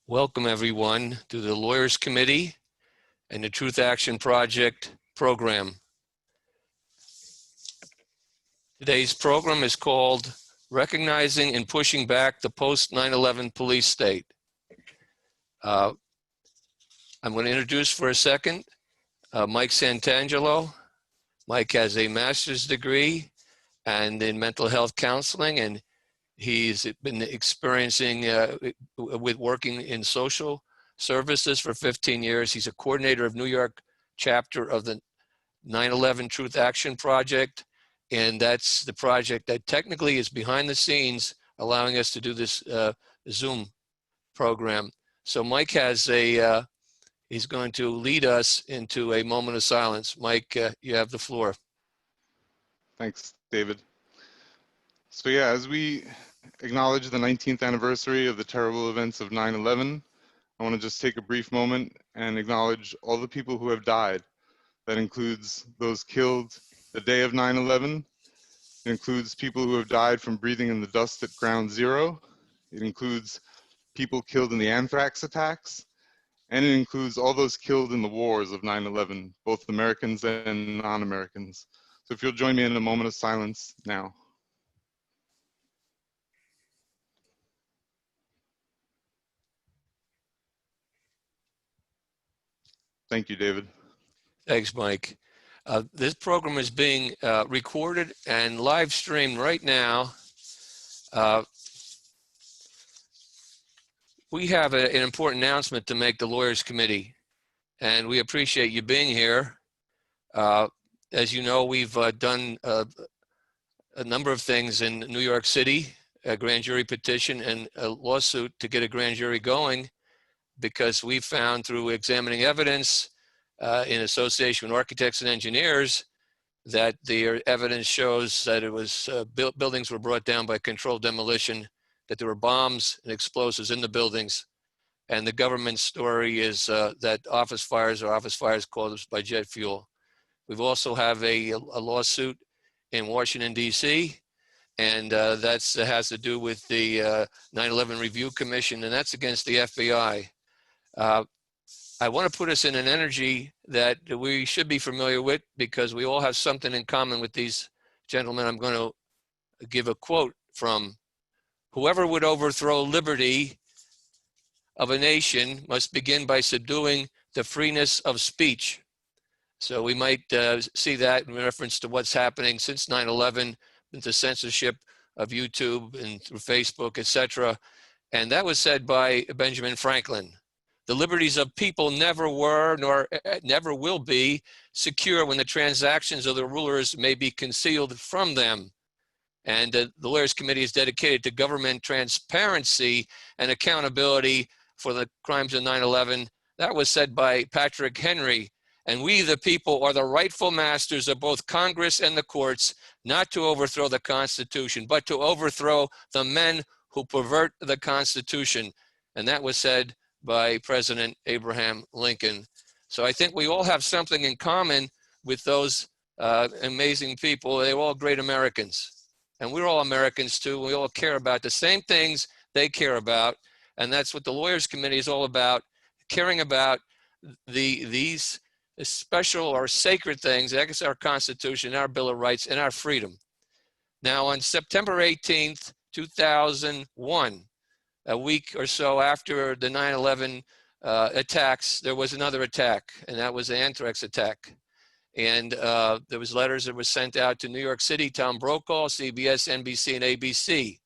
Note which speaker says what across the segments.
Speaker 1: Welcome everyone to the Lawyers Committee and the Truth Action Project program. Today's program is called Recognizing and Pushing Back the Post 9/11 Police State. I'm going to introduce for a second Mike Santangelo. Mike has a master's degree and in mental health counseling, and he's been experiencing with working in social services for 15 years. He's a coordinator of New York chapter of the 9/11 Truth Action Project. And that's the project that technically is behind the scenes, allowing us to do this Zoom program. So Mike has he's going to lead us into a moment of silence. Mike, you have the floor.
Speaker 2: Thanks, David. So yeah, as we acknowledge the 19th anniversary of the terrible events of 9/11, I want to just take a brief moment and acknowledge all the people who have died. That includes those killed the day of 9/11. It includes people who have died from breathing in the dust at Ground Zero. It includes people killed in the Anthrax attacks. And it includes all those killed in the wars of 9/11, both Americans and non-Americans. So if you'll join me in a moment of silence now. Thank you, David.
Speaker 1: Thanks, Mike. This program is being recorded and live streamed right now. We have an important announcement to make, the Lawyers Committee, and we appreciate you being here. As you know, we've done a number of things in New York City, a grand jury petition and a lawsuit to get a grand jury going, because we found through examining evidence in association with architects and engineers that the evidence shows that it was buildings were brought down by controlled demolition, that there were bombs and explosives in the buildings. And the government story is that office fires are office fires caused by jet fuel. We've also have a lawsuit in Washington, D.C., and that has to do with the 9/11 Review Commission, and that's against the FBI. I want to put us in an energy that we should be familiar with, because we all have something in common with these gentlemen. I'm going to give a quote from: "Whoever would overthrow liberty of a nation must begin by subduing the freeness of speech." So we might see that in reference to what's happening since 9/11 with the censorship of YouTube and through Facebook, etc. And that was said by Benjamin Franklin. The liberties of people never were, nor never will be, secure when the transactions of the rulers may be concealed from them. And the Lawyers Committee is dedicated to government transparency and accountability for the crimes of 9/11. That was said by Patrick Henry. And we, the people, are the rightful masters of both Congress and the courts, not to overthrow the Constitution, but to overthrow the men who pervert the Constitution. And that was said by President Abraham Lincoln. So I think we all have something in common with those amazing people. They're all great Americans. And we're all Americans too. We all care about the same things they care about. And that's what the Lawyers Committee is all about, caring about these special or sacred things, that's our Constitution, our Bill of Rights, and our freedom. Now on September 18th, 2001, a week or so after the 9/11 attacks, there was another attack, and that was the Anthrax attack. And there was letters that were sent out to New York City, Tom Brokaw, CBS, NBC, and ABC.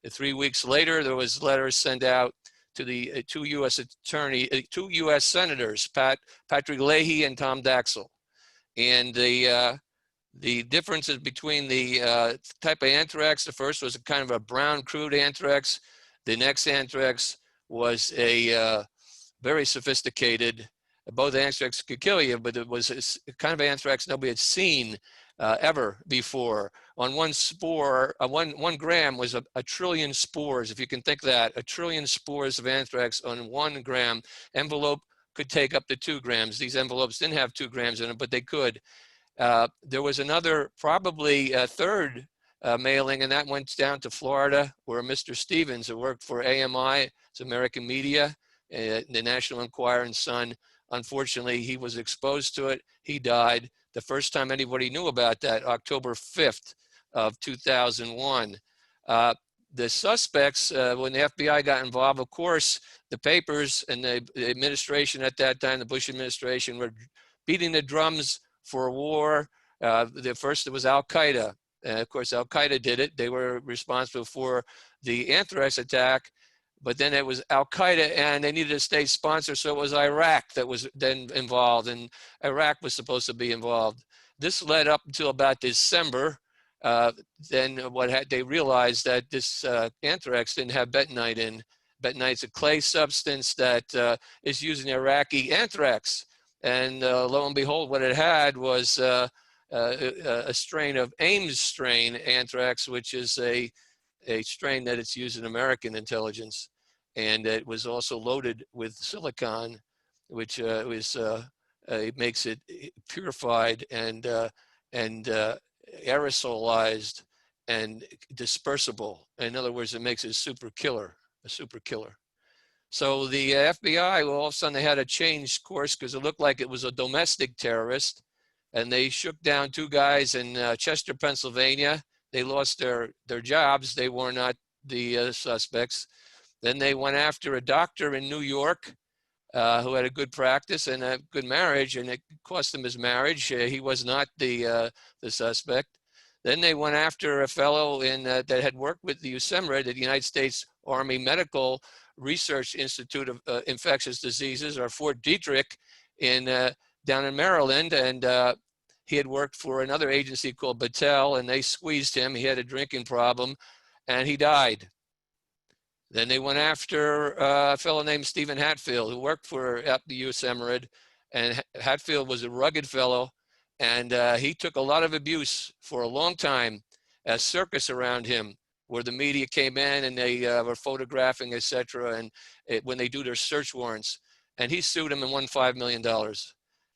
Speaker 1: And 3 weeks later, there was letters sent out to the two U.S. senators, Patrick Leahy and Tom Daxel. And the differences between the type of anthrax, the first was a kind of a brown crude anthrax. The next anthrax was a very sophisticated, both anthrax could kill you, but it was a kind of anthrax nobody had seen ever before. On one spore, 1 gram was a trillion spores, if you can think that, a trillion spores of anthrax on 1 gram. Envelope could take up to 2 grams. These envelopes didn't have 2 grams in them, but they could. There was another, probably a third mailing, and that went down to Florida, where Mr. Stevens, who worked for AMI, it's American Media, the National Enquirer and Sun. Unfortunately, he was exposed to it. He died. The first time anybody knew about that, October 5th of 2001. The suspects, when the FBI got involved, of course, the papers and the administration at that time, the Bush administration, were beating the drums for a war. First, it was Al-Qaeda. Of course, Al-Qaeda did it. They were responsible for the Anthrax attack. But then it was Al-Qaeda, and they needed a state sponsor, so it was Iraq that was then involved, and Iraq was supposed to be involved. This led up until about December. Then they realized that this anthrax didn't have bentonite in. Bentonite's a clay substance that is used in Iraqi anthrax. And lo and behold, what it had was a strain of Ames strain anthrax, which is a strain that it's used in American intelligence. And it was also loaded with silicon, which makes it purified and aerosolized and dispersible. In other words, it makes it a super killer. So the FBI, well, all of a sudden they had to change course because it looked like it was a domestic terrorist. And they shook down two guys in Chester, Pennsylvania. They lost their jobs. They were not the suspects. Then they went after a doctor in New York who had a good practice and a good marriage, and it cost him his marriage. He was not the suspect. Then they went after a fellow that had worked with the USEMRID, the United States Army Medical Research Institute of Infectious Diseases, or Fort Detrick, down in Maryland, and he had worked for another agency called Battelle, and they squeezed him. He had a drinking problem, and he died. Then they went after a fellow named Stephen Hatfield, who worked for the USEMRID, and Hatfield was a rugged fellow, and he took a lot of abuse for a long time, a circus around him, where the media came in and they were photographing, etc., and when they do their search warrants. And he sued him and won $5 million.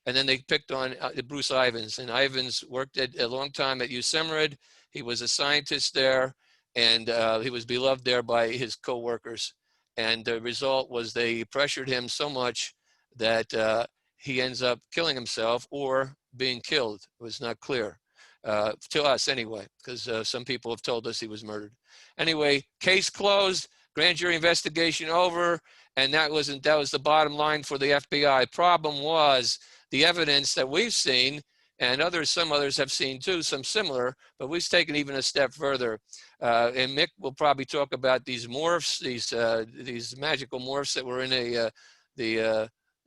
Speaker 1: And then they picked on Bruce Ivins, and Ivins worked a long time at USEMRID. He was a scientist there, and he was beloved there by his co-workers. And the result was they pressured him so much that he ends up killing himself or being killed. It was not clear, to us anyway, because some people have told us he was murdered. Anyway, case closed, grand jury investigation over, and that was the bottom line for the FBI. Problem was the evidence that we've seen, and some others have seen too, some similar, but we've taken even a step further. And Mick will probably talk about these morphs, these magical morphs that were in the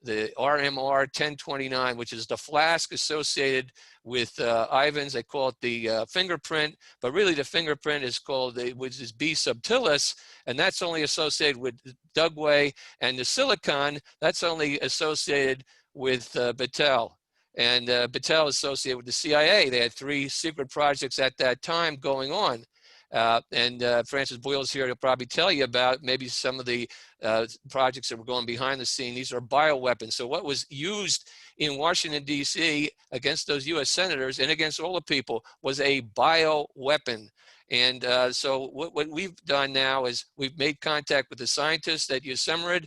Speaker 1: RMR 1029, which is the flask associated with Ivins. They call it the fingerprint, but really the fingerprint is called, which is B subtilis, and that's only associated with Dugway, and the silicon, that's only associated with Battelle. And Battelle is associated with the CIA. They had 3 secret projects at that time going on. Francis Boyle's here to probably tell you about maybe some of the projects that were going behind the scene. These are bioweapons. So what was used in Washington, D.C. against those U.S. senators and against all the people was a bioweapon. And so what we've done now is we've made contact with the scientists at USEMRID.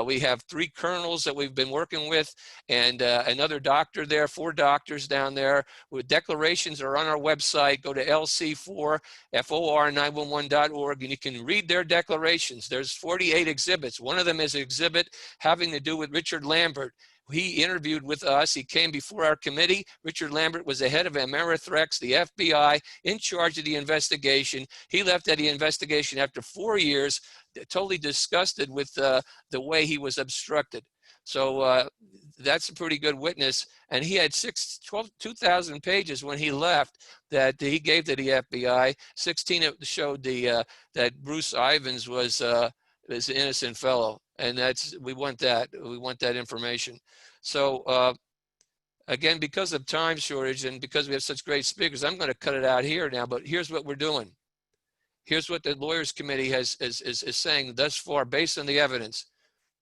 Speaker 1: We have 3 colonels that we've been working with, and another doctor there, 4 doctors down there. With declarations are on our website. Go to lc4for911.org, and you can read their declarations. There's 48 exhibits. One of them is an exhibit having to do with Richard Lambert. He interviewed with us. He came before our committee. Richard Lambert was the head of Anthrax, the FBI, in charge of the investigation. He left the investigation after 4 years, totally disgusted with the way he was obstructed. So that's a pretty good witness. And he had 2,000 pages when he left that he gave to the FBI. 16 showed that Bruce Ivins was an innocent fellow. And we want that information. So again, because of time shortage and because we have such great speakers, I'm going to cut it out here now, but here's what we're doing. Here's what the Lawyers Committee is saying thus far based on the evidence.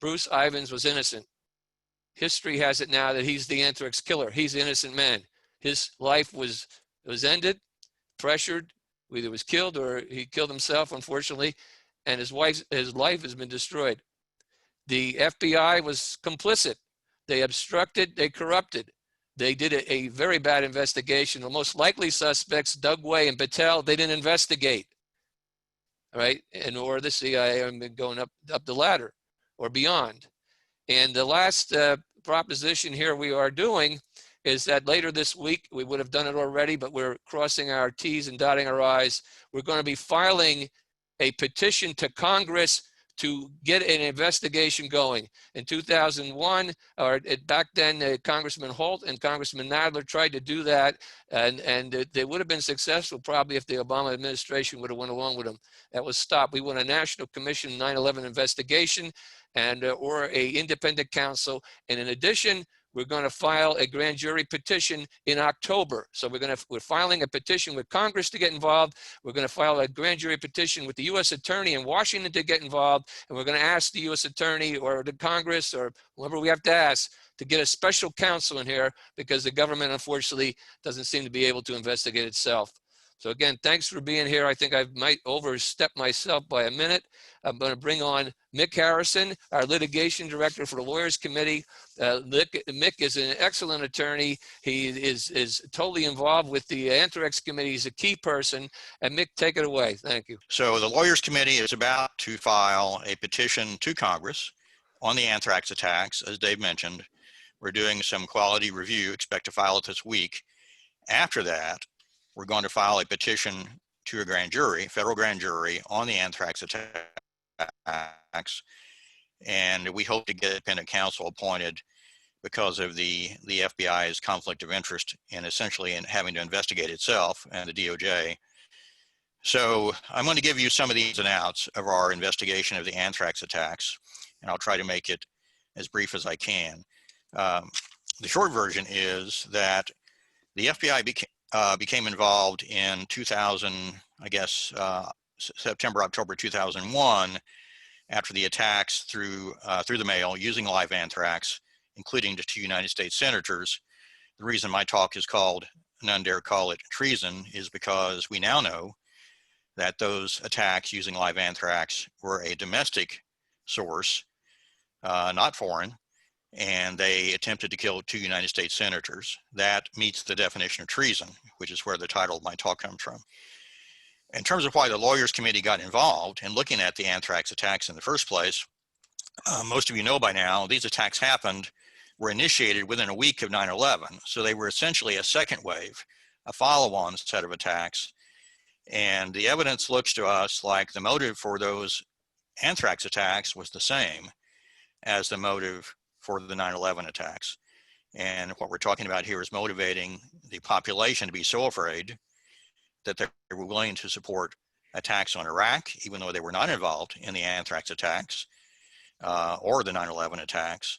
Speaker 1: Bruce Ivins was innocent. History has it now that he's the anthrax killer. He's an innocent man. His life was ended, pressured, either was killed or he killed himself, unfortunately, and his life has been destroyed. The FBI was complicit. They obstructed, they corrupted. They did a very bad investigation. The most likely suspects, Doug Way and Patel, they didn't investigate, right? And or the CIA have been going up the ladder or beyond. And the last proposition here we are doing is that later this week, we would have done it already, but we're crossing our T's and dotting our I's. We're going to be filing a petition to Congress to get an investigation going. In 2001, or back then, Congressman Holt and Congressman Nadler tried to do that, and they would have been successful probably if the Obama administration would have went along with them. That was stopped. We want a National Commission 9/11 investigation and or a independent counsel. And in addition, we're going to file a grand jury petition in October. So we're filing a petition with Congress to get involved. We're going to file a grand jury petition with the U.S. Attorney in Washington to get involved. And we're going to ask the U.S. Attorney or the Congress or whoever we have to ask to get a special counsel in here because the government, unfortunately, doesn't seem to be able to investigate itself. So again, thanks for being here. I think I might overstep myself by a minute. I'm going to bring on Mick Harrison, our litigation director for the Lawyers Committee. Mick is an excellent attorney. He is totally involved with the Anthrax Committee. He's a key person. And Mick, take it away. Thank you.
Speaker 3: So the Lawyers Committee is about to file a petition to Congress on the anthrax attacks. As Dave mentioned, we're doing some quality review, expect to file it this week. After that, we're going to file a petition to a grand jury, federal grand jury, on the anthrax attacks. And we hope to get independent counsel appointed because of the FBI's conflict of interest in essentially in having to investigate itself and the DOJ. So I'm going to give you some of the ins and outs of our investigation of the anthrax attacks, and I'll try to make it as brief as I can. The short version is that the FBI became involved in 2000, I guess, September, October 2001, after the attacks through the mail using live anthrax, including to 2 United States senators. The reason my talk is called None Dare Call It Treason is because we now know that those attacks using live anthrax were a domestic source, not foreign, and they attempted to kill 2 United States senators. That meets the definition of treason, which is where the title of my talk comes from. In terms of why the Lawyers Committee got involved in looking at the anthrax attacks in the first place, most of you know by now, these attacks were initiated within a week of 9/11. So they were essentially a second wave, a follow-on set of attacks. And the evidence looks to us like the motive for those anthrax attacks was the same as the motive for the 9/11 attacks. And what we're talking about here is motivating the population to be so afraid that they were willing to support attacks on Iraq, even though they were not involved in the anthrax attacks or the 9/11 attacks,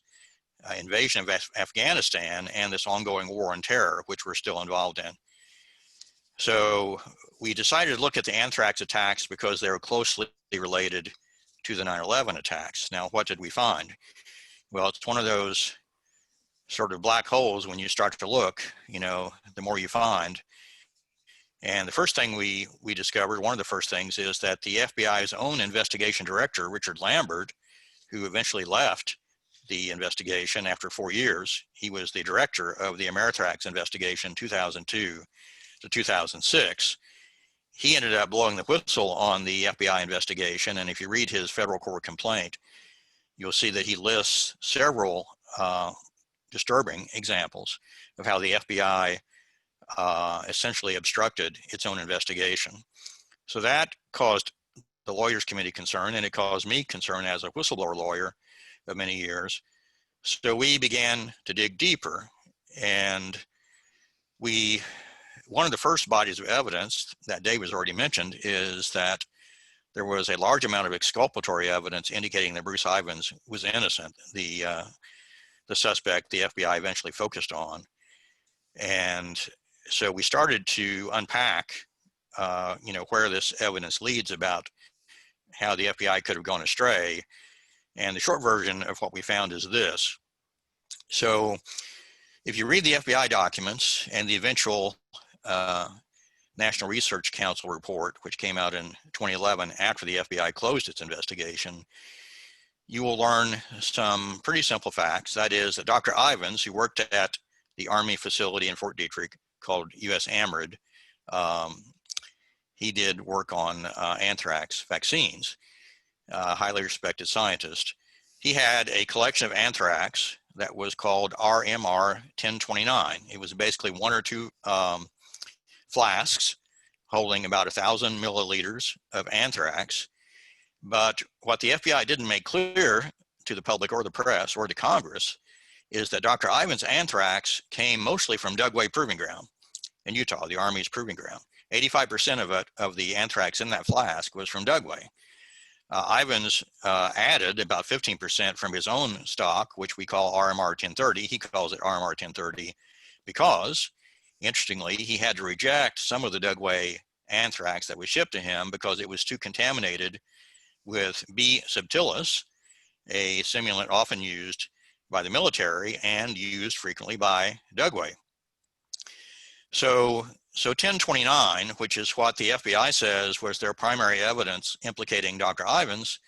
Speaker 3: invasion of Afghanistan, and this ongoing war on terror, which we're still involved in. So we decided to look at the anthrax attacks because they were closely related to the 9/11 attacks. Now, what did we find? Well, it's one of those sort of black holes when you start to look, you know, the more you find. And the first thing we discovered, one of the first things, is that the FBI's own investigation director, Richard Lambert, who eventually left the investigation after 4 years, he was the director of the Anthrax investigation 2002 to 2006. He ended up blowing the whistle on the FBI investigation. And if you read his federal court complaint, you'll see that he lists several disturbing examples of how the FBI essentially obstructed its own investigation. So that caused the Lawyers Committee concern, and it caused me concern as a whistleblower lawyer of many years. So we began to dig deeper, and one of the first bodies of evidence that Dave has already mentioned is that there was a large amount of exculpatory evidence indicating that Bruce Ivins was innocent, the suspect the FBI eventually focused on. And so we started to unpack, where this evidence leads about how the FBI could have gone astray. And the short version of what we found is this. So if you read the FBI documents and the eventual National Research Council report, which came out in 2011 after the FBI closed its investigation, you will learn some pretty simple facts. That is that Dr. Ivins, who worked at the Army facility in Fort Detrick called U.S. AMRID, he did work on anthrax vaccines, highly respected scientist. He had a collection of anthrax that was called RMR 1029. It was basically one or two flasks holding about 1,000 milliliters of anthrax. But what the FBI didn't make clear to the public or the press or to Congress is that Dr. Ivins' anthrax came mostly from Dugway Proving Ground in Utah, the Army's proving ground. 85% of it, of the anthrax in that flask, was from Dugway. Ivins added about 15% from his own stock, which we call RMR 1030. He calls it RMR 1030 because, interestingly, he had to reject some of the Dugway anthrax that was shipped to him because it was too contaminated with B. subtilis, a simulant often used by the military and used frequently by Dugway. So 1029, which is what the FBI says was their primary evidence implicating Dr. Ivins,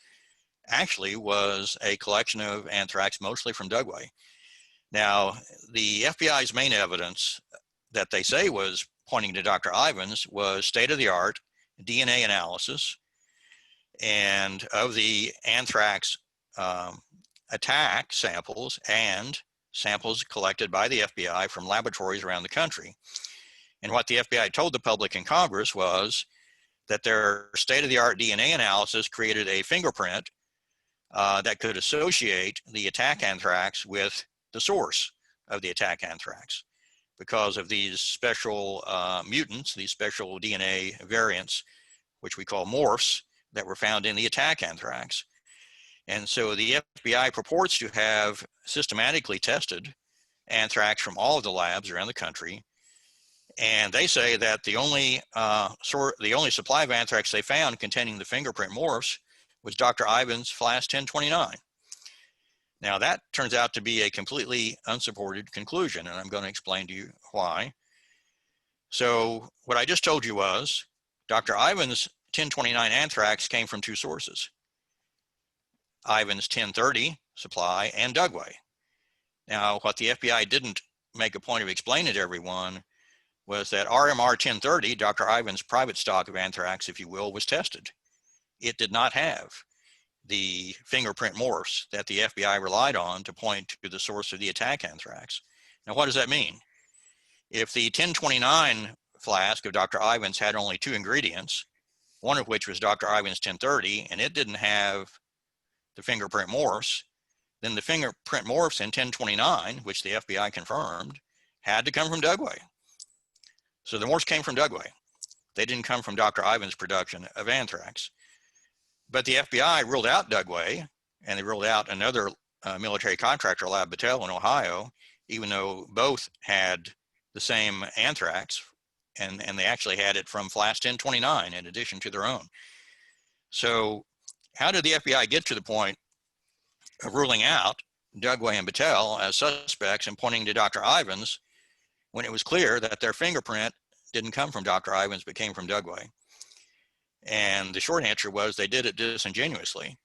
Speaker 3: actually was a collection of anthrax mostly from Dugway. Now, the FBI's main evidence that they say was pointing to Dr. Ivins was state-of-the-art DNA analysis and of the anthrax attack samples and samples collected by the FBI from laboratories around the country. And what the FBI told the public and Congress was that their state-of-the-art DNA analysis created a fingerprint that could associate the attack anthrax with the source of the attack anthrax because of these special mutants, these special DNA variants, which we call morphs, that were found in the attack anthrax. And so the FBI purports to have systematically tested anthrax from all of the labs around the country. And they say that the only supply of anthrax they found containing the fingerprint morphs was Dr. Ivins' flask 1029. Now that turns out to be a completely unsupported conclusion, and I'm going to explain to you why. So what I just told you was Dr. Ivins' 1029 anthrax came from two sources, Ivins' 1030 supply and Dugway. Now, what the FBI didn't make a point of explaining to everyone was that RMR 1030, Dr. Ivins' private stock of anthrax, if you will, was tested. It did not have the fingerprint morphs that the FBI relied on to point to the source of the attack anthrax. Now, what does that mean? If the 1029 flask of Dr. Ivins had only two ingredients, one of which was Dr. Ivins' 1030, and it didn't have the fingerprint morphs, then the fingerprint morphs in 1029, which the FBI confirmed, had to come from Dugway. So the morphs came from Dugway. They didn't come from Dr. Ivins' production of anthrax. But the FBI ruled out Dugway, and they ruled out another military contractor lab, Battelle in Ohio, even though both had the same anthrax, and they actually had it from flask 1029 in addition to their own. So how did the FBI get to the point of ruling out Dugway and Battelle as suspects and pointing to Dr. Ivins when it was clear that their fingerprint didn't come from Dr. Ivins but came from Dugway? And the short answer was they did it disingenuously.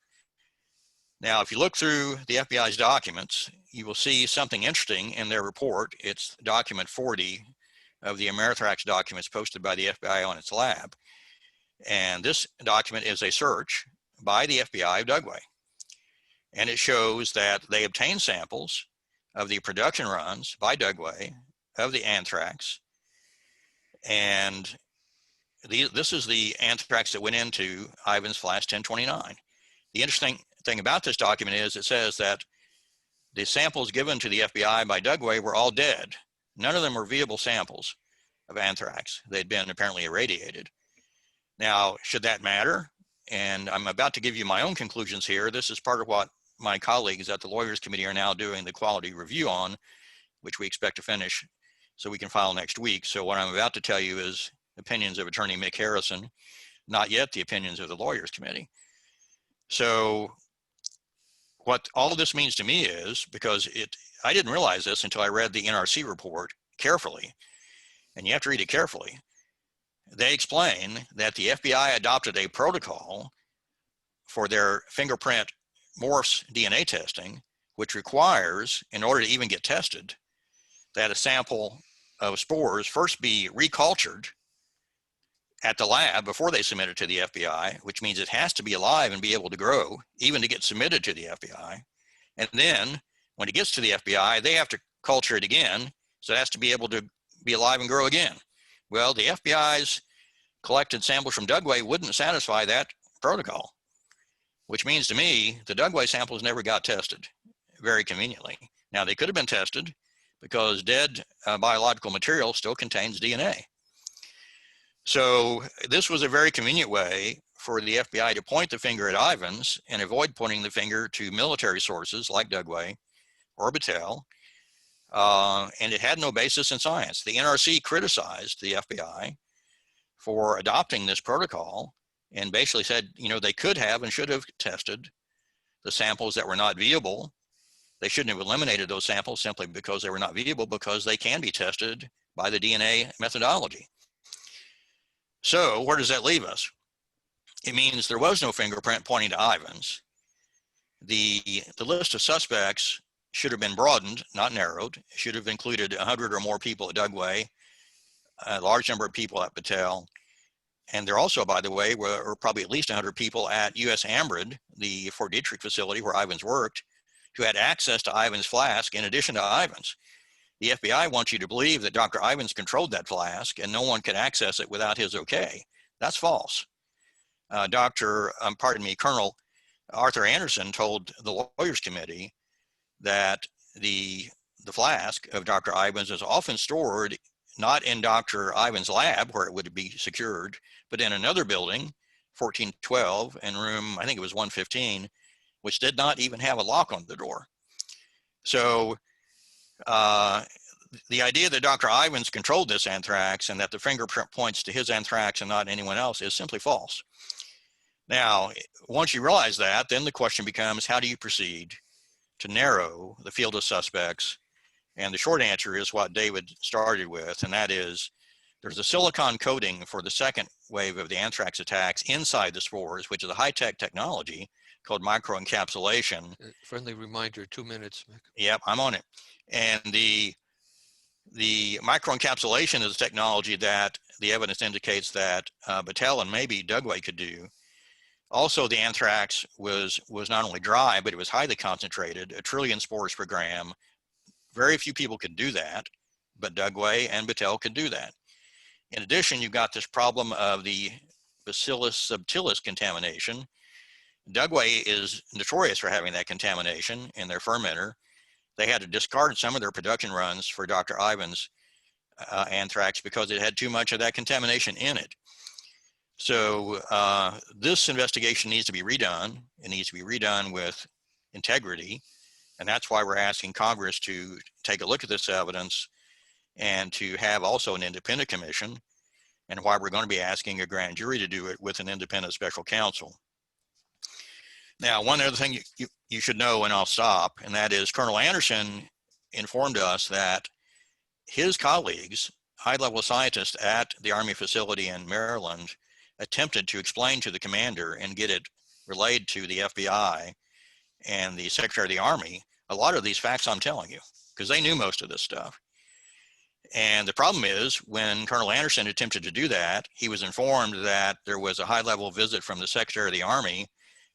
Speaker 3: Now, if you look through the FBI's documents, you will see something interesting in their report. It's document 40 of the Amerithrax documents posted by the FBI on its lab. And this document is a search by the FBI of Dugway. And it shows that they obtained samples of the production runs by Dugway of the anthrax. And this is the anthrax that went into Ivins' flask 1029. The interesting thing about this document is it says that the samples given to the FBI by Dugway were all dead. None of them were viable samples of anthrax. They'd been apparently irradiated. Now, should that matter? And I'm about to give you my own conclusions here. This is part of what my colleagues at the Lawyers Committee are now doing the quality review on, which we expect to finish so we can file next week. So what I'm about to tell you is opinions of attorney Mick Harrison, not yet the opinions of the Lawyers Committee. So what all of this means to me is, because I didn't realize this until I read the NRC report carefully, and you have to read it carefully. They explain that the FBI adopted a protocol for their fingerprint morphs DNA testing, which requires, in order to even get tested, that a sample of spores first be recultured at the lab before they submit it to the FBI, which means it has to be alive and be able to grow, even to get submitted to the FBI. And then when it gets to the FBI, they have to culture it again, so it has to be able to be alive and grow again. Well, the FBI's collected samples from Dugway wouldn't satisfy that protocol, which means to me, the Dugway samples never got tested, very conveniently. Now, they could have been tested because dead biological material still contains DNA. So this was a very convenient way for the FBI to point the finger at Ivins and avoid pointing the finger to military sources like Dugway or Battelle. And it had no basis in science. The NRC criticized the FBI for adopting this protocol and basically said, you know, they could have and should have tested the samples that were not viable. They shouldn't have eliminated those samples simply because they were not viable, because they can be tested by the DNA methodology. So where does that leave us? It means there was no fingerprint pointing to Ivins. The list of suspects should have been broadened, not narrowed. It should have included 100 or more people at Dugway, a large number of people at Battelle. And there also, by the way, were probably at least 100 people at US Ambrid, the Fort Detrick facility where Ivins worked, who had access to Ivins' flask in addition to Ivins. The FBI wants you to believe that Dr. Ivins controlled that flask and no one could access it without his okay. That's false. Colonel Arthur Anderson told the Lawyers Committee that the flask of Dr. Ivins is often stored not in Dr. Ivins' lab where it would be secured, but in another building, 1412, in room, I think it was 115, which did not even have a lock on the door. So the idea that Dr. Ivins controlled this anthrax and that the fingerprint points to his anthrax and not anyone else is simply false. Now, once you realize that, then the question becomes, how do you proceed to narrow the field of suspects? And the short answer is what David started with, and that is there's a silicon coating for the second wave of the anthrax attacks inside the spores, which is a high-tech technology called microencapsulation.
Speaker 1: Friendly reminder, 2 minutes, Mick.
Speaker 3: Yep, I'm on it. And the microencapsulation is a technology that the evidence indicates that Battelle and maybe Dugway could do. Also, the anthrax was not only dry, but it was highly concentrated, 1 trillion spores per gram. Very few people could do that, but Dugway and Battelle could do that. In addition, you've got this problem of the Bacillus subtilis contamination. Dugway is notorious for having that contamination in their fermenter. They had to discard some of their production runs for Dr. Ivins' anthrax because it had too much of that contamination in it. So this investigation needs to be redone. It needs to be redone with integrity. And that's why we're asking Congress to take a look at this evidence and to have also an independent commission, and why we're going to be asking a grand jury to do it with an independent special counsel. Now, one other thing you should know, and I'll stop, and that is Colonel Anderson informed us that his colleagues, high-level scientists at the Army facility in Maryland, attempted to explain to the commander and get it relayed to the FBI and the Secretary of the Army a lot of these facts I'm telling you, because they knew most of this stuff. And the problem is, when Colonel Anderson attempted to do that, he was informed that there was a high-level visit from the Secretary of the Army,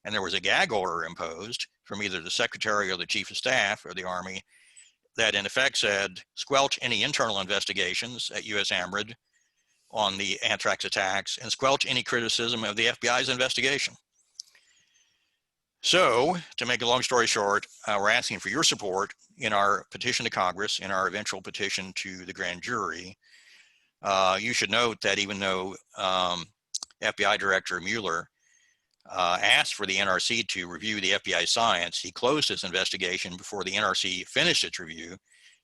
Speaker 3: and there was a gag order imposed from either the Secretary or the Chief of Staff of the Army that in effect said, squelch any internal investigations at US Ambrid on the anthrax attacks and squelch any criticism of the FBI's investigation. So, to make a long story short, we're asking for your support in our petition to Congress, in our eventual petition to the grand jury. You should note that even though FBI Director Mueller asked for the NRC to review the FBI science, he closed his investigation before the NRC finished its review.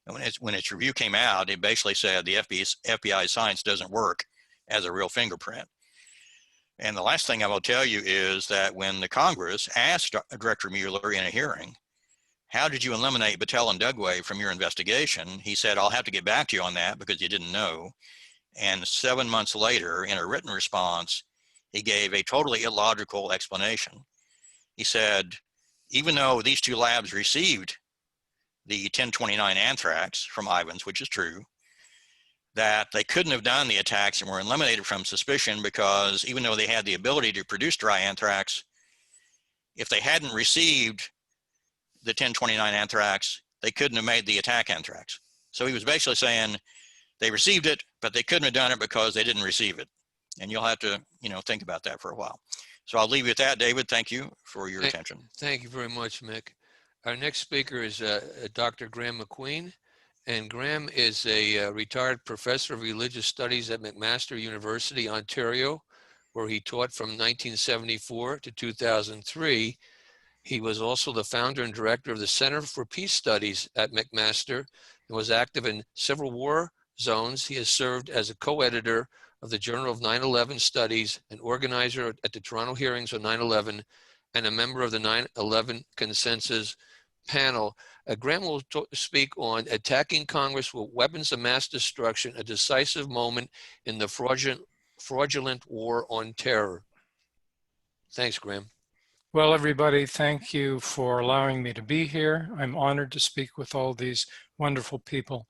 Speaker 3: And when its review came out, it basically said the FBI science doesn't work as a real fingerprint. And the last thing I will tell you is that when the Congress asked Director Mueller in a hearing, how did you eliminate Battelle and Dugway from your investigation? He said, I'll have to get back to you on that because you didn't know. And 7 months later, in a written response, he gave a totally illogical explanation. He said, even though these two labs received the 1029 anthrax from Ivans, which is true, that they couldn't have done the attacks and were eliminated from suspicion because even though they had the ability to produce dry anthrax, if they hadn't received the 1029 anthrax, they couldn't have made the attack anthrax. So he was basically saying they received it, but they couldn't have done it because they didn't receive it. And you'll have to, think about that for a while. So I'll leave you at that, David. Thank you for your attention.
Speaker 1: Thank you very much, Mick. Our next speaker is Dr. Graham McQueen. And Graham is a retired professor of religious studies at McMaster University, Ontario, where he taught from 1974 to 2003. He was also the founder and director of the Center for Peace Studies at McMaster and was active in several war zones. He has served as a co-editor of the Journal of 9/11 Studies, an organizer at the Toronto hearings on 9/11, and a member of the 9/11 Consensus panel. Graham will speak on attacking Congress with weapons of mass destruction, a decisive moment in the fraudulent war on terror. Thanks, Graham.
Speaker 4: Well, everybody, thank you for allowing me to be here. I'm honored to speak with all these wonderful people.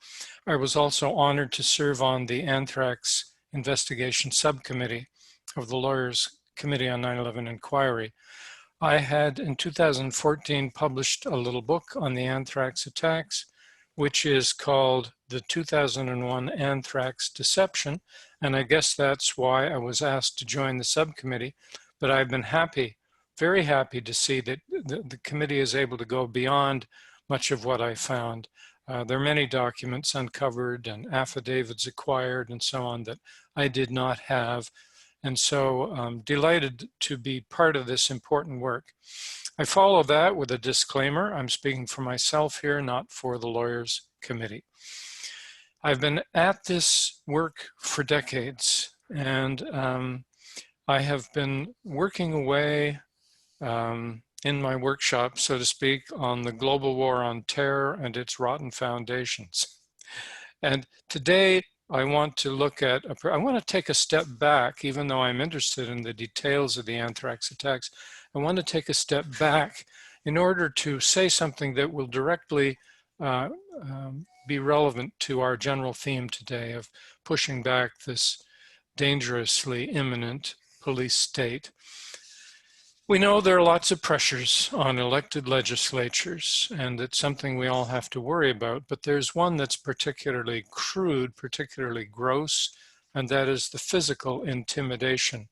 Speaker 4: I was also honored to serve on the Anthrax Investigation Subcommittee of the Lawyers' Committee on 9/11 Inquiry. I had in 2014 published a little book on the anthrax attacks, which is called The 2001 Anthrax Deception. And I guess that's why I was asked to join the subcommittee. But I've been happy, very happy to see that the committee is able to go beyond much of what I found. There are many documents uncovered and affidavits acquired and so on that I did not have. And so I'm delighted to be part of this important work. I follow that with a disclaimer. I'm speaking for myself here, not for the Lawyers' Committee. I've been at this work for decades, and I have been working away in my workshop, so to speak, on the global war on terror and its rotten foundations. And today, I want to take a step back, even though I'm interested in the details of the anthrax attacks. I want to take a step back in order to say something that will directly be relevant to our general theme today of pushing back this dangerously imminent police state. We know there are lots of pressures on elected legislatures, and it's something we all have to worry about, but there's one that's particularly crude, particularly gross, and that is the physical intimidation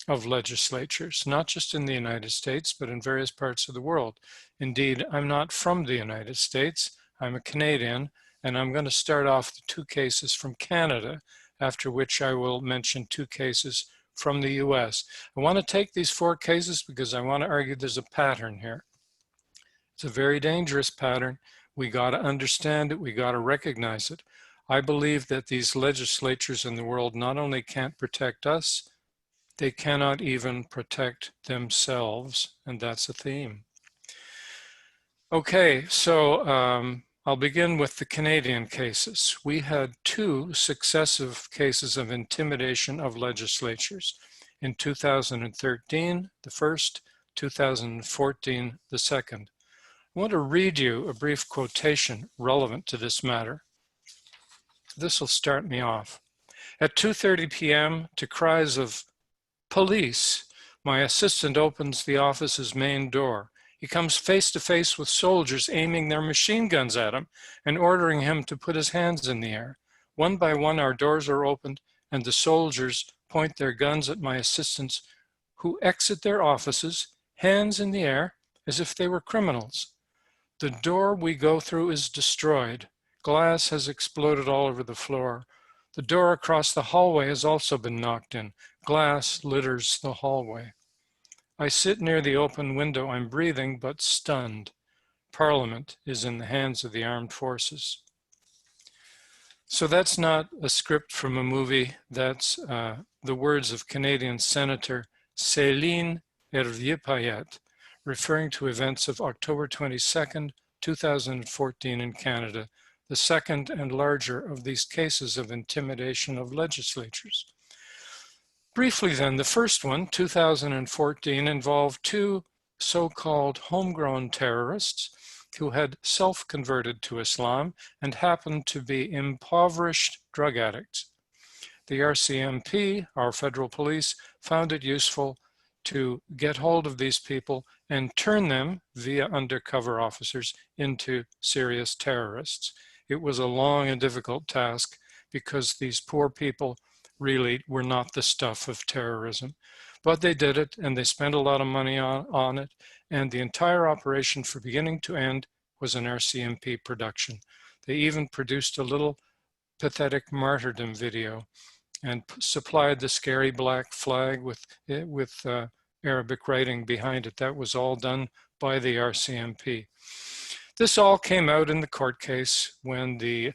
Speaker 4: of legislatures, not just in the United States, but in various parts of the world. Indeed, I'm not from the United States, I'm a Canadian, and I'm going to start off the two cases from Canada, after which I will mention two cases from the US. I want to take these four cases because I want to argue there's a pattern here. It's a very dangerous pattern. We got to understand it. We got to recognize it. I believe that these legislatures in the world not only can't protect us, they cannot even protect themselves. And that's a theme. Okay, so I'll begin with the Canadian cases. We had two successive cases of intimidation of legislatures. In 2013, the first, 2014, the second. I want to read you a brief quotation relevant to this matter. This will start me off. At 2:30 p.m., to cries of "Police!" my assistant opens the office's main door. He comes face to face with soldiers aiming their machine guns at him and ordering him to put his hands in the air. One by one, our doors are opened and the soldiers point their guns at my assistants, who exit their offices, hands in the air, as if they were criminals. The door we go through is destroyed. Glass has exploded all over the floor. The door across the hallway has also been knocked in. Glass litters the hallway. I sit near the open window. I'm breathing, but stunned. Parliament is in the hands of the armed forces. So that's not a script from a movie. That's the words of Canadian Senator Céline Hervieux-Payette, referring to events of October 22nd, 2014 in Canada, the second and larger of these cases of intimidation of legislatures. Briefly then, the first one, 2014, involved two so-called homegrown terrorists who had self-converted to Islam and happened to be impoverished drug addicts. The RCMP, our federal police, found it useful to get hold of these people and turn them, via undercover officers, into serious terrorists. It was a long and difficult task because these poor people really were not the stuff of terrorism. But they did it, and they spent a lot of money on it, and the entire operation from beginning to end was an RCMP production. They even produced a little pathetic martyrdom video and supplied the scary black flag with Arabic writing behind it. That was all done by the RCMP. This all came out in the court case when the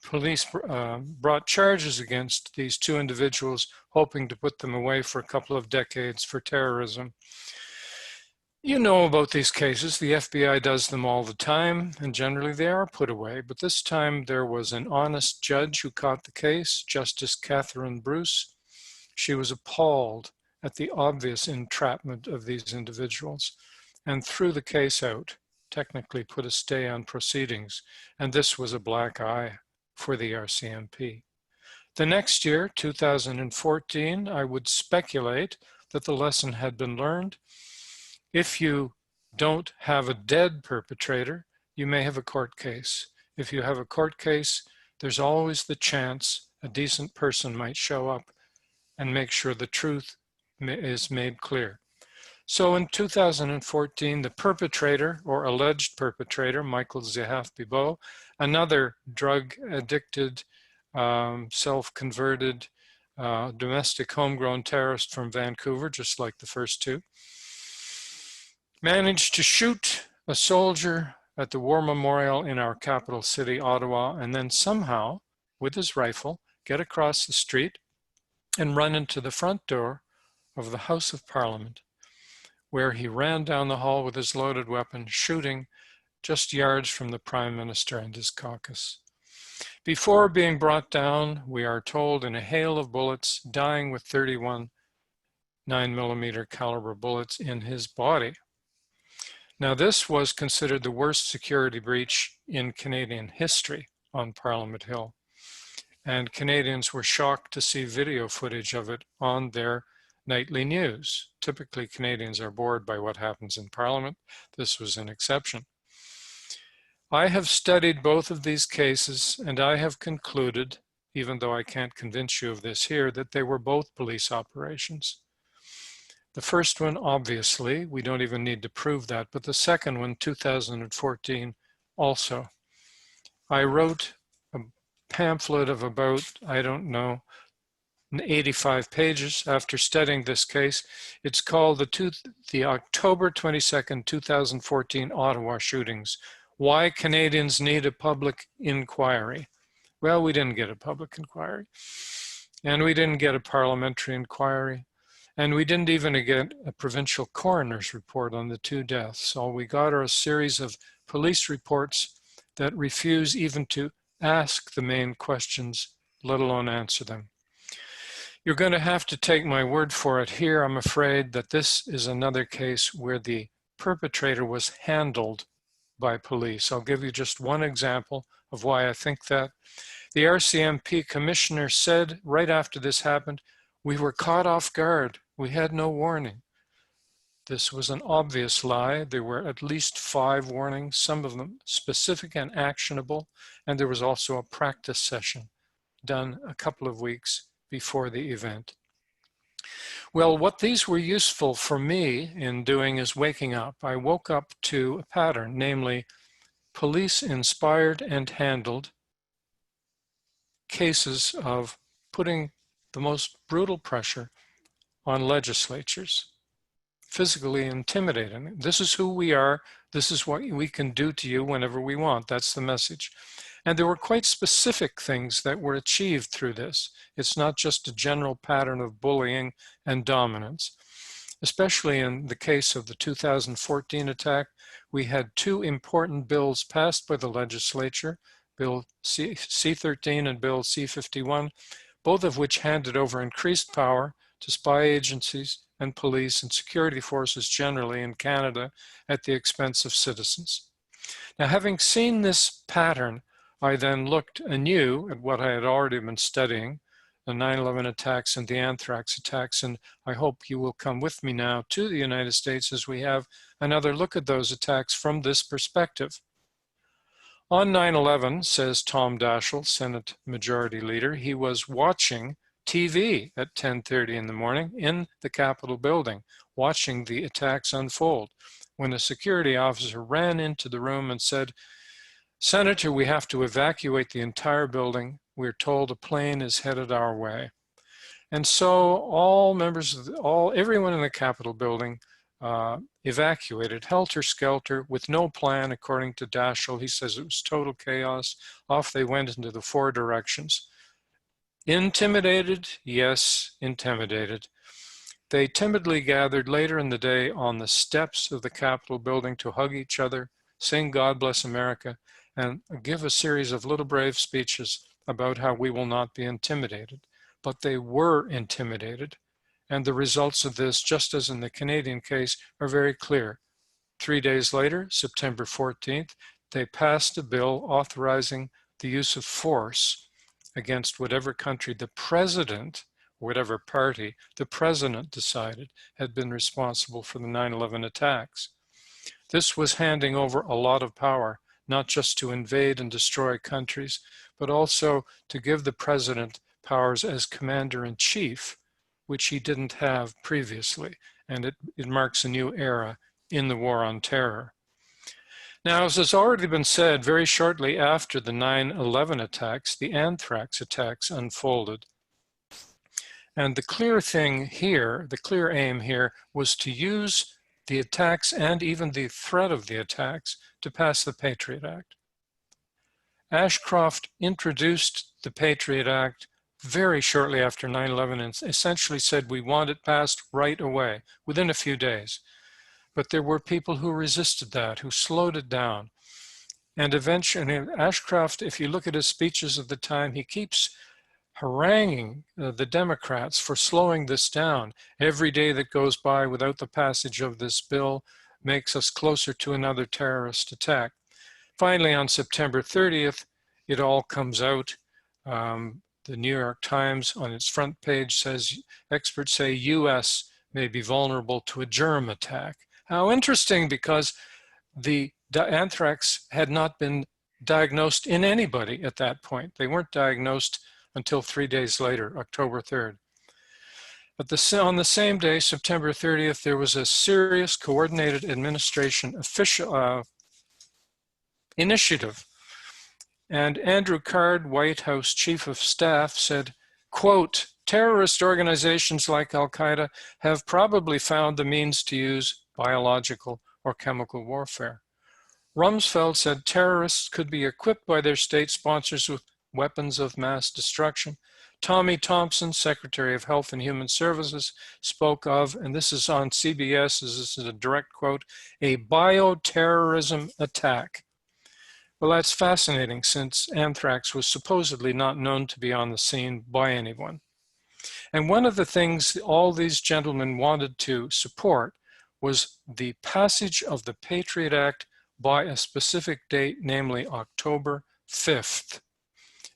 Speaker 4: police brought charges against these two individuals, hoping to put them away for a couple of decades for terrorism. You know about these cases. The FBI does them all the time, and generally they are put away. But this time there was an honest judge who caught the case, Justice Catherine Bruce. She was appalled at the obvious entrapment of these individuals and threw the case out, technically put a stay on proceedings. And this was a black eye for the RCMP. The next year, 2014, I would speculate that the lesson had been learned. If you don't have a dead perpetrator, you may have a court case. If you have a court case, there's always the chance a decent person might show up and make sure the truth is made clear. So in 2014, the perpetrator or alleged perpetrator, Michael Zehaf-Bibo, another drug-addicted, self-converted, domestic homegrown terrorist from Vancouver, just like the first two, managed to shoot a soldier at the War Memorial in our capital city, Ottawa, and then somehow, with his rifle, get across the street and run into the front door of the House of Parliament, where he ran down the hall with his loaded weapon, shooting just yards from the Prime Minister and his caucus. Before being brought down, we are told, in a hail of bullets, dying with 31 9mm caliber bullets in his body. Now, this was considered the worst security breach in Canadian history on Parliament Hill. And Canadians were shocked to see video footage of it on their nightly news. Typically, Canadians are bored by what happens in Parliament. This was an exception. I have studied both of these cases, and I have concluded, even though I can't convince you of this here, that they were both police operations. The first one, obviously, we don't even need to prove that, but the second one, 2014, also. I wrote a pamphlet of about, I don't know, 85 pages after studying this case. It's called the October 22nd, 2014 Ottawa shootings. Why Canadians need a public inquiry. Well, we didn't get a public inquiry, and we didn't get a parliamentary inquiry, and we didn't even get a provincial coroner's report on the two deaths. All we got are a series of police reports that refuse even to ask the main questions, let alone answer them. You're going to have to take my word for it here. I'm afraid that this is another case where the perpetrator was handled by police. I'll give you just one example of why I think that. The RCMP commissioner said right after this happened, "We were caught off guard. We had no warning." This was an obvious lie. There were at least 5 warnings, some of them specific and actionable, and there was also a practice session done a couple of weeks before the event. Well, what these were useful for me in doing is waking up. I woke up to a pattern, namely police inspired and handled cases of putting the most brutal pressure on legislatures, physically intimidating them. This is who we are. This is what we can do to you whenever we want. That's the message. And there were quite specific things that were achieved through this. It's not just a general pattern of bullying and dominance. Especially in the case of the 2014 attack, we had 2 important bills passed by the legislature, Bill C-13 and Bill C-51, both of which handed over increased power to spy agencies and police and security forces generally in Canada at the expense of citizens. Now, having seen this pattern, I then looked anew at what I had already been studying, the 9/11 attacks and the Anthrax attacks, and I hope you will come with me now to the United States as we have another look at those attacks from this perspective. On 9/11, says Tom Daschle, Senate Majority Leader, he was watching TV at 10:30 in the morning in the Capitol building, watching the attacks unfold, when a security officer ran into the room and said, "Senator, we have to evacuate the entire building. We're told a plane is headed our way." And so all members of everyone in the Capitol building evacuated helter-skelter with no plan, according to Daschle. He says it was total chaos. Off they went into the four directions. Intimidated? Yes, intimidated. They timidly gathered later in the day on the steps of the Capitol building to hug each other, sing God Bless America, and give a series of little brave speeches about how we will not be intimidated. But they were intimidated. And the results of this, just as in the Canadian case, are very clear. 3 days later, September 14th, they passed a bill authorizing the use of force against whatever country the president, whatever party the president decided had been responsible for the 9/11 attacks. This was handing over a lot of power, not just to invade and destroy countries, but also to give the president powers as commander-in-chief, which he didn't have previously, and it marks a new era in the war on terror. Now, as has already been said, very shortly after the 9/11 attacks, the Anthrax attacks unfolded. And the clear thing here, the clear aim here, was to use the attacks and even the threat of the attacks to pass the Patriot Act. Ashcroft introduced the Patriot Act very shortly after 9/11 and essentially said, we want it passed right away, within a few days. But there were people who resisted that, who slowed it down. And eventually, Ashcroft, if you look at his speeches of the time, he keeps haranguing the Democrats for slowing this down. Every day that goes by without the passage of this bill makes us closer to another terrorist attack. Finally, on September 30th, it all comes out. The New York Times on its front page says, experts say US may be vulnerable to a germ attack. How interesting, because the anthrax had not been diagnosed in anybody at that point. They weren't diagnosed until 3 days later, October 3rd. But on the same day, September 30th, there was a serious coordinated administration official initiative. And Andrew Card, White House Chief of Staff, said, quote, terrorist organizations like Al-Qaeda have probably found the means to use biological or chemical warfare. Rumsfeld said terrorists could be equipped by their state sponsors with weapons of mass destruction. Tommy Thompson, Secretary of Health and Human Services, spoke of, and this is on CBS, this is a direct quote, a bioterrorism attack. Well, that's fascinating, since anthrax was supposedly not known to be on the scene by anyone. And one of the things all these gentlemen wanted to support was the passage of the Patriot Act by a specific date, namely October 5th.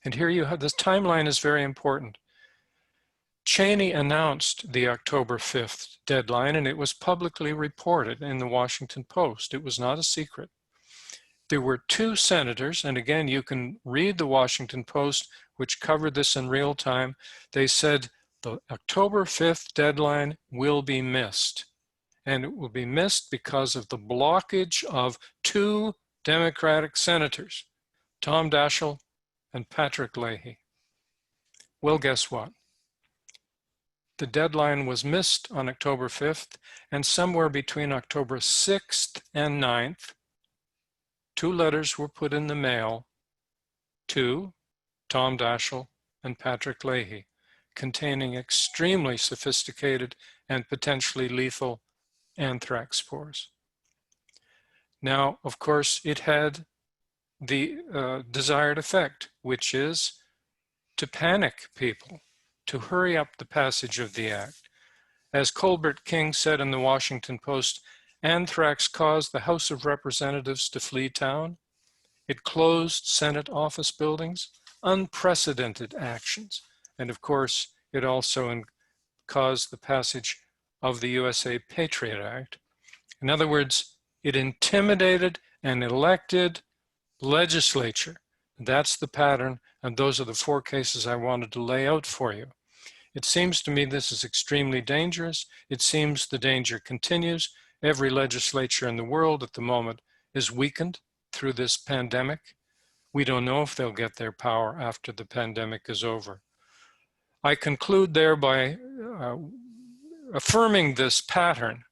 Speaker 4: And here you have, this timeline is very important. Cheney announced the October 5th deadline, and it was publicly reported in the Washington Post. It was not a secret. There were two senators, and again, you can read the Washington Post, which covered this in real time. They said the October 5th deadline will be missed. And it will be missed because of the blockage of two Democratic senators, Tom Daschle and Patrick Leahy. Well, guess what? The deadline was missed on October 5th, and somewhere between October 6th and 9th, two letters were put in the mail to Tom Daschle and Patrick Leahy, containing extremely sophisticated and potentially lethal anthrax spores. Now, of course, it had the desired effect, which is to panic people, to hurry up the passage of the act. As Colbert King said in the Washington Post, anthrax caused the House of Representatives to flee town. It closed Senate office buildings, unprecedented actions. And of course, it also caused the passage of the USA Patriot Act. In other words, it intimidated an elected legislature. That's the pattern, and those are the 4 cases I wanted to lay out for you. It seems to me this is extremely dangerous. It seems the danger continues. Every legislature in the world at the moment is weakened through this pandemic. We don't know if they'll get their power after the pandemic is over. I conclude there by affirming this pattern,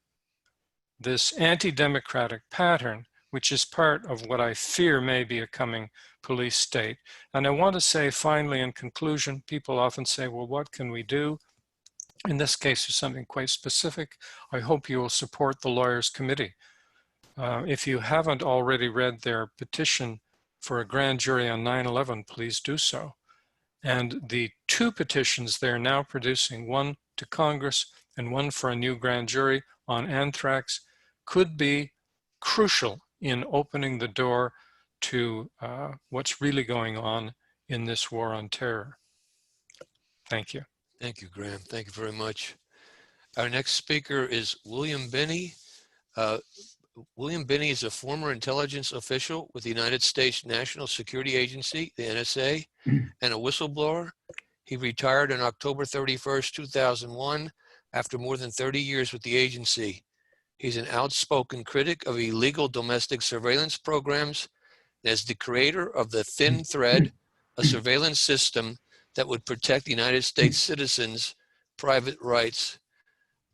Speaker 4: this anti-democratic pattern, which is part of what I fear may be a coming police state. And I want to say finally in conclusion, people often say, well, what can we do? In this case, there's something quite specific. I hope you will support the Lawyers Committee. If you haven't already read their petition for a grand jury on 9/11, please do so. And the 2 petitions they're now producing, one to Congress and one for a new grand jury on anthrax, could be crucial in opening the door to what's really going on in this war on terror. Thank you.
Speaker 1: Thank you, Graham. Thank you very much. Our next speaker is William Binney. William Binney is a former intelligence official with the United States National Security Agency, the NSA, and a whistleblower. He retired on October 31st, 2001, after more than 30 years with the agency. He's an outspoken critic of illegal domestic surveillance programs, and as the creator of the Thin Thread, a surveillance system that would protect the United States citizens' private rights.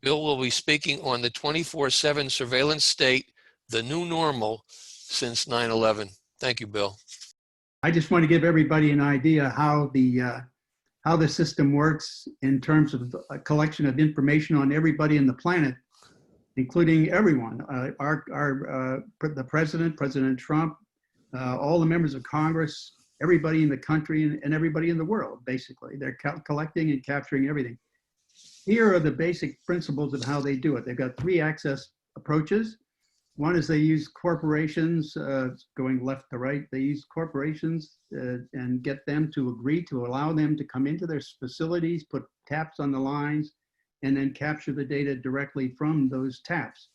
Speaker 1: Bill will be speaking on the 24/7 surveillance state, the new normal since 9/11. Thank you, Bill.
Speaker 5: I just want to give everybody an idea how the system works in terms of a collection of information on everybody in the planet, including everyone. The president, President Trump, all the members of Congress, everybody in the country, and everybody in the world, basically. They're collecting and capturing everything. Here are the basic principles of how they do it. They've got 3 access approaches. One is they use corporations, going left to right. They use corporations and get them to agree to allow them to come into their facilities, put taps on the lines, and then capture the data directly from those taps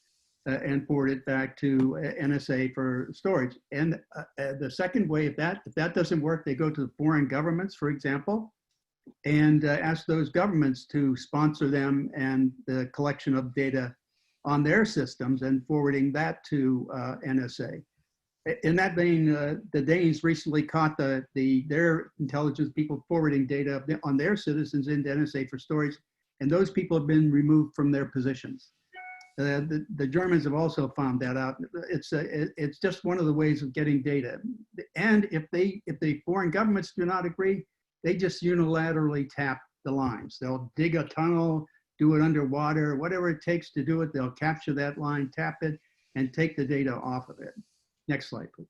Speaker 5: and forward it back to NSA for storage. And the second way, if that doesn't work, they go to foreign governments, for example, and ask those governments to sponsor them and the collection of data on their systems and forwarding that to NSA. In that vein, the Danes recently caught their intelligence people forwarding data on their citizens into NSA for storage, and those people have been removed from their positions. The Germans have also found that out. It's just one of the ways of getting data. And if the foreign governments do not agree, they just unilaterally tap the lines. They'll dig a tunnel, do it underwater, whatever it takes to do it. They'll capture that line, tap it, and take the data off of it. Next slide, please.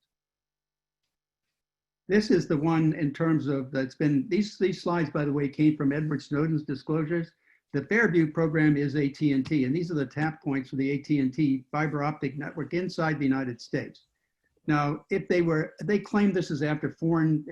Speaker 5: This is the one in terms of that's been, these slides, by the way, came from Edward Snowden's disclosures. The Fairview program is AT&T, and these are the tap points for the AT&T fiber optic network inside the United States. Now, if they claim this is after foreign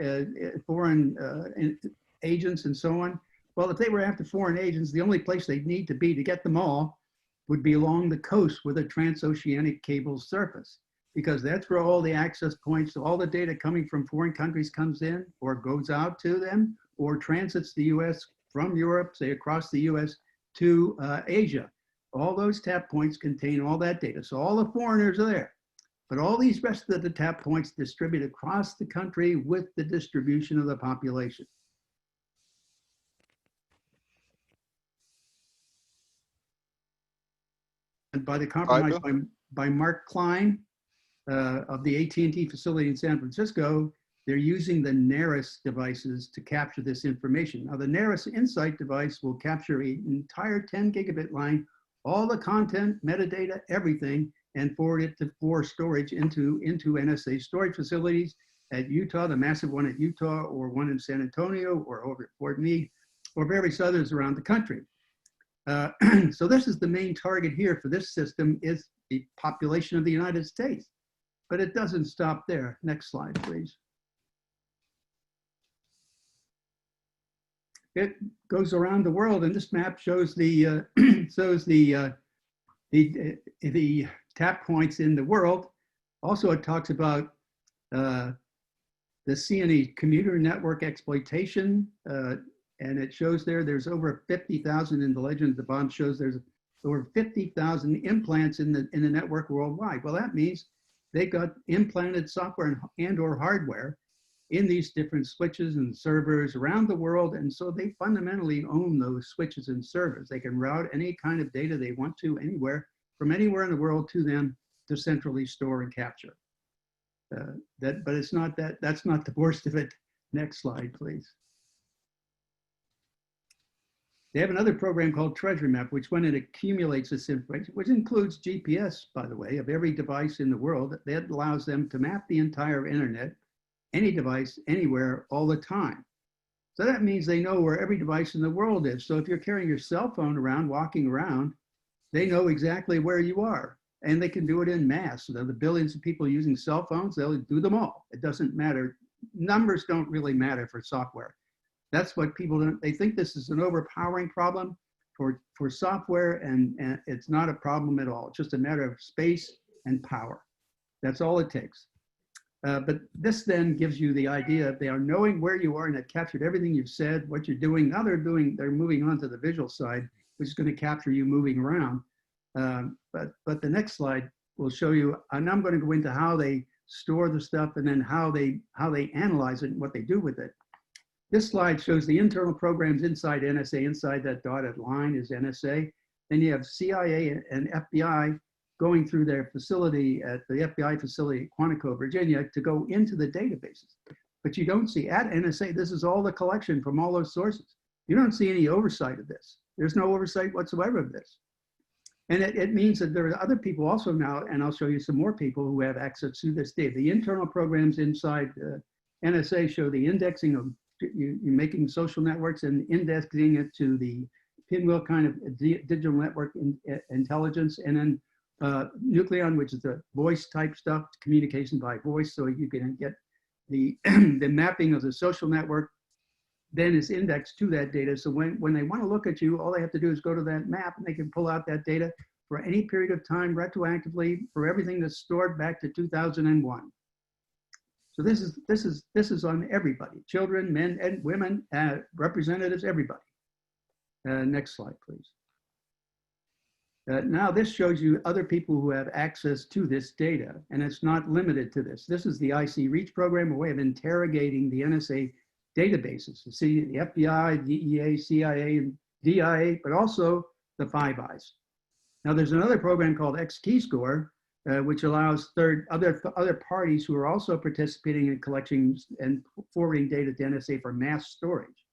Speaker 5: agents and so on. Well, if they were after foreign agents, the only place they'd need to be to get them all would be along the coast where the transoceanic cables surface, because that's where all the access points, all the data coming from foreign countries comes in or goes out to them or transits the US from Europe, say across the US to Asia. All those tap points contain all that data. So all the foreigners are there, but all these rest of the tap points distribute across the country with the distribution of the population. And by the compromise by Mark Klein of the AT&T facility in San Francisco, they're using the NARIS devices to capture this information. Now the NARIS Insight device will capture an entire 10 gigabit line, all the content, metadata, everything, and forward it for storage into NSA storage facilities at Utah, the massive one at Utah, or one in San Antonio, or over at Fort Meade, or various others around the country. So this is the main target here for this system is the population of the United States. But it doesn't stop there. Next slide, please. It goes around the world, and this map shows the the tap points in the world. Also, it talks about the C&E commuter network exploitation, and it shows there's over 50,000 in the legend. The bottom shows there's over 50,000 implants in the network worldwide. Well, that means they got implanted software and or hardware in these different switches and servers around the world. And so they fundamentally own those switches and servers. They can route any kind of data they want to anywhere, from anywhere in the world to them to centrally store and capture. But it's not that's not the worst of it. Next slide, please. They have another program called Treasure Map, which when it accumulates this information, which includes GPS, by the way, of every device in the world, that allows them to map the entire internet, any device, anywhere, all the time. So that means they know where every device in the world is. So if you're carrying your cell phone around, walking around, they know exactly where you are. And they can do it in mass. So the billions of people using cell phones, they'll do them all. It doesn't matter. Numbers don't really matter for software. That's what people don't, they think this is an overpowering problem for software, and it's not a problem at all. It's just a matter of space and power. That's all it takes. But this then gives you the idea they are knowing where you are, and they've captured everything you've said, what you're doing. Now they're moving on to the visual side, which is going to capture you moving around. But the next slide will show you, and I'm going to go into how they store the stuff and then how they analyze it and what they do with it. This slide shows the internal programs inside NSA. Inside that dotted line is NSA. Then you have CIA and FBI going through their facility at the FBI facility at Quantico, Virginia, to go into the databases. But you don't see at NSA, this is all the collection from all those sources. You don't see any oversight of this. There's no oversight whatsoever of this. And it means that there are other people also now, and I'll show you some more people who have access to this data. The internal programs inside NSA show the indexing of you making social networks and indexing it to the pinwheel kind of digital network intelligence, and then Nucleon, which is the voice type stuff, communication by voice, so you can get the the mapping of the social network then is indexed to that data. So when they want to look at you, all they have to do is go to that map and they can pull out that data for any period of time retroactively for everything that's stored back to 2001. So this is on everybody, children, men and women, representatives, everybody. Next slide, please. Now this shows you other people who have access to this data, and it's not limited to this. This is the IC Reach program, a way of interrogating the NSA databases. You see the FBI, DEA, CIA, and DIA, but also the Five Eyes. Now there's another program called X-Keyscore, which allows other parties who are also participating in collecting and forwarding data to NSA for mass storage.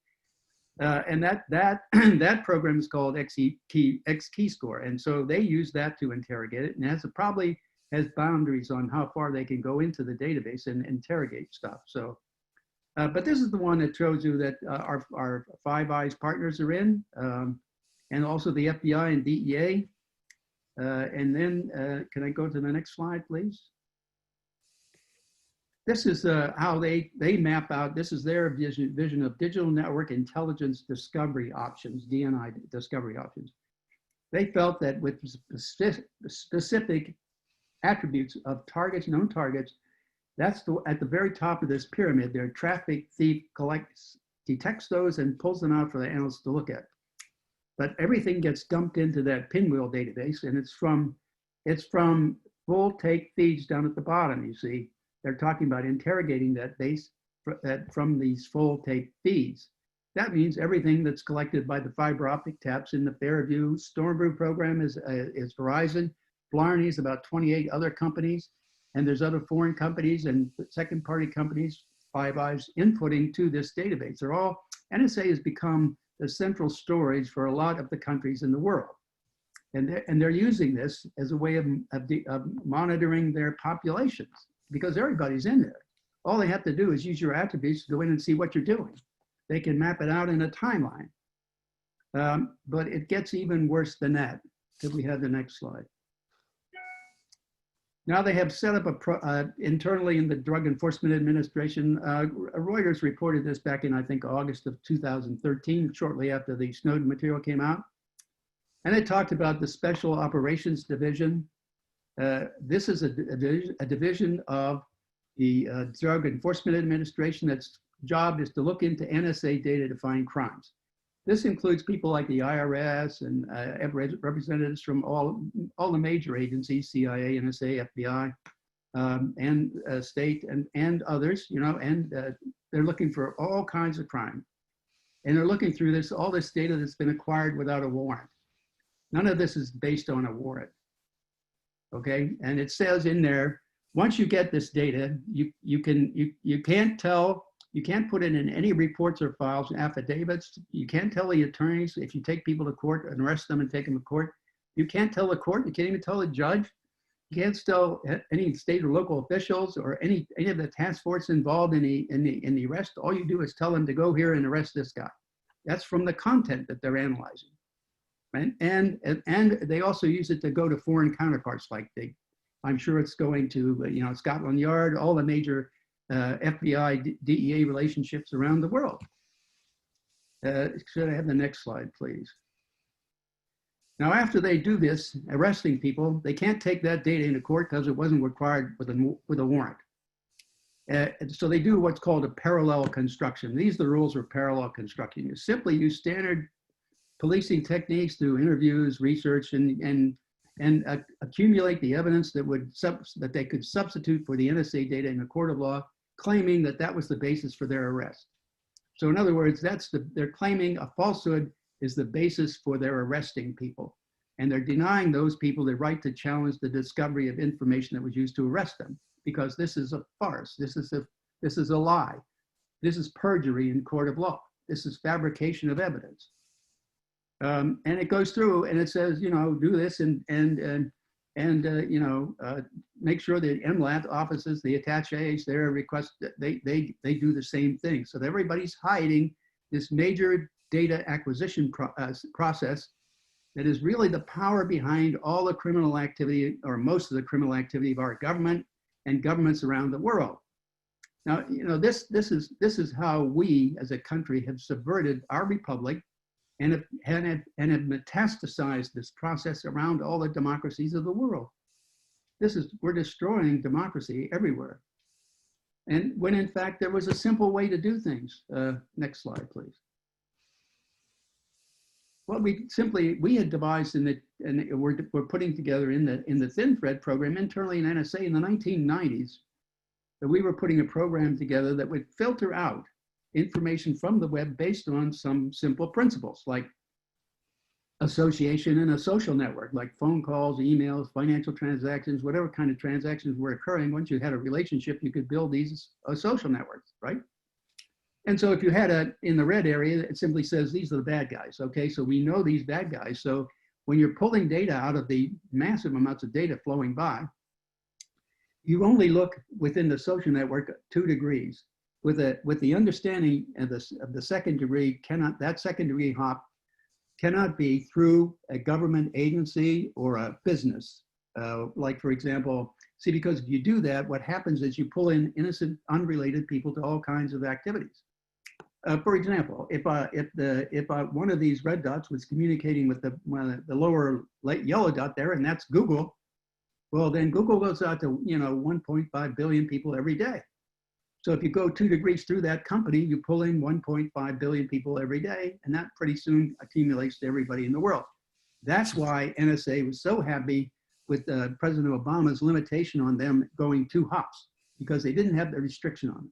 Speaker 5: And that program is called X-Keyscore. And so they use that to interrogate it, and probably has boundaries on how far they can go into the database and interrogate stuff. So, but this is the one that shows you that our Five Eyes partners are in, and also the FBI and DEA. And then, can I go to the next slide, please? This is how they map out, this is their vision of digital network intelligence discovery options, DNI discovery options. They felt that with specific attributes of targets, known targets, that's at the very top of this pyramid, their traffic thief detects those and pulls them out for the analysts to look at. But everything gets dumped into that pinwheel database, and it's from full take feeds down at the bottom, you see. They're talking about interrogating that base from these full take feeds. That means everything that's collected by the fiber optic taps in the Fairview Stormbrew program is Verizon. Blarney is about 28 other companies, and there's other foreign companies and second party companies, Five Eyes, inputting to this database. They're all, NSA has become the central storage for a lot of the countries in the world. And they're using this as a way of monitoring their populations, because everybody's in there. All they have to do is use your attributes to go in and see what you're doing. They can map it out in a timeline. But it gets even worse than that. Could we have the next slide? Now they have set up internally in the Drug Enforcement Administration. Reuters reported this back in, I think, August of 2013, shortly after the Snowden material came out. And it talked about the Special Operations Division. This is a division of the Drug Enforcement Administration that's job is to look into NSA data to find crimes. This includes people like the IRS and representatives from all the major agencies, CIA, NSA, FBI, and state and others, you know, and they're looking for all kinds of crime. And they're looking through all this data that's been acquired without a warrant. None of this is based on a warrant, okay? And it says in there, once you get this data, you can't tell. You can't put it in any reports or files, affidavits. You can't tell the attorneys if you take people to court and arrest them and take them to court. You can't tell the court. You can't even tell the judge. You can't tell any state or local officials or any of the task force involved in the arrest. All you do is tell them to go here and arrest this guy. That's from the content that they're analyzing, right? And they also use it to go to foreign counterparts, like I'm sure it's going to Scotland Yard, all the major FBI, DEA relationships around the world. Should I have the next slide, please? Now, after they do this, arresting people, they can't take that data into court because it wasn't required with a warrant. So they do what's called a parallel construction. These are the rules for parallel construction. You simply use standard policing techniques through interviews, research, and accumulate the evidence that they could substitute for the NSA data in a court of law, claiming that that was the basis for their arrest. So in other words, they're claiming a falsehood is the basis for their arresting people. And they're denying those people the right to challenge the discovery of information that was used to arrest them, because this is a farce. This is a lie. This is perjury in court of law. This is fabrication of evidence. And it goes through and it says, do this and make sure the MLAT offices, the attaches, their request, they do the same thing. So that everybody's hiding this major data acquisition process that is really the power behind all the criminal activity, or most of the criminal activity of our government and governments around the world. Now, this is how we as a country have subverted our republic and have metastasized this process around all the democracies of the world. We're destroying democracy everywhere. And when in fact, there was a simple way to do things. Next slide, please. Well, we had devised and we're putting together in the Thin Thread program internally in NSA in the 1990s, that we were putting a program together that would filter out information from the web based on some simple principles, like association in a social network, like phone calls, emails, financial transactions, whatever kind of transactions were occurring. Once you had a relationship, you could build these social networks, right? And so if you had in the red area, it simply says, these are the bad guys, okay? So we know these bad guys. So when you're pulling data out of the massive amounts of data flowing by, you only look within the social network 2 degrees. With the understanding of the second degree, that second degree hop cannot be through a government agency or a business. Like, for example, because if you do that, what happens is you pull in innocent, unrelated people to all kinds of activities. For example, if one of these red dots was communicating with the lower yellow dot there, and that's Google, well, then Google goes out to 1.5 billion people every day. So if you go 2 degrees through that company, you pull in 1.5 billion people every day, and that pretty soon accumulates to everybody in the world. That's why NSA was so happy with President Obama's limitation on them going 2 hops, because they didn't have the restriction on them.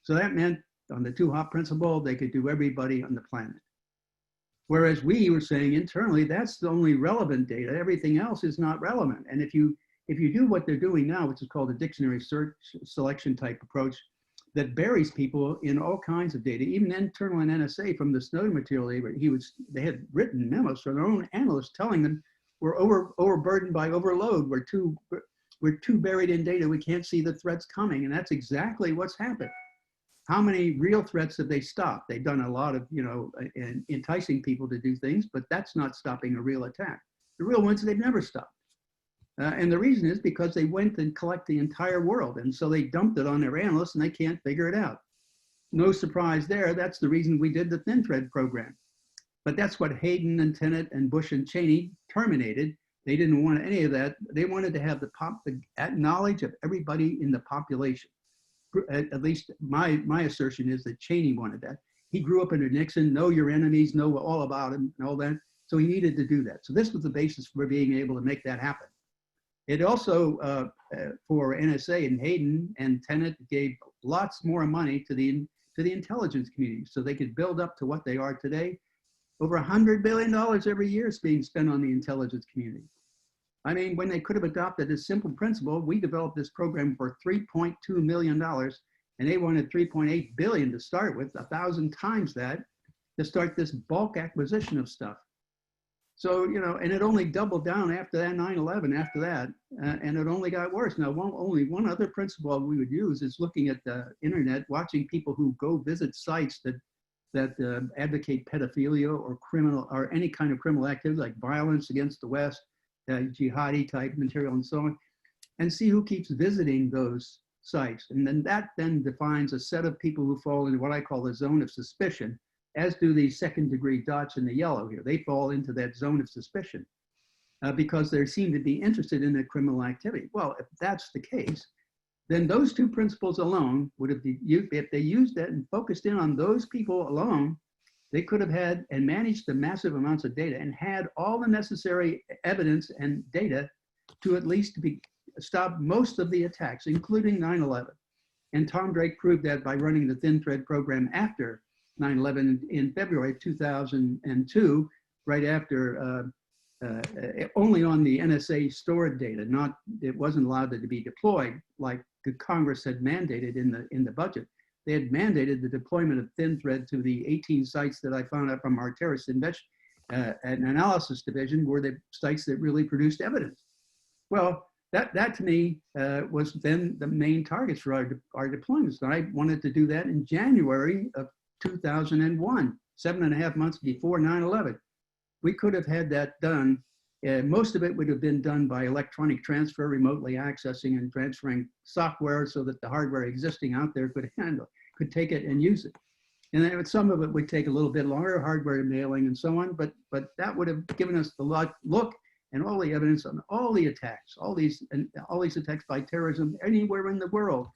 Speaker 5: So that meant on the 2-hop principle, they could do everybody on the planet. Whereas we were saying internally, that's the only relevant data. Everything else is not relevant. And if you do what they're doing now, which is called a dictionary search selection type approach, that buries people in all kinds of data, even internal in NSA from the Snowden material. They had written memos from their own analysts telling them we're overburdened by overload. We're too buried in data. We can't see the threats coming, and that's exactly what's happened. how many real threats have they stopped? They've done a lot of, enticing people to do things, but that's not stopping a real attack. The real ones, they've never stopped. And the reason is because they went and collect the entire world. And so they dumped it on their analysts and they can't figure it out. No surprise there. That's the reason we did the thin thread program. But that's what Hayden and Tenet and Bush and Cheney terminated. They didn't want any of that. They wanted to have the knowledge of everybody in the population. At least my assertion is that Cheney wanted that. He grew up under Nixon, know your enemies, know all about him and all that. So he needed to do that. So this was the basis for being able to make that happen. It also, for NSA and Hayden and Tenet, gave lots more money to the intelligence community so they could build up to what they are today. Over $100 billion every year is being spent on the intelligence community. I mean, when they could have adopted this simple principle, we developed this program for $3.2 million, and they wanted $3.8 billion to start with, 1,000 times that, to start this bulk acquisition of stuff. So, and it only doubled down after that 9/11, after that, and it only got worse. Now, only one other principle we would use is looking at the internet, watching people who go visit sites that advocate pedophilia or criminal or any kind of criminal activity like violence against the West, jihadi type material and so on, and see who keeps visiting those sites. And then that defines a set of people who fall into what I call the zone of suspicion, as do the second degree dots in the yellow here. They fall into that zone of suspicion because they seem to be interested in the criminal activity. Well, if that's the case, then those two principles alone would have been, if they used that and focused in on those people alone, they could have had and managed the massive amounts of data and had all the necessary evidence and data to at least stop most of the attacks, including 9/11. And Tom Drake proved that by running the thin thread program after 9/11 in February 2002, right after, only on the NSA stored data, it wasn't allowed to be deployed like the Congress had mandated in the budget. They had mandated the deployment of thin thread to the 18 sites that I found out from our terrorist and analysis division were the sites that really produced evidence. Well, that to me was then the main targets for our deployments. And I wanted to do that in January of 2001, 7.5 months before 9/11. We could have had that done. Most of it would have been done by electronic transfer, remotely accessing and transferring software so that the hardware existing out there could take it and use it. And then some of it would take a little bit longer, hardware mailing and so on, but that would have given us the look and all the evidence on all the attacks, all these attacks by terrorism anywhere in the world.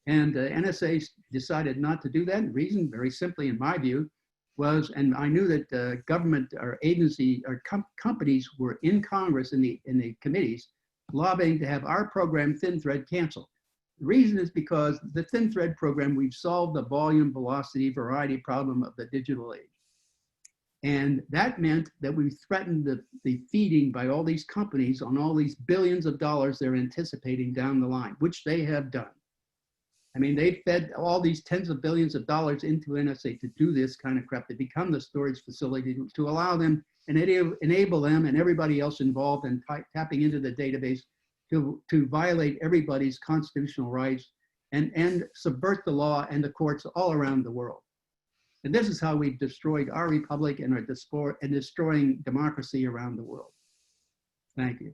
Speaker 5: And NSA decided not to do that. The reason, very simply in my view, was, and I knew that government or agency or companies were in Congress in the committees lobbying to have our program thin thread canceled. The reason is because the thin thread program, we've solved the volume, velocity, variety problem of the digital age. And that meant that we threatened the feeding by all these companies on all these billions of dollars they're anticipating down the line, which they have done. I mean, they fed all these tens of billions of dollars into NSA to do this kind of crap, to become the storage facility, to allow them and enable them and everybody else involved in tapping into the database to violate everybody's constitutional rights and subvert the law and the courts all around the world. And this is how we've destroyed our republic and are destroying democracy around the world. Thank you.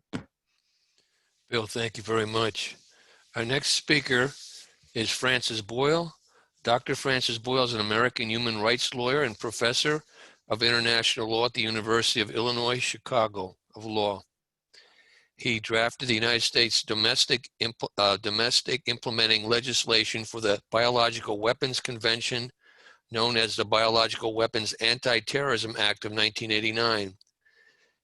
Speaker 1: Bill, thank you very much. Our next speaker is Francis Boyle. Dr. Francis Boyle is an American human rights lawyer and professor of international law at the University of Illinois, Chicago of Law. He drafted the United States domestic implementing legislation for the Biological Weapons Convention, known as the Biological Weapons Anti-Terrorism Act of 1989.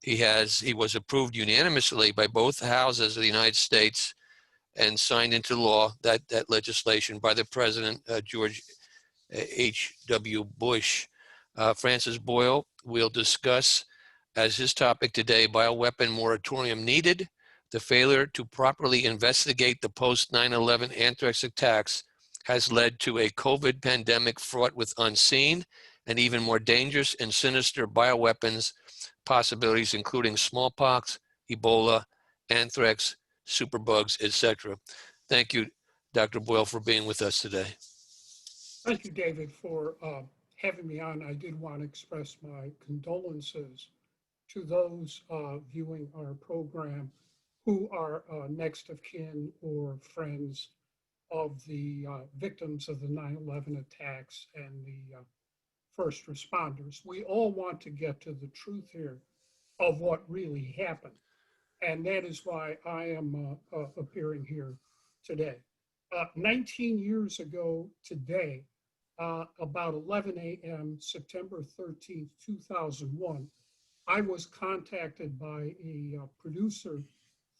Speaker 1: He was approved unanimously by both houses of the United States and signed into law that legislation by the President, George H.W. Bush. Francis Boyle will discuss as his topic today, bioweapon moratorium needed, the failure to properly investigate the post 9/11 anthrax attacks has led to a COVID pandemic fraught with unseen and even more dangerous and sinister bioweapons possibilities, including smallpox, Ebola, anthrax, superbugs, etc. Thank you, Dr. Boyle, for being with us today.
Speaker 6: Thank you, David, for having me on. I did want to express my condolences to those viewing our program who are next of kin or friends of the victims of the 9/11 attacks and the first responders. We all want to get to the truth here of what really happened. And that is why I am appearing here today. 19 years ago today, about 11 a.m., September 13th, 2001, I was contacted by a producer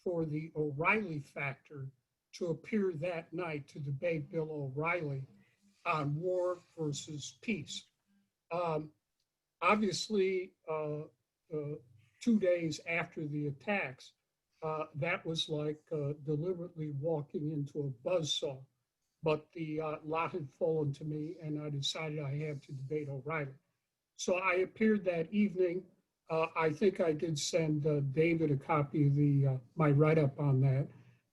Speaker 6: for the O'Reilly Factor to appear that night to debate Bill O'Reilly on war versus peace. Obviously, 2 days after the attacks, that was like deliberately walking into a buzzsaw. But the lot had fallen to me, and I decided I had to debate O'Reilly. So I appeared that evening. I think I did send David a copy of my write-up on that.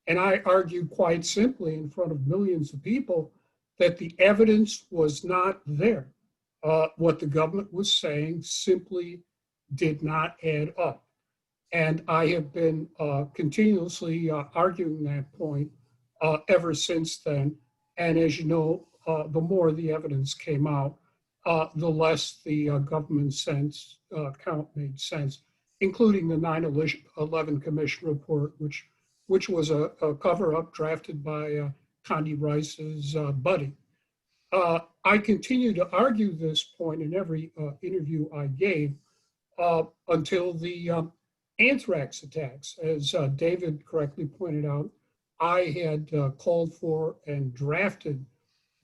Speaker 6: And I argued quite simply in front of millions of people that the evidence was not there. What the government was saying simply did not add up. And I have been continuously arguing that point ever since then. And as you know, the more the evidence came out, the less the government count made sense, including the 9/11 Commission report, which was a cover-up drafted by Condi Rice's buddy. I continue to argue this point in every interview I gave until the Anthrax attacks. As David correctly pointed out, I had called for and drafted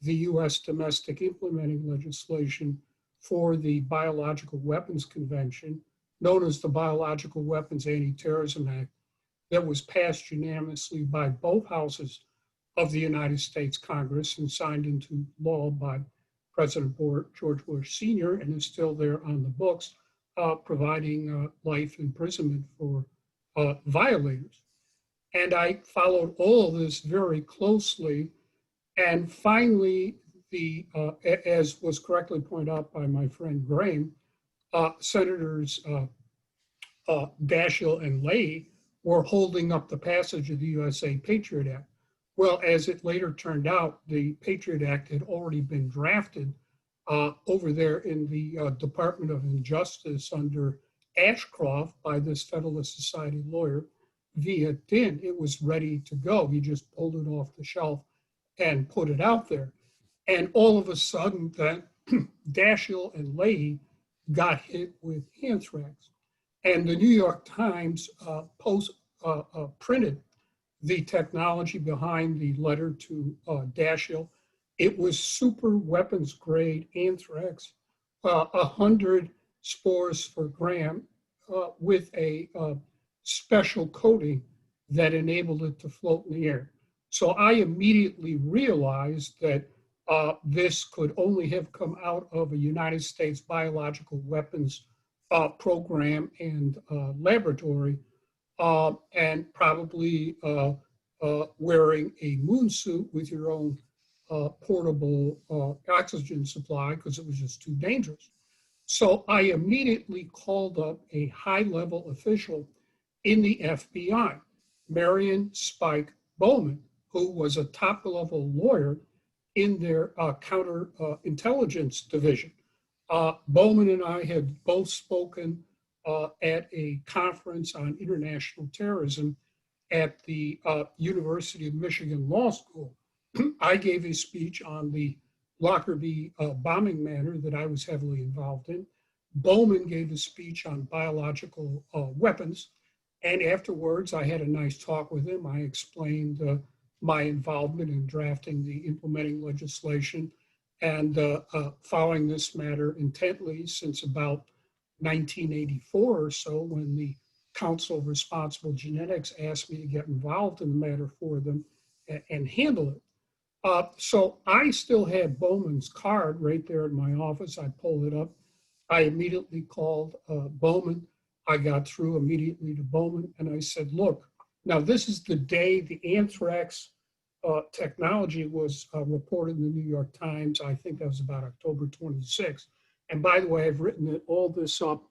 Speaker 6: the U.S. domestic implementing legislation for the Biological Weapons Convention, known as the Biological Weapons Anti-Terrorism Act, that was passed unanimously by both houses of the United States Congress and signed into law by President George Bush Sr. and is still there on the books, providing life imprisonment for violators. And I followed all of this very closely. And finally, as was correctly pointed out by my friend Graham, Senators Dashiell and Leahy were holding up the passage of the USA Patriot Act. Well, as it later turned out, the Patriot Act had already been drafted over there in the Department of Injustice under Ashcroft by this Federalist Society lawyer, Viet Din. It was ready to go. He just pulled it off the shelf and put it out there. And all of a sudden, then Dashiell and Leahy got hit with anthrax. And the New York Times printed the technology behind the letter to Dashiell. It was super weapons grade anthrax, 100 spores per gram with a special coating that enabled it to float in the air. So I immediately realized that this could only have come out of a United States biological weapons program and laboratory, and probably wearing a moon suit with your own portable oxygen supply because it was just too dangerous. So I immediately called up a high-level official in the FBI, Marion Spike Bowman, who was a top-level lawyer in their counterintelligence division. Bowman and I had both spoken at a conference on international terrorism at the University of Michigan Law School. I gave a speech on the Lockerbie bombing matter that I was heavily involved in. Bowman gave a speech on biological weapons. And afterwards, I had a nice talk with him. I explained my involvement in drafting the implementing legislation and following this matter intently since about 1984 or so, when the Council of Responsible Genetics asked me to get involved in the matter for them and handle it. So I still had Bowman's card right there in my office. I pulled it up. I immediately called Bowman. I got through immediately to Bowman and I said, look, now this is the day the anthrax technology was reported in the New York Times. I think that was about October 26th. And by the way, I've written all this up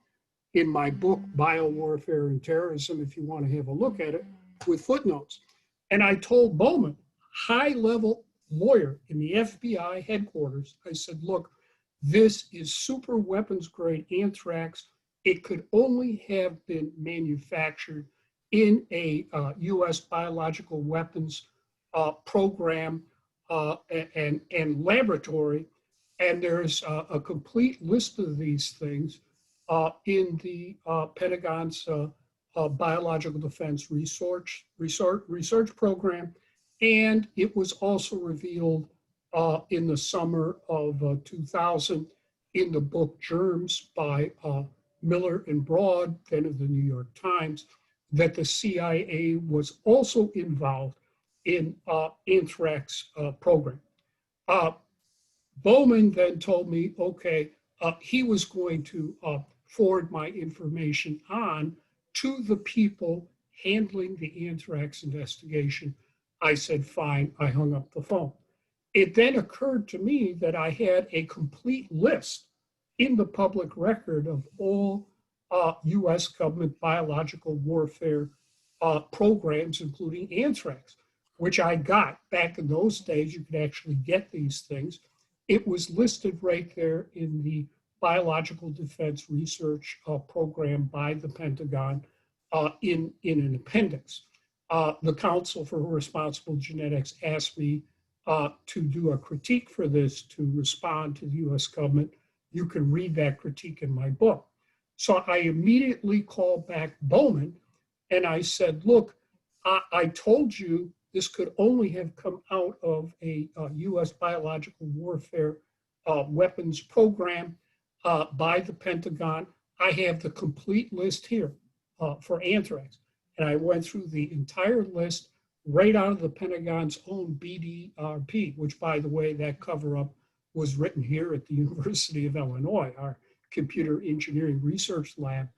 Speaker 6: in my book, Biowarfare and Terrorism, if you want to have a look at it, with footnotes. And I told Bowman, high-level lawyer in the FBI headquarters, I said, look, this is super weapons grade anthrax. It could only have been manufactured in a US biological weapons program and laboratory. And there's a complete list of these things in the Pentagon's Biological Defense Research Program. And it was also revealed in the summer of 2000 in the book Germs by Miller and Broad, then of the New York Times, that the CIA was also involved in anthrax program. Bowman then told me, okay, he was going to forward my information on to the people handling the anthrax investigation. I said, fine, I hung up the phone. It then occurred to me that I had a complete list in the public record of all US government biological warfare programs, including anthrax, which I got back in those days. You could actually get these things. It was listed right there in the Biological Defense Research Program by the Pentagon in an appendix. The Council for Responsible Genetics asked me to do a critique for this to respond to the US government. You can read that critique in my book. So I immediately called back Bowman and I said, look, I told you this could only have come out of a US biological warfare weapons program by the Pentagon. I have the complete list here for anthrax. And I went through the entire list right out of the Pentagon's own BDRP, which, by the way, that cover-up was written here at the University of Illinois, our computer engineering research lab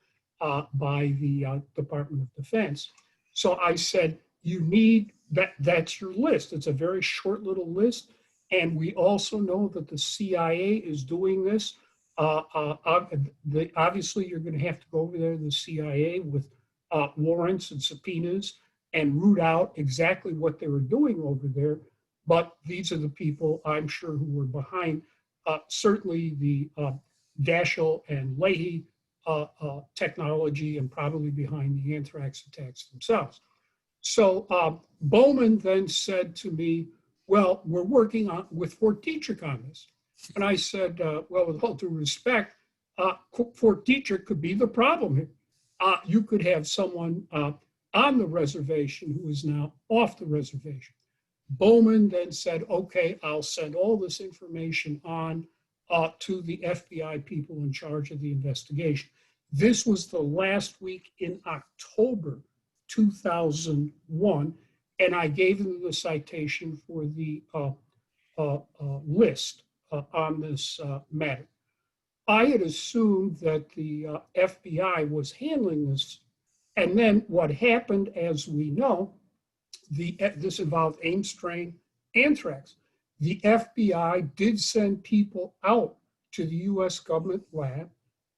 Speaker 6: by the Department of Defense. So I said, you need, that's your list. It's a very short little list. And we also know that the CIA is doing this. Obviously, you're going to have to go over there to the CIA with warrants and subpoenas and root out exactly what they were doing over there. But these are the people, I'm sure, who were behind certainly the Daschle and Leahy technology and probably behind the anthrax attacks themselves. So Bowman then said to me, well, we're working with Fort Detrick on this. And I said, well, with all due respect, Fort Detrick could be the problem here. You could have someone on the reservation who is now off the reservation. Bowman then said, okay, I'll send all this information on to the FBI people in charge of the investigation. This was the last week in October 2001, and I gave them the citation for the list on this matter. I had assumed that the FBI was handling this, and then what happened, as we know, this involved Ames strain anthrax. The FBI did send people out to the US government lab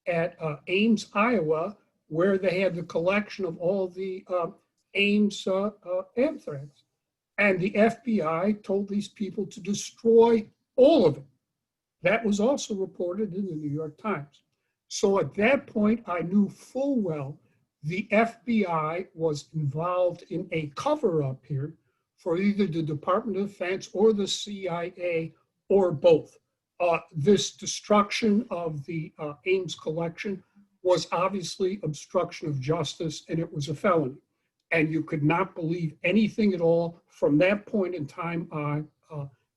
Speaker 6: at Ames, Iowa, where they had the collection of all the Ames anthrax. And the FBI told these people to destroy all of it. That was also reported in the New York Times. So at that point, I knew full well the FBI was involved in a cover-up here for either the Department of Defense or the CIA or both. This destruction of the Ames collection was obviously obstruction of justice, and it was a felony. And you could not believe anything at all. From that point in time,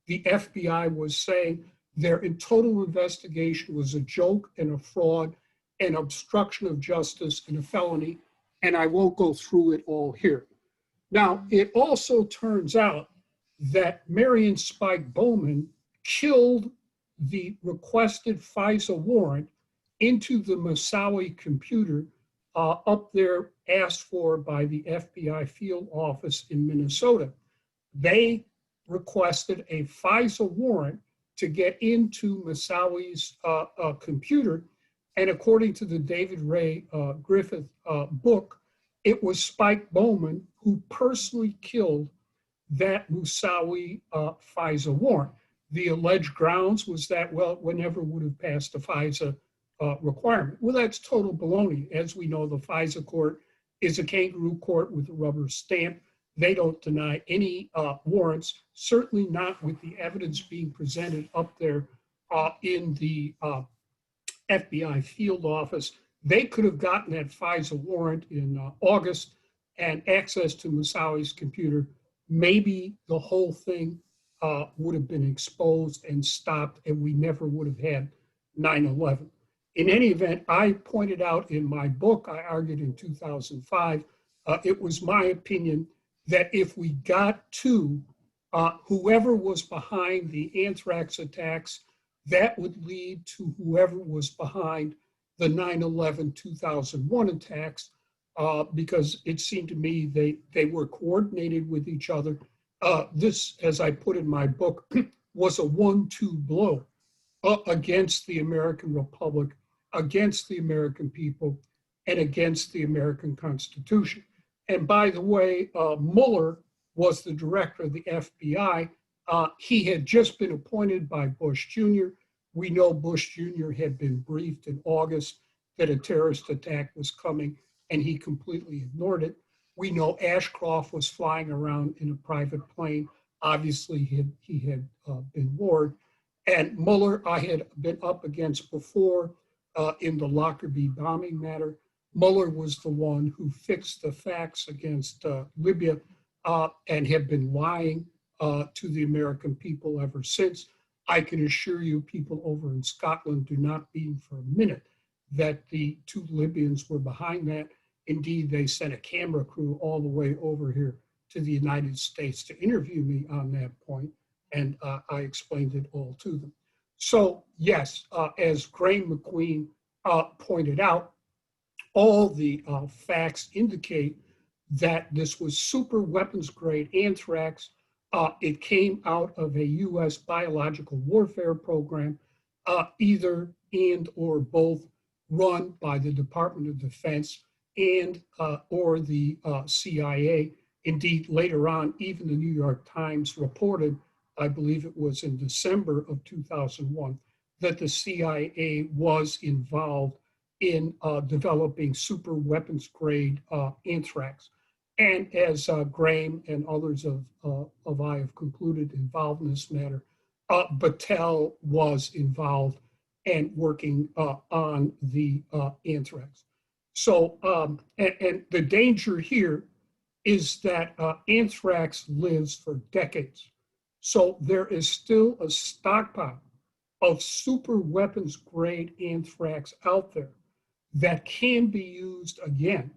Speaker 6: the FBI was saying their total investigation was a joke and a fraud and obstruction of justice and a felony, and I won't go through it all here. Now, it also turns out that Marion Spike Bowman killed the requested FISA warrant into the Moussaoui computer up there asked for by the FBI field office in Minnesota. They requested a FISA warrant to get into Moussaoi's computer. And according to the David Ray Griffith book, it was Spike Bowman who personally killed that Moussaoui FISA warrant. The alleged grounds was that, well, it never would have passed a FISA requirement. Well, that's total baloney. As we know, the FISA court is a kangaroo court with a rubber stamp. They don't deny any warrants, certainly not with the evidence being presented up there in the FBI field office. They could have gotten that FISA warrant in August and access to Moussaoi's computer. Maybe the whole thing would have been exposed and stopped, and we never would have had 9/11. In any event, I pointed out in my book, I argued in 2005, it was my opinion that if we got to whoever was behind the anthrax attacks, that would lead to whoever was behind the 9/11 2001 attacks, because it seemed to me they were coordinated with each other. This, as I put in my book, was a 1-2 blow against the American Republic, against the American people, and against the American Constitution. And by the way, Mueller was the director of the FBI. He had just been appointed by Bush Jr. We know Bush Jr. had been briefed in August that a terrorist attack was coming, and he completely ignored it. We know Ashcroft was flying around in a private plane. Obviously, he had been warned. And Mueller, I had been up against before in the Lockerbie bombing matter. Mueller was the one who fixed the facts against Libya and had been lying to the American people ever since. I can assure you people over in Scotland do not believe for a minute that the two Libyans were behind that. Indeed, they sent a camera crew all the way over here to the United States to interview me on that point, and I explained it all to them. So yes, as Graham McQueen pointed out, all the facts indicate that this was super weapons grade anthrax. It came out of a US biological warfare program, either and or both run by the Department of Defense and or the CIA. Indeed, later on, even the New York Times reported, I believe it was in December of 2001, that the CIA was involved in developing super weapons grade anthrax. And as Graham and others of I have concluded involved in this matter, Battelle was involved and working on the anthrax. So, and the danger here is that anthrax lives for decades. So there is still a stockpile of super weapons grade anthrax out there that can be used again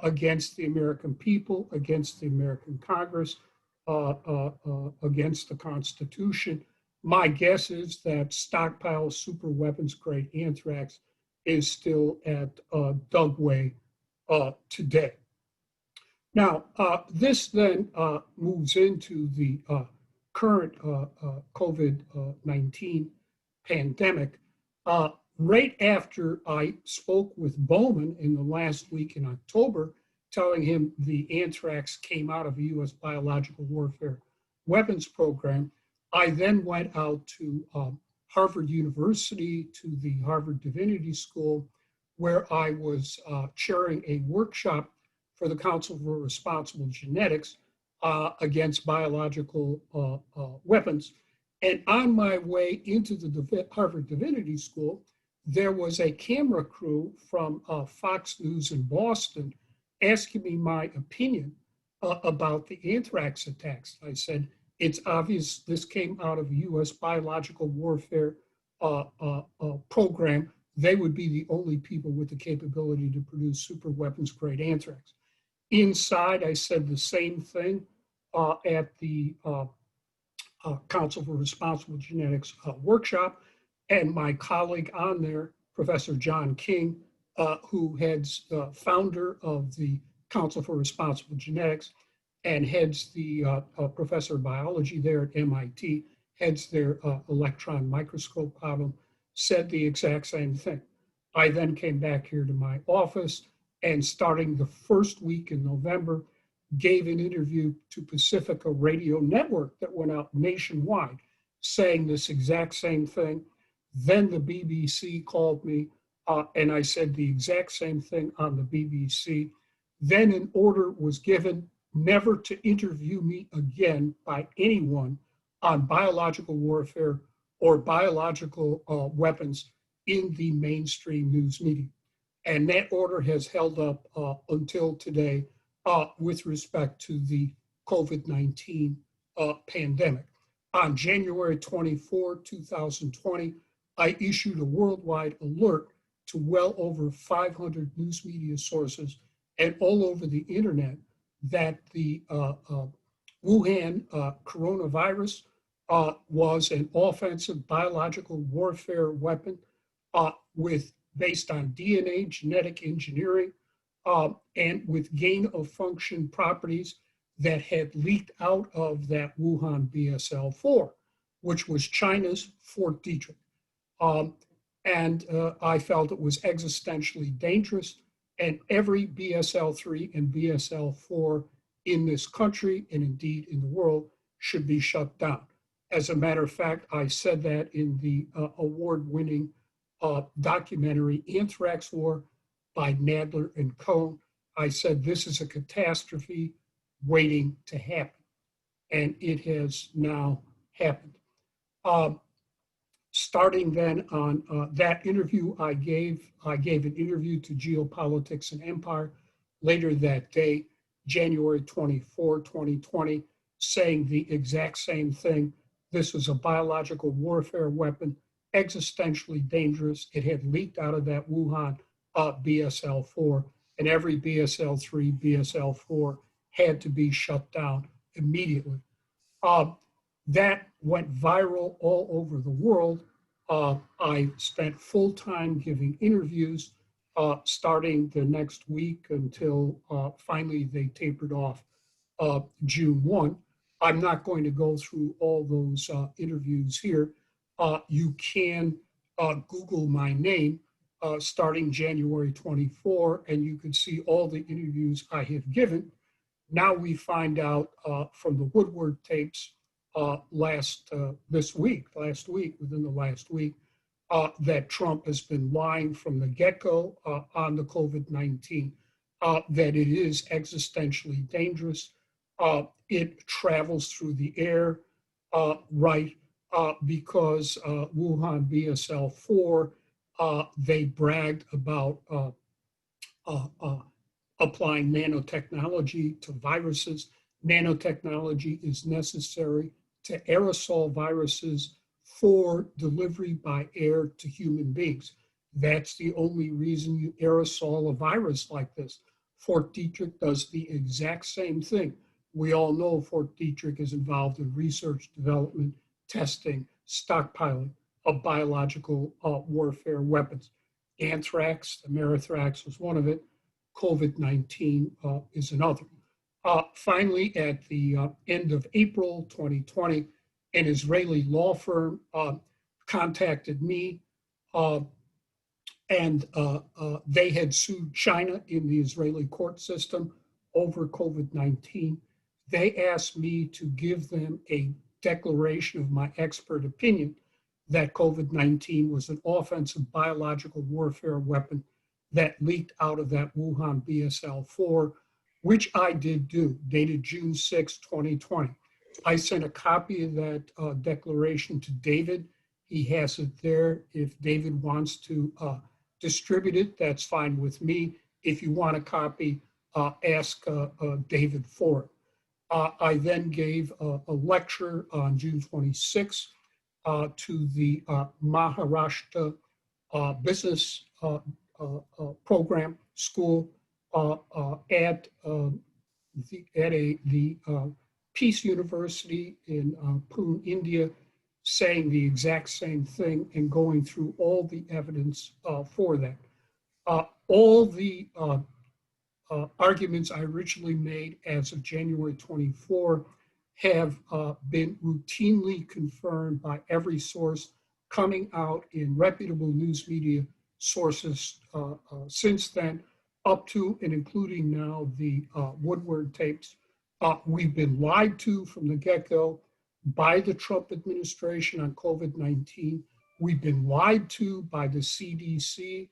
Speaker 6: against the American people, against the American Congress, against the Constitution. My guess is that stockpile of super weapons grade anthrax is still at Dugway today. Now, this then moves into the current COVID-19 pandemic. Right after I spoke with Bowman in the last week in October, telling him the anthrax came out of a US biological warfare weapons program, I then went out to Harvard University, to the Harvard Divinity School, where I was chairing a workshop for the Council for Responsible Genetics against biological weapons. And on my way into the Harvard Divinity School, there was a camera crew from Fox News in Boston asking me my opinion about the anthrax attacks. I said, it's obvious this came out of a US biological warfare program. They would be the only people with the capability to produce super weapons grade anthrax. Inside, I said the same thing at the Council for Responsible Genetics workshop. And my colleague on there, Professor John King, who heads the founder of the Council for Responsible Genetics, and heads the professor of biology there at MIT, heads their electron microscope problem, said the exact same thing. I then came back here to my office and starting the first week in November, gave an interview to Pacifica Radio Network that went out nationwide saying this exact same thing. Then the BBC called me and I said the exact same thing on the BBC. Then an order was given never to interview me again by anyone on biological warfare or biological weapons in the mainstream news media. And that order has held up until today with respect to the COVID-19 pandemic. On January 24, 2020, I issued a worldwide alert to well over 500 news media sources and all over the internet that the Wuhan coronavirus was an offensive biological warfare weapon based on DNA, genetic engineering, and with gain of function properties that had leaked out of that Wuhan BSL-4, which was China's Fort Detrick. And I felt it was existentially dangerous, and every BSL-3 and BSL-4 in this country, and indeed in the world, should be shut down. As a matter of fact, I said that in the award-winning documentary Anthrax War by Nadler and Cohn. I said this is a catastrophe waiting to happen, and it has now happened. Starting then on that interview I gave an interview to Geopolitics and Empire later that day, January 24, 2020, saying the exact same thing. This was a biological warfare weapon, existentially dangerous. It had leaked out of that Wuhan BSL-4, and every BSL-3, BSL-4 had to be shut down immediately. That went viral all over the world. I spent full time giving interviews starting the next week until finally they tapered off June 1. I'm not going to go through all those interviews here. You can Google my name starting January 24, and you can see all the interviews I have given. Now we find out from the Woodward tapes last week, within the last week, that Trump has been lying from the get-go on the COVID-19, that it is existentially dangerous. It travels through the air, because Wuhan BSL-4, they bragged about applying nanotechnology to viruses. Nanotechnology is necessary to aerosol viruses for delivery by air to human beings. That's the only reason you aerosol a virus like this. Fort Detrick does the exact same thing. We all know Fort Detrick is involved in research, development, testing, stockpiling of biological warfare weapons. Anthrax, Amerithrax was one of it. COVID-19 is another. Finally, at the end of April 2020, an Israeli law firm contacted me, and they had sued China in the Israeli court system over COVID-19. They asked me to give them a declaration of my expert opinion that COVID-19 was an offensive biological warfare weapon that leaked out of that Wuhan BSL-4, which I did do, dated June 6, 2020. I sent a copy of that declaration to David. He has it there. If David wants to distribute it, that's fine with me. If you want a copy, ask David for it. I then gave a lecture on June 26 to the Maharashtra Business Program School at the Peace University in Pune, India, saying the exact same thing and going through all the evidence for that. All the arguments I originally made as of January 24 have been routinely confirmed by every source coming out in reputable news media sources since then, up to and including now the Woodward tapes. We've been lied to from the get-go by the Trump administration on COVID-19. We've been lied to by the CDC,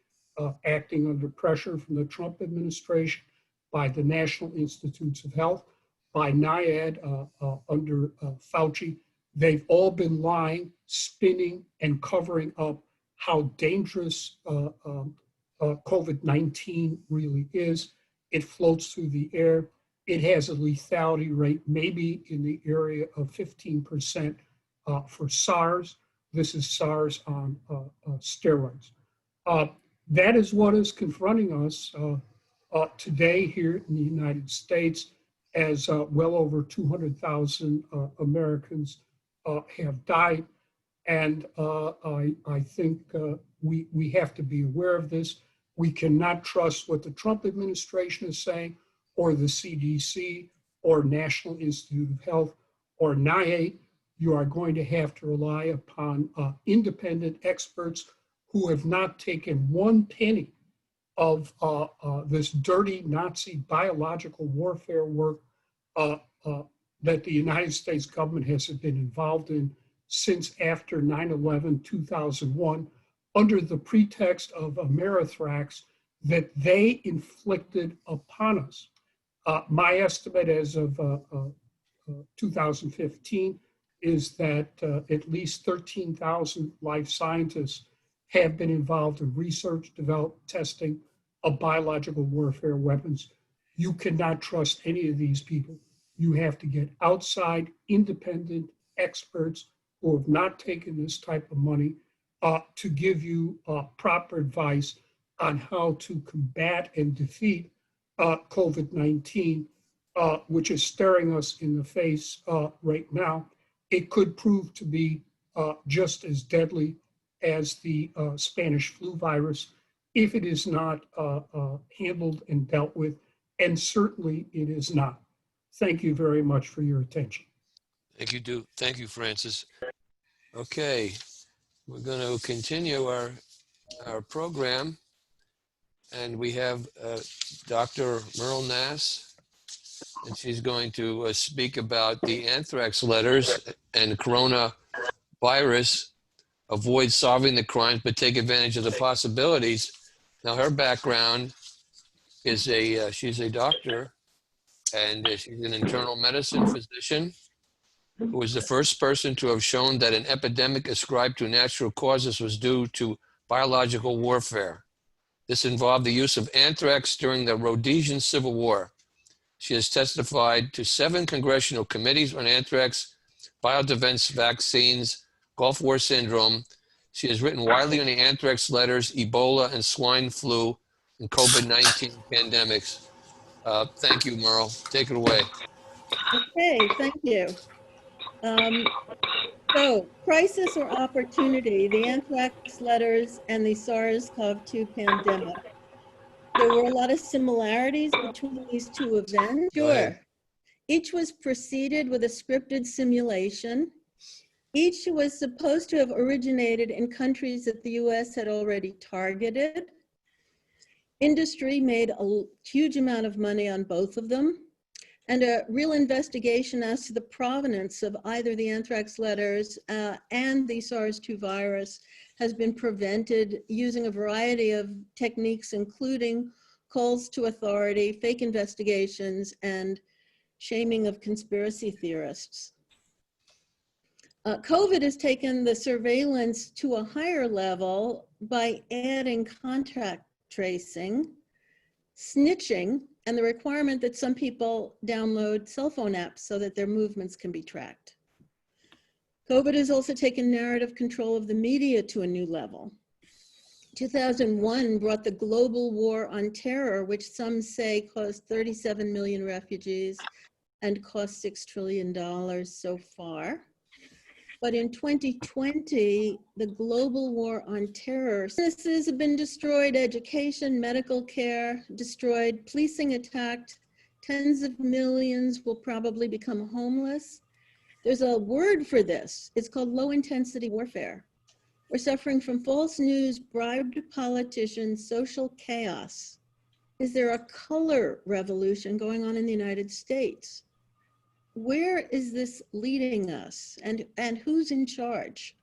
Speaker 6: acting under pressure from the Trump administration, by the National Institutes of Health, by NIAID under Fauci. They've all been lying, spinning, and covering up how dangerous COVID-19 really is. It floats through the air. It has a lethality rate maybe in the area of 15% for SARS. This is SARS on steroids. That is what is confronting us today here in the United States, as well over 200,000 Americans have died. And I think we have to be aware of this. We cannot trust what the Trump administration is saying, or the CDC, or National Institute of Health, or NIAID. You are going to have to rely upon independent experts who have not taken one penny of this dirty Nazi biological warfare work that the United States government has been involved in since after 9/11/2001, under the pretext of Amerithrax that they inflicted upon us. My estimate as of 2015 is that at least 13,000 life scientists have been involved in research, development, testing of biological warfare weapons. You cannot trust any of these people. You have to get outside independent experts who have not taken this type of money to give you proper advice on how to combat and defeat COVID-19, which is staring us in the face right now. It could prove to be just as deadly as the Spanish flu virus if it is not handled and dealt with, and certainly it is not. Thank you very much for your attention.
Speaker 1: Thank you, Francis. Okay, we're going to continue our program, and we have Dr. Merle Nass, and she's going to speak about the anthrax letters and coronavirus. Avoid solving the crimes, but take advantage of the possibilities. Now, her background is she's a doctor, and she's an internal medicine physician who was the first person to have shown that an epidemic ascribed to natural causes was due to biological warfare. This involved the use of anthrax during the Rhodesian Civil War. She has testified to 7 congressional committees on anthrax, biodefense vaccines, Gulf War syndrome. She has written widely on the anthrax letters, Ebola and swine flu, and COVID-19 pandemics. Thank you, Merle. Take it away.
Speaker 7: Okay, thank you. So, crisis or opportunity, the anthrax letters and the SARS-CoV-2 pandemic. There were a lot of similarities between these two events. Sure. Each was preceded with a scripted simulation. Each was supposed to have originated in countries that the US had already targeted. Industry made a huge amount of money on both of them. And a real investigation as to the provenance of either the anthrax letters and the SARS-2 virus has been prevented using a variety of techniques, including calls to authority, fake investigations, and shaming of conspiracy theorists. COVID has taken the surveillance to a higher level by adding contact tracing, snitching, and the requirement that some people download cell phone apps so that their movements can be tracked. COVID has also taken narrative control of the media to a new level. 2001 brought the global war on terror, which some say caused 37 million refugees and cost $6 trillion so far. But in 2020, the global war on terror, businesses have been destroyed, education, medical care destroyed, policing attacked, tens of millions will probably become homeless. There's a word for this. It's called low intensity warfare. We're suffering from false news, bribed politicians, social chaos. Is there a color revolution going on in the United States? Where is this leading us, and who's in charge?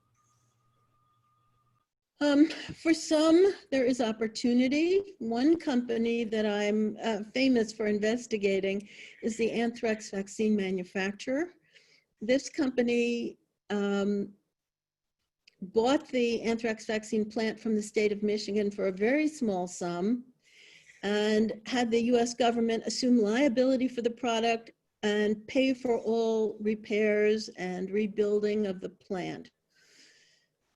Speaker 7: For some, there is opportunity. One company that I'm famous for investigating is the anthrax vaccine manufacturer. This company bought the anthrax vaccine plant from the state of Michigan for a very small sum and had the US government assume liability for the product and pay for all repairs and rebuilding of the plant.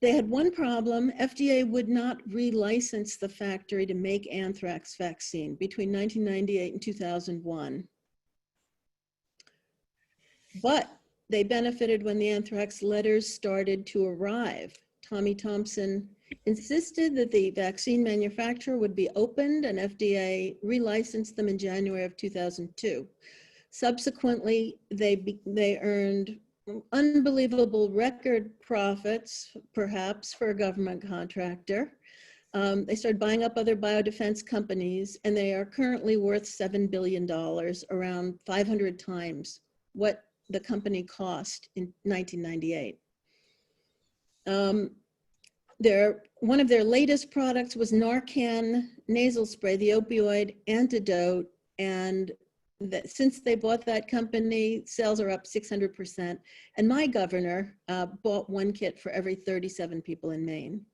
Speaker 7: They had one problem. FDA would not relicense the factory to make anthrax vaccine between 1998 and 2001. But they benefited when the anthrax letters started to arrive. Tommy Thompson insisted that the vaccine manufacturer would be opened, and FDA relicensed them in January of 2002. Subsequently, they earned unbelievable record profits, perhaps for a government contractor. They started buying up other biodefense companies, and they are currently worth $7 billion, around 500 times what the company cost in 1998. One of their latest products was Narcan nasal spray, the opioid antidote, and since they bought that company, sales are up 600%. And my governor bought one kit for every 37 people in Maine.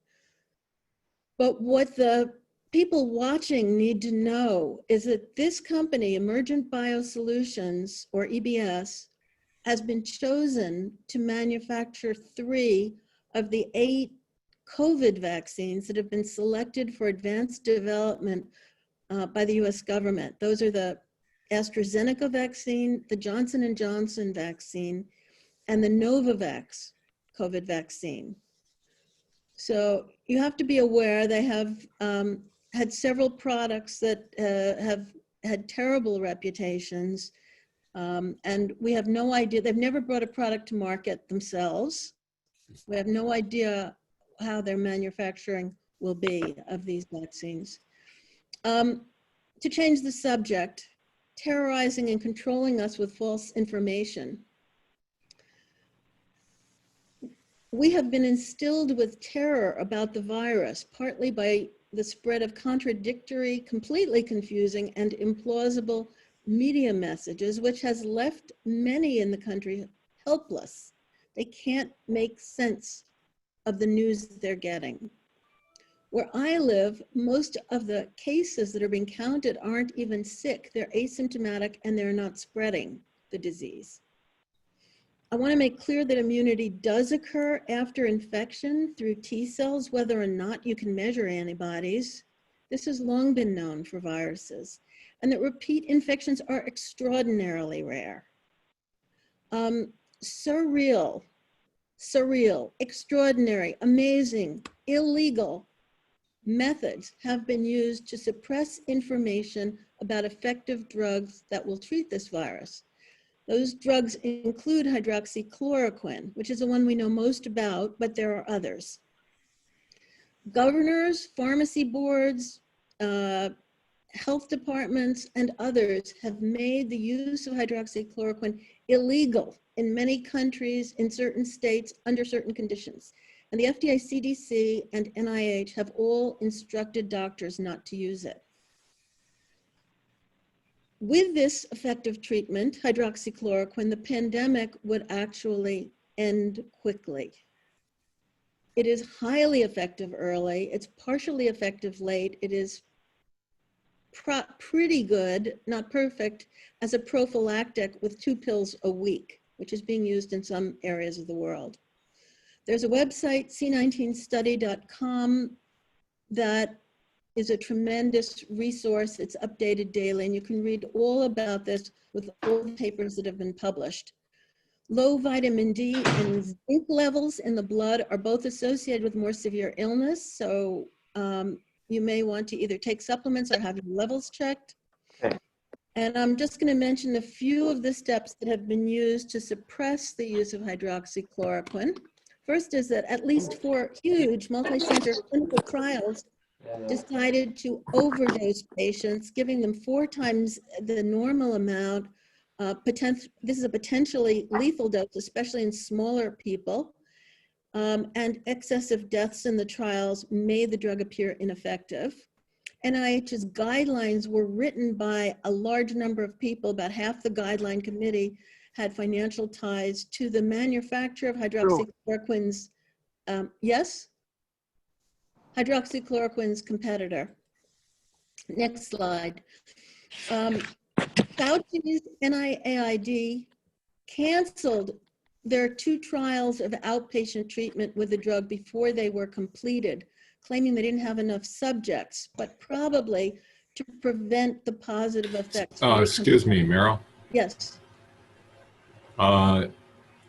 Speaker 7: But what the people watching need to know is that this company, Emergent Biosolutions, or EBS, has been chosen to manufacture 3 of the 8 COVID vaccines that have been selected for advanced development by the US government. Those are the AstraZeneca vaccine, the Johnson & Johnson vaccine, and the Novavax COVID vaccine. So you have to be aware they have had several products that have had terrible reputations, and we have no idea. They've never brought a product to market themselves. We have no idea how their manufacturing will be of these vaccines. To change the subject, terrorizing and controlling us with false information. We have been instilled with terror about the virus, partly by the spread of contradictory, completely confusing, and implausible media messages, which has left many in the country helpless. They can't make sense of the news that they're getting. Where I live, most of the cases that are being counted aren't even sick. They're asymptomatic and they're not spreading the disease. I want to make clear that immunity does occur after infection through T cells, whether or not you can measure antibodies. This has long been known for viruses, and that repeat infections are extraordinarily rare. Surreal, extraordinary, amazing, illegal methods have been used to suppress information about effective drugs that will treat this virus. Those drugs include hydroxychloroquine, which is the one we know most about, but there are others. Governors, pharmacy boards, health departments, and others have made the use of hydroxychloroquine illegal in many countries, in certain states, under certain conditions. And the FDA, CDC, and NIH have all instructed doctors not to use it. With this effective treatment, hydroxychloroquine, the pandemic would actually end quickly. It is highly effective early. It's partially effective late. It is pretty good, not perfect, as a prophylactic with 2 pills a week, which is being used in some areas of the world. There's a website, c19study.com, that is a tremendous resource. It's updated daily, and you can read all about this with all the papers that have been published. Low vitamin D and zinc levels in the blood are both associated with more severe illness. So you may want to either take supplements or have your levels checked.
Speaker 8: Okay.
Speaker 7: And I'm just going to mention a few of the steps that have been used to suppress the use of hydroxychloroquine. First is that at least 4 huge multi-center clinical trials decided to overdose patients, giving them 4 times the normal amount. This is a potentially lethal dose, especially in smaller people. And excessive deaths in the trials made the drug appear ineffective. NIH's guidelines were written by a large number of people. About half the guideline committee had financial ties to the manufacturer of hydroxychloroquine's, yes? Hydroxychloroquine's competitor. Next slide. Fauci's NIAID canceled their 2 trials of outpatient treatment with the drug before they were completed, claiming they didn't have enough subjects, but probably to prevent the positive effects.
Speaker 9: Excuse me, Meryl.
Speaker 7: Yes.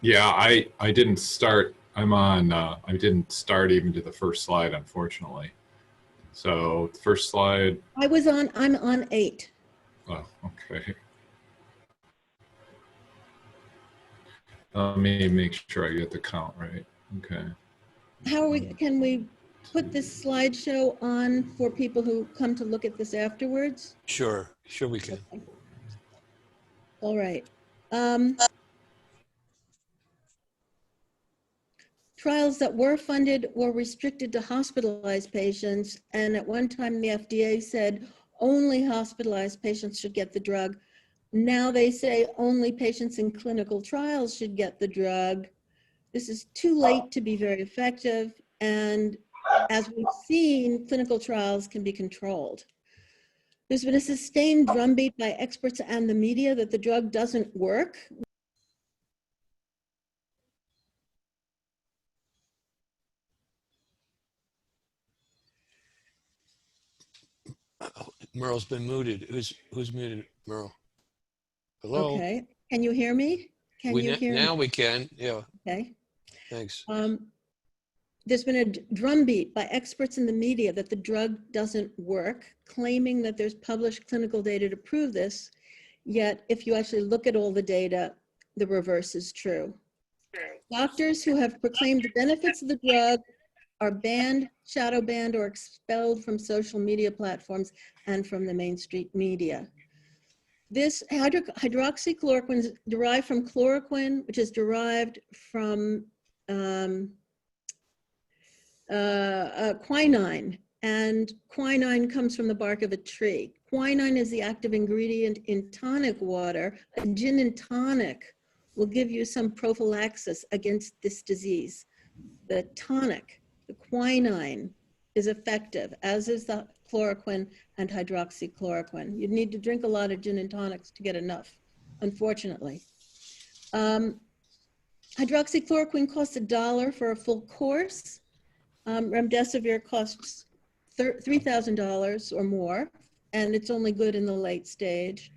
Speaker 9: Yeah, I didn't start. I'm on. I didn't start even to the first slide, unfortunately. So the first slide.
Speaker 7: I'm on 8.
Speaker 9: Oh, okay. Let me make sure I get the count right. Okay.
Speaker 7: Can we put this slideshow on for people who come to look at this afterwards?
Speaker 1: Sure we can.
Speaker 7: Okay. All right. Trials that were funded were restricted to hospitalized patients, and at one time the FDA said only hospitalized patients should get the drug. Now they say only patients in clinical trials should get the drug. This is too late to be very effective, and as we've seen, clinical trials can be controlled. There's been a sustained drumbeat by experts and the media that the drug doesn't work.
Speaker 1: Merle's been muted. Who's muted? Merle. Hello.
Speaker 7: Okay, can you hear me? Can you hear me?
Speaker 1: Now we can. Yeah.
Speaker 7: Okay.
Speaker 1: Thanks.
Speaker 7: There's been a drumbeat by experts in the media that the drug doesn't work, claiming that there's published clinical data to prove this. Yet, if you actually look at all the data, the reverse is true. Doctors who have proclaimed the benefits of the drug are banned, shadow banned, or expelled from social media platforms and from the mainstream media. This hydroxychloroquine is derived from chloroquine, which is derived from quinine, and quinine comes from the bark of a tree. Quinine is the active ingredient in tonic water. A gin and tonic will give you some prophylaxis against this disease. The tonic, the quinine, is effective, as is the chloroquine and hydroxychloroquine. You'd need to drink a lot of gin and tonics to get enough, unfortunately. Hydroxychloroquine costs $1 for a full course. Remdesivir costs $3,000 or more, and it's only good in the late stage.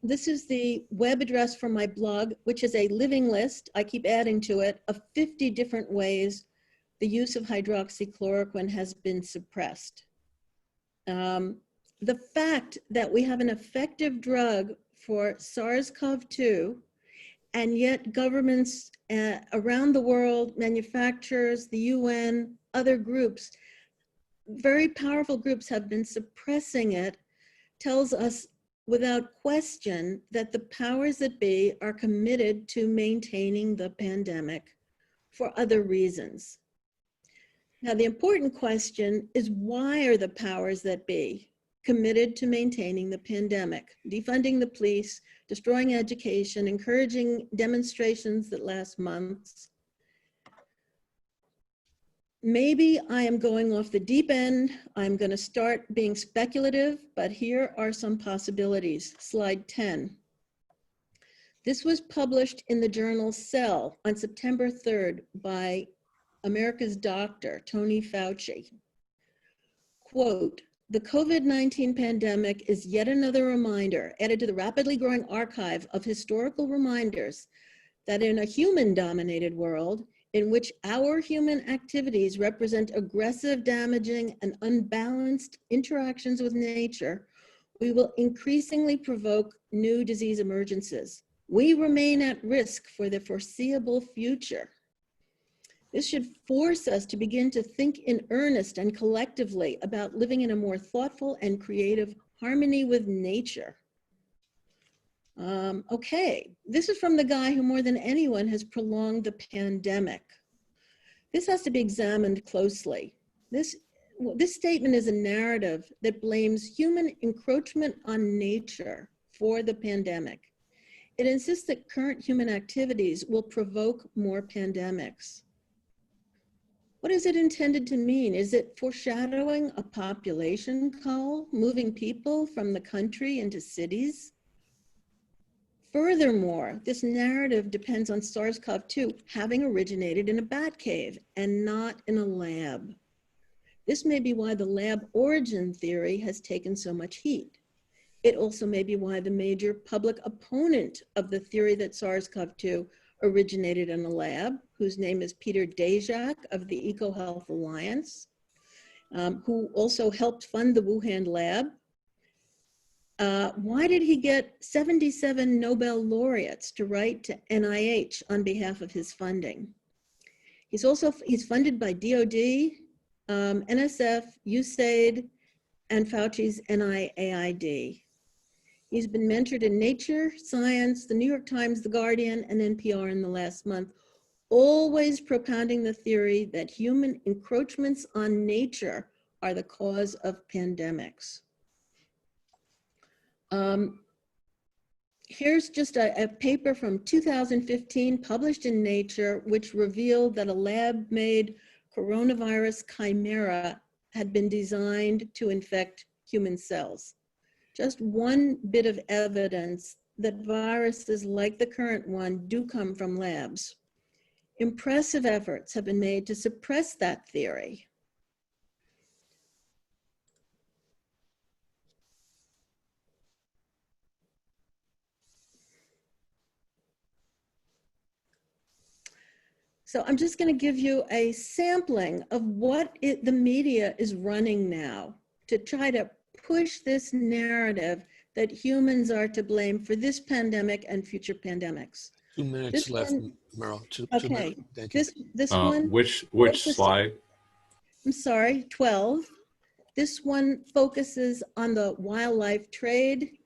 Speaker 7: This is the web address for my blog, which is a living list, I keep adding to it, of 50 different ways the use of hydroxychloroquine has been suppressed. The fact that we have an effective drug for SARS-CoV-2, and yet governments around the world, manufacturers, the UN, other groups, very powerful groups have been suppressing it, tells us without question that the powers that be are committed to maintaining the pandemic for other reasons. Now, the important question is, why are the powers that be committed to maintaining the pandemic, defunding the police, destroying education, encouraging demonstrations that last months? Maybe I am going off the deep end. I'm going to start being speculative, but here are some possibilities. Slide 10. This was published in the journal Cell on September 3rd by America's doctor, Tony Fauci. Quote, "The COVID-19 pandemic is yet another reminder added to the rapidly growing archive of historical reminders that in a human-dominated world, in which our human activities represent aggressive, damaging, and unbalanced interactions with nature, we will increasingly provoke new disease emergences. We remain at risk for the foreseeable future. This should force us to begin to think in earnest and collectively about living in a more thoughtful and creative harmony with nature. Okay, this is from the guy who more than anyone has prolonged the pandemic. This has to be examined closely. This statement is a narrative that blames human encroachment on nature for the pandemic. It insists that current human activities will provoke more pandemics. What is it intended to mean? Is it foreshadowing a population cull, moving people from the country into cities? Furthermore, this narrative depends on SARS-CoV-2 having originated in a bat cave and not in a lab. This may be why the lab origin theory has taken so much heat. It also may be why the major public opponent of the theory that SARS-CoV-2 originated in a lab, whose name is Peter Daszak of the EcoHealth Alliance, who also helped fund the Wuhan lab. Why did he get 77 Nobel laureates to write to NIH on behalf of his funding? He's funded by DOD, NSF, USAID, and Fauci's NIAID. He's been mentored in Nature, Science, the New York Times, The Guardian, and NPR in the last month, always propounding the theory that human encroachments on nature are the cause of pandemics. Here's just a paper from 2015 published in Nature, which revealed that a lab-made coronavirus chimera had been designed to infect human cells. Just one bit of evidence that viruses like the current one do come from labs. Impressive efforts have been made to suppress that theory. So I'm just going to give you a sampling of what the media is running now to try to push this narrative that humans are to blame for this pandemic and future pandemics.
Speaker 1: 2 minutes
Speaker 7: This
Speaker 1: left,
Speaker 7: one-
Speaker 1: Meryl. Two
Speaker 7: Okay,
Speaker 1: minutes. Thank you.
Speaker 7: this one,
Speaker 9: Which slide?
Speaker 7: I'm sorry, 12. This one focuses on the wildlife trade.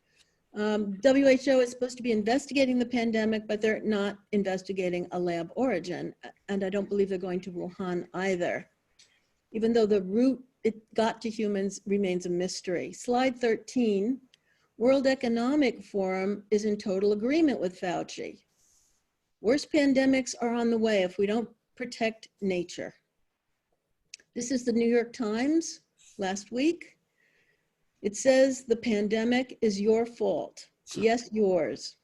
Speaker 7: WHO is supposed to be investigating the pandemic, but they're not investigating a lab origin. And I don't believe they're going to Wuhan either, even though the route it got to humans remains a mystery. Slide 13, World Economic Forum is in total agreement with Fauci. Worse pandemics are on the way if we don't protect nature. This is the New York Times last week. It says the pandemic is your fault. Yes, yours.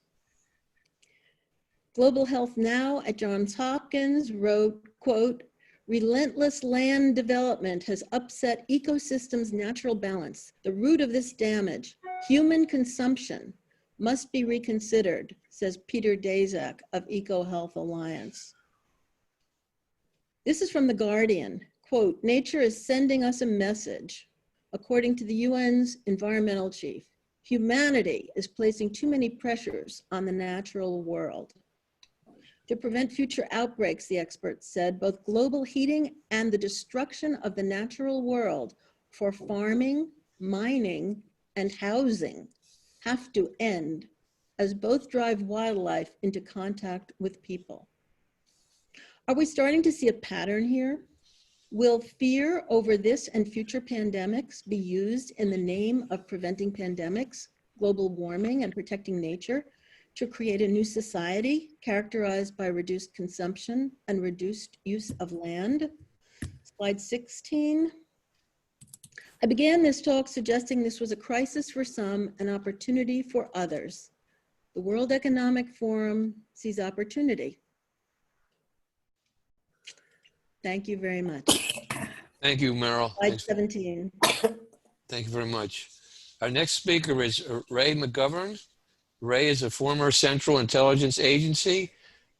Speaker 7: Global Health Now at Johns Hopkins wrote, quote, relentless land development has upset ecosystems' natural balance. The root of this damage, human consumption, must be reconsidered, says Peter Daszak of EcoHealth Alliance. This is from The Guardian. Quote, nature is sending us a message. According to the UN's environmental chief, humanity is placing too many pressures on the natural world. To prevent future outbreaks, the experts said, both global heating and the destruction of the natural world for farming, mining, and housing have to end, as both drive wildlife into contact with people. Are we starting to see a pattern here? Will fear over this and future pandemics be used in the name of preventing pandemics, global warming, and protecting nature to create a new society characterized by reduced consumption and reduced use of land? Slide 16. I began this talk suggesting this was a crisis for some, an opportunity for others. The World Economic Forum sees opportunity. Thank you very much.
Speaker 1: Thank you, Meryl.
Speaker 7: Slide
Speaker 1: Thanks.
Speaker 7: 17.
Speaker 1: Thank you very much. Our next speaker is Ray McGovern. Ray is a former Central Intelligence Agency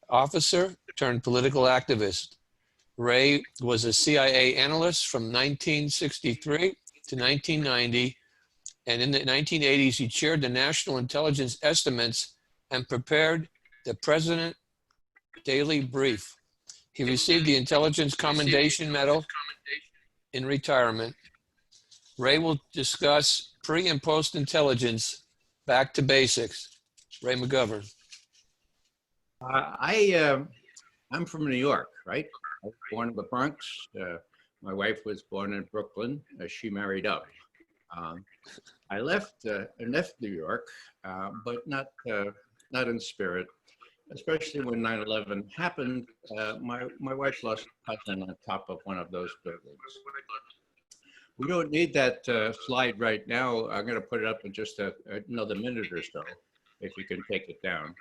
Speaker 1: officer turned political activist. Ray was a CIA analyst from 1963 to 1990, and in the 1980s, he chaired the National Intelligence Estimates and prepared the President Daily Brief. He received the Intelligence Commendation Medal in retirement. Ray will discuss pre- and post-intelligence, back to basics. Ray McGovern.
Speaker 8: I'm from New York, right? I was born in the Bronx. My wife was born in Brooklyn. She married up. I left New York, but not in spirit. Especially when 9/11 happened, my wife lost a cousin on top of one of those buildings. We don't need that slide right now. I'm going to put it up in just another minute or so, if you can take it down.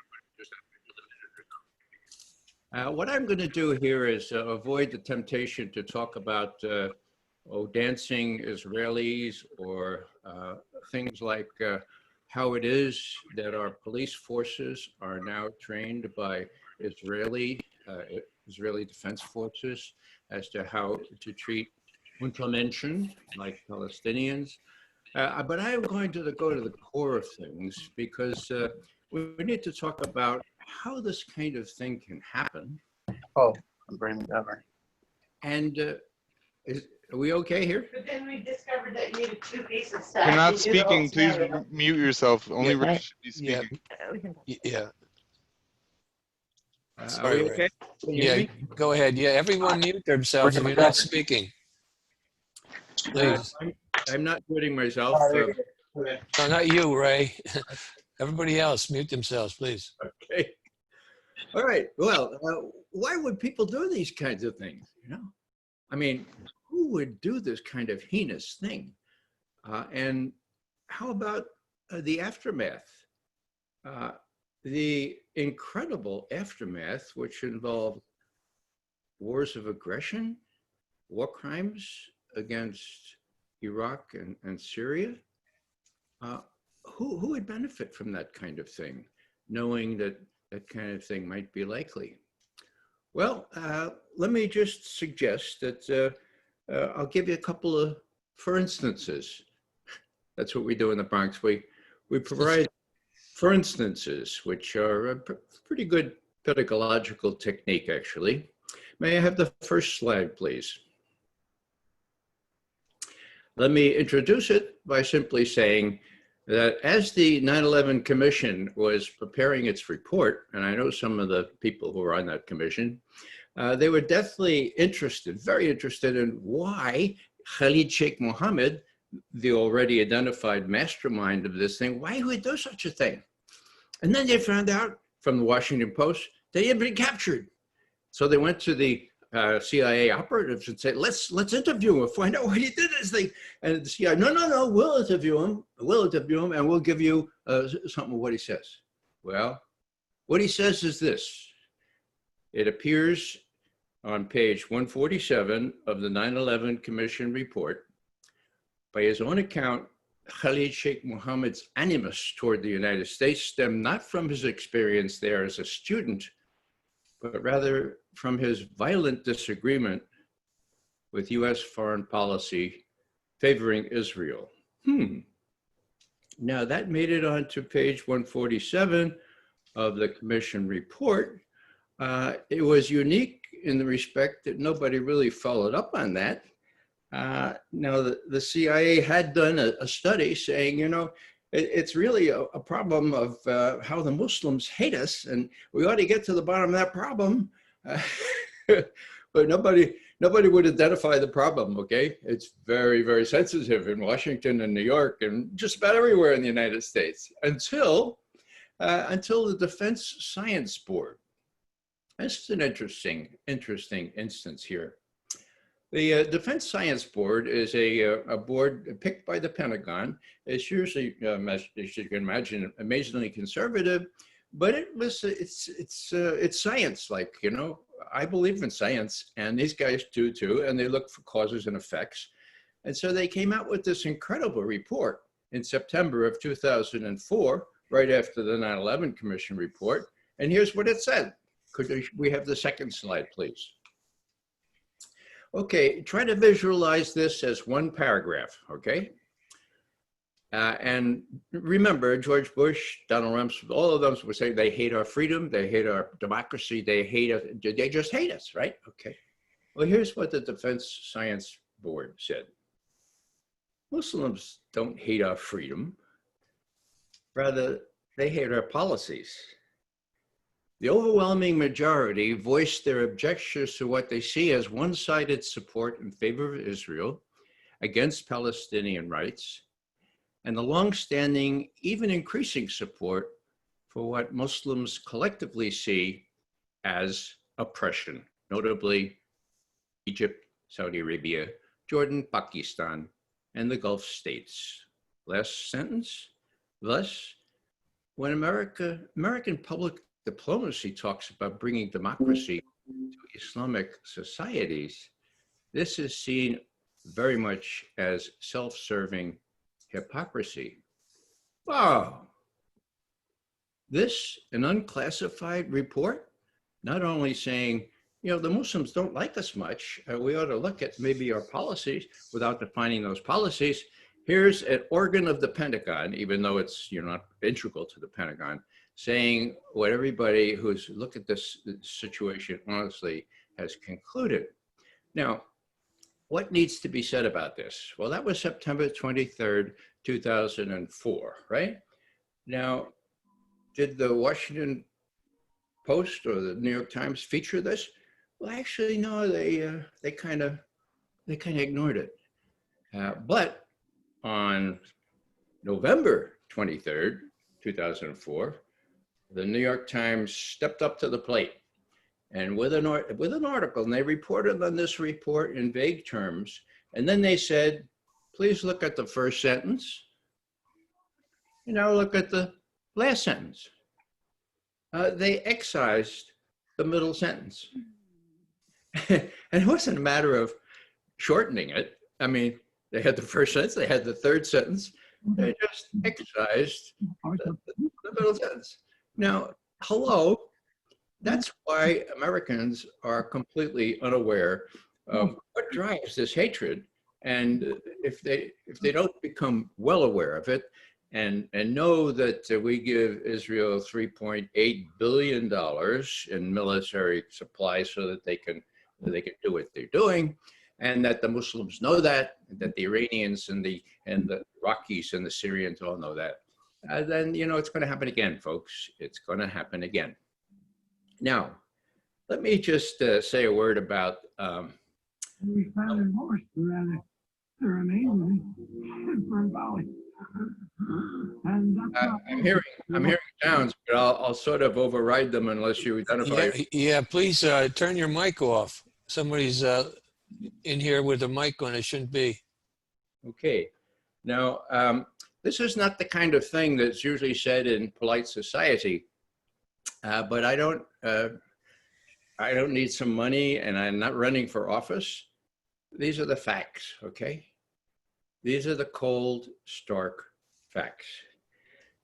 Speaker 8: What I'm going to do here is avoid the temptation to talk about dancing Israelis or things like how it is that our police forces are now trained by Israeli Defense Forces as to how to treat Untermenschen, like Palestinians. But I am going to go to the core of things because we need to talk about how this kind of thing can happen.
Speaker 10: Oh, I'm bringing it over.
Speaker 8: And are we okay here?
Speaker 11: But then we discovered that you needed 2 pieces of
Speaker 2: If
Speaker 11: stack.
Speaker 2: you're not speaking, please mute yourself. Only
Speaker 1: Yeah.
Speaker 2: Ray should be speaking.
Speaker 1: Yeah.
Speaker 8: Are
Speaker 1: Sorry,
Speaker 8: we
Speaker 1: Ray.
Speaker 8: okay? Can you hear
Speaker 1: Yeah,
Speaker 8: me?
Speaker 1: go ahead. Yeah, everyone mute themselves if you're not speaking. Please.
Speaker 8: I'm not muting myself.
Speaker 1: No, not you, Ray. Everybody else, mute themselves, please.
Speaker 8: Okay. All right. Well, why would people do these kinds of things? You know, I mean, who would do this kind of heinous thing? And how about the aftermath? The incredible aftermath, which involved wars of aggression, war crimes against Iraq and Syria. Who would benefit from that kind of thing, knowing that that kind of thing might be likely? Well, let me just suggest that I'll give you a couple of for instances. That's what we do in the Bronx. We provide for instances, which are a pretty good pedagogical technique, actually. May I have the first slide, please? Let me introduce it by simply saying that as the 9/11 Commission was preparing its report, and I know some of the people who were on that commission, they were deathly interested, very interested in why Khalid Sheikh Mohammed, the already identified mastermind of this thing, why would he do such a thing? And then they found out from the Washington Post that he had been captured. So they went to the CIA operatives and said, let's interview him, find out why he did this thing. And the CIA, no, we'll interview him, and we'll give you something of what he says. Well, what he says is this. It appears on page 147 of the 9/11 Commission report. By his own account, Khalid Sheikh Mohammed's animus toward the United States stemmed not from his experience there as a student, but rather from his violent disagreement with US foreign policy favoring Israel. Now that made it onto page 147 of the Commission report. It was unique in the respect that nobody really followed up on that. Now the CIA had done a study saying, you know, it's really a problem of how the Muslims hate us, and we ought to get to the bottom of that problem. But nobody would identify the problem, okay? It's very, very sensitive in Washington and New York and just about everywhere in the United States until the Defense Science Board. This is an interesting instance here. The Defense Science Board is a board picked by the Pentagon. It's usually, as you can imagine, amazingly conservative, but it's science. Like, you know, I believe in science, and these guys do too, and they look for causes and effects. And so they came out with this incredible report in September of 2004, right after the 9/11 Commission report. And here's what it said. Could we have the second slide, please? Okay, try to visualize this as one paragraph, okay? And remember, George Bush, Donald Rumsfeld, all of them would say they hate our freedom, they hate our democracy, they hate us, they just hate us, right? Okay. Well, here's what the Defense Science Board said. Muslims don't hate our freedom. Rather, they hate our policies. The overwhelming majority voiced their objections to what they see as one-sided support in favor of Israel against Palestinian rights, and the long-standing, even increasing support for what Muslims collectively see as oppression, notably Egypt, Saudi Arabia, Jordan, Pakistan, and the Gulf states. Last sentence. Thus, when American public diplomacy talks about bringing democracy to Islamic societies, this is seen very much as self-serving hypocrisy. Wow. This, an unclassified report, not only saying, you know, the Muslims don't like us much, we ought to look at maybe our policies without defining those policies. Here's an organ of the Pentagon, even though it's, you're not integral to the Pentagon, saying what everybody who's looked at this situation honestly has concluded. Now, what needs to be said about this? Well, that was September 23rd, 2004, right? Now, did the Washington Post or the New York Times feature this? Well, actually, no, they kind of ignored it. But on November 23rd, 2004, the New York Times stepped up to the plate. And with an article, and they reported on this report in vague terms, and then they said, please look at the first sentence, and now look at the last sentence. They excised the middle sentence. And it wasn't a matter of shortening it. I mean, they had the first sentence, they had the third sentence, they just excised the middle sentence. Now, hello. That's why Americans are completely unaware of what drives this hatred. And if they don't become well aware of it and know that we give Israel $3.8 billion in military supplies so that they can do what they're doing, and that the Muslims know that the Iranians and the Iraqis and the Syrians all know that, then, you know, it's going to happen again, folks. It's going to happen again. Now, let me just say a word about.
Speaker 12: We found a horse rather. They're amazing.
Speaker 8: I'm hearing sounds, but I'll sort of override them unless you identify.
Speaker 1: Yeah, please turn your mic off. Somebody's in here with a mic on. It shouldn't be.
Speaker 8: Okay. Now, this is not the kind of thing that's usually said in polite society. But I don't need some money, and I'm not running for office. These are the facts, okay? These are the cold, stark facts.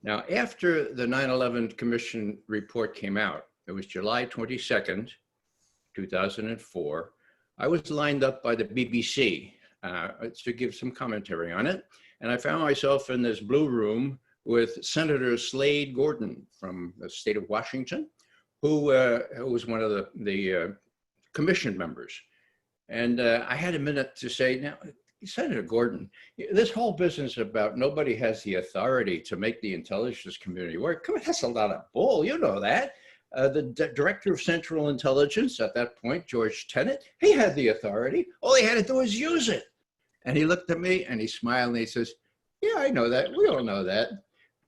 Speaker 8: Now, after the 9/11 Commission report came out, it was July 22nd, 2004, I was lined up by the BBC to give some commentary on it. And I found myself in this blue room with Senator Slade Gorton from the state of Washington, who was one of the commission members. And I had a minute to say, now, Senator Gorton, this whole business about nobody has the authority to make the intelligence community work, come on, that's a lot of bull, you know that. The director of Central Intelligence at that point, George Tenet, he had the authority. All he had to do was use it. And he looked at me and he smiled and he says, yeah, I know that. We all know that.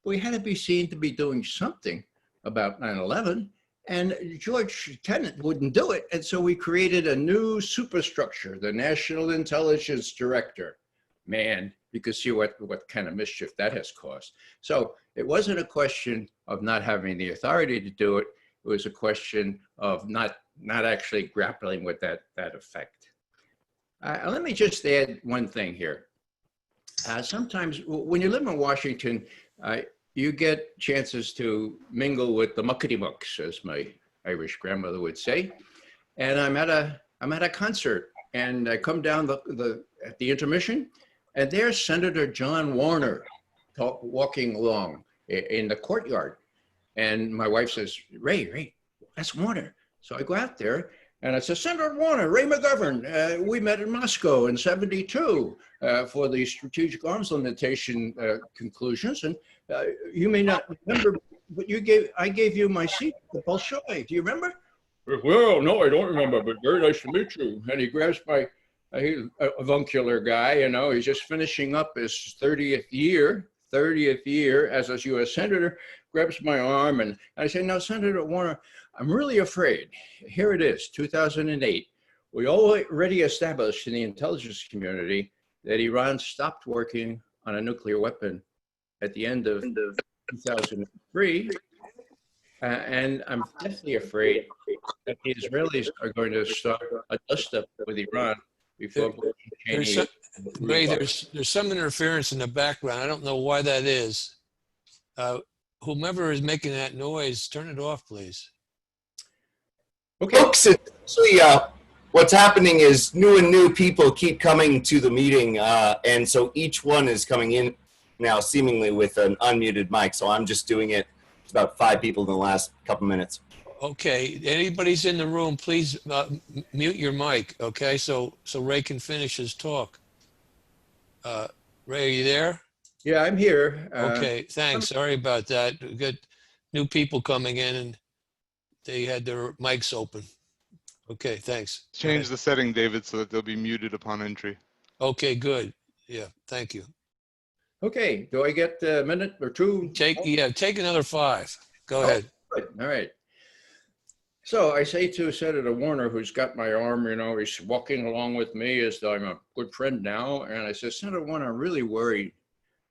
Speaker 8: We had to be seen to be doing something about 9/11, and George Tenet wouldn't do it. And so we created a new superstructure, the National Intelligence Director. Man, you could see what kind of mischief that has caused. So it wasn't a question of not having the authority to do it. It was a question of not actually grappling with that effect. Let me just add one thing here. Sometimes when you live in Washington, you get chances to mingle with the muckety mucks, as my Irish grandmother would say. And I'm at a concert, and I come down at the intermission, and there's Senator John Warner walking along in the courtyard. And my wife says, Ray, that's Warner. So I go out there, and I said, Senator Warner, Ray McGovern, we met in Moscow in '72 for the strategic arms limitation conclusions. And you may not remember, but I gave you my seat at the Bolshoi. Do you remember? Well, no, I don't remember, but very nice to meet you. And he grabs my, he's a avuncular guy, you know, he's just finishing up his 30th year as a U.S. Senator, grabs my arm, and I say, now, Senator Warner, I'm really afraid. Here it is, 2008. We already established in the intelligence community that Iran stopped working on a nuclear weapon at the end of 2003. And I'm definitely afraid that the Israelis are going to start a dust-up with Iran before
Speaker 1: Ray, there's some interference in the background. I don't know why that is. Whomever is making that noise, turn it off, please.
Speaker 13: Okay. Folks, actually, what's happening is new people keep coming to the meeting, and so each one is coming in now seemingly with an unmuted mic. So I'm just doing it. It's about 5 people in the last couple minutes.
Speaker 1: Okay, anybody's in the room, please mute your mic, okay? So Ray can finish his talk. Ray, are you there?
Speaker 8: Yeah, I'm here.
Speaker 1: Okay, thanks. Sorry about that. We got new people coming in and they had their mics open. Okay, thanks.
Speaker 2: Change the setting, David, so that they'll be muted upon entry.
Speaker 1: Okay, good. Yeah, thank you.
Speaker 8: Okay, do I get a minute or two?
Speaker 1: Take another 5. Go ahead.
Speaker 8: Good. All right. So I say to Senator Warner, who's got my arm, you know, he's walking along with me as though I'm a good friend now. And I said, Senator Warner, I'm really worried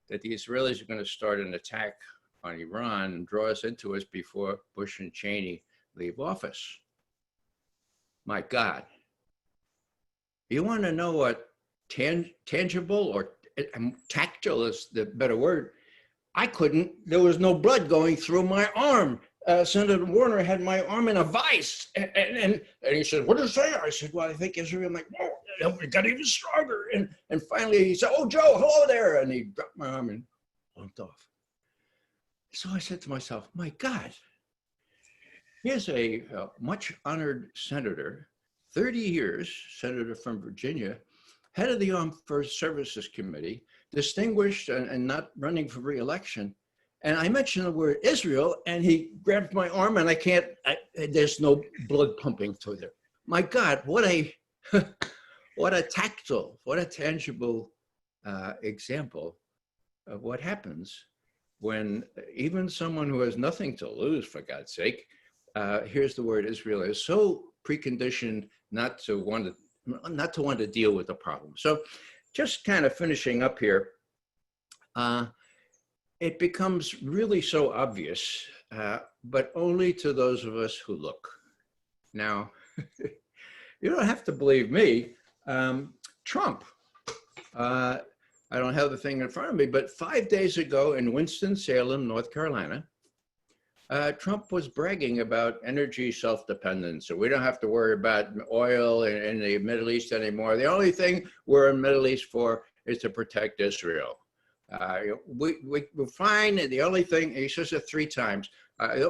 Speaker 8: that the Israelis are going to start an attack on Iran and draw us into it before Bush and Cheney leave office. My God. You want to know what tangible or tactile is the better word? There was no blood going through my arm. Senator Warner had my arm in a vice. And he said, what did you say? I said, well, I think Israel. I'm like, oh, it got even stronger. And finally he said, oh, Joe, hello there. And he dropped my arm and bumped off. So I said to myself, my God, here's a much honored senator, 30 years, senator from Virginia, head of the Armed Services Committee, distinguished and not running for re-election. And I mentioned the word Israel, and he grabbed my arm, and there's no blood pumping through there. My God, what a tactile, what a tangible example of what happens when even someone who has nothing to lose, for God's sake, here's the word Israel, is so preconditioned not to want to deal with the problem. So just kind of finishing up here, it becomes really so obvious, but only to those of us who look. Now, you don't have to believe me. Trump, I don't have the thing in front of me, but 5 days ago in Winston-Salem, North Carolina, Trump was bragging about energy self-dependence. So we don't have to worry about oil in the Middle East anymore. The only thing we're in the Middle East for is to protect Israel. We're fine. And the only thing, he says it 3 times,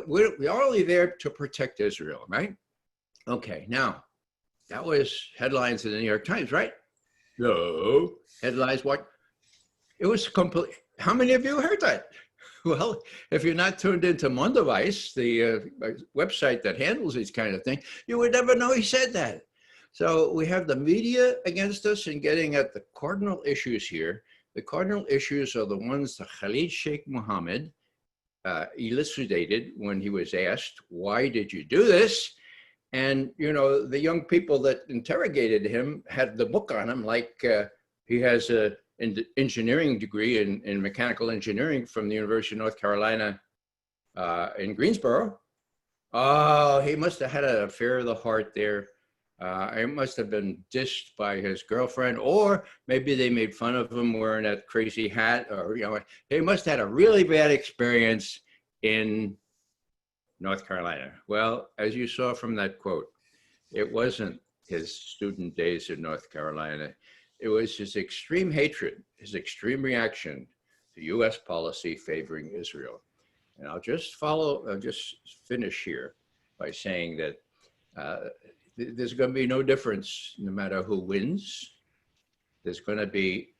Speaker 8: we're only there to protect Israel, right? Okay, now, that was headlines in the New York Times, right? No. Headlines, what? It was complete. How many of you heard that? Well, if you're not tuned into Mondevice, the website that handles these kind of things, you would never know he said that. So we have the media against us and getting at the cardinal issues here. The cardinal issues are the ones that Khalid Sheikh Mohammed elucidated when he was asked, why did you do this? And, you know, the young people that interrogated him had the book on him, like he has an engineering degree in mechanical engineering from the University of North Carolina in Greensboro. Oh, he must have had an affair of the heart there. It must have been dissed by his girlfriend, or maybe they made fun of him wearing that crazy hat, or, you know, he must have had a really bad experience in North Carolina. Well, as you saw from that quote, it wasn't his student days in North Carolina. It was his extreme hatred, his extreme reaction to US policy favoring Israel. And I'll just finish here by saying that there's going to be no difference no matter who wins. There's going to be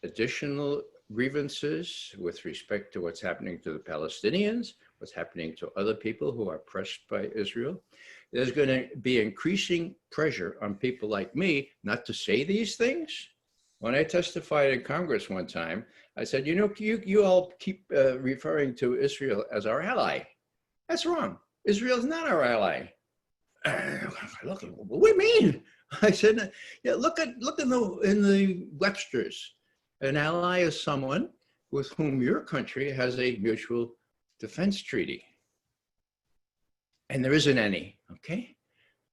Speaker 8: additional grievances with respect to what's happening to the Palestinians, what's happening to other people who are pressed by Israel. There's going to be increasing pressure on people like me not to say these things. When I testified in Congress one time, I said, you know, you all keep referring to Israel as our ally. That's wrong. Israel's not our ally. Look, what do you mean? I said, yeah, look in the Webster's. An ally is someone with whom your country has a mutual defense treaty. And there isn't any, okay?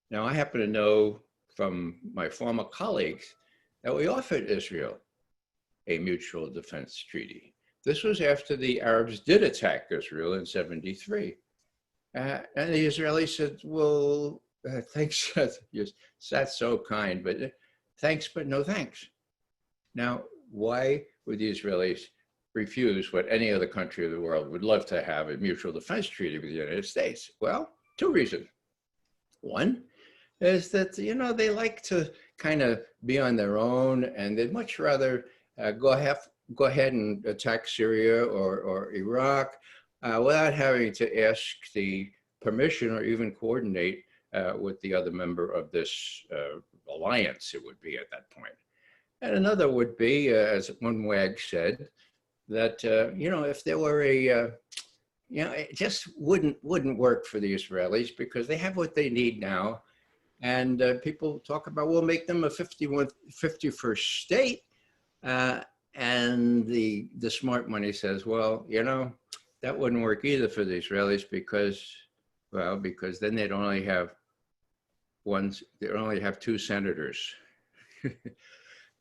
Speaker 8: Now, I happen to know from my former colleagues that we offered Israel a mutual defense treaty. This was after the Arabs did attack Israel in '73. And the Israelis said, well, thanks, that's so kind, but thanks, but no thanks. Now, why would the Israelis refuse what any other country of the world would love to have, a mutual defense treaty with the United States? Well, two reasons. One is that, you know, they like to kind of be on their own, and they'd much rather go ahead and attack Syria or Iraq without having to ask the permission or even coordinate with the other member of this alliance, it would be at that point. And another would be, as one wag said, that, you know, if there were a, you know, it just wouldn't work for the Israelis because they have what they need now. And people talk about, we'll make them a 51st state. And the smart money says, well, you know, that wouldn't work either for the Israelis because then they'd only have two senators.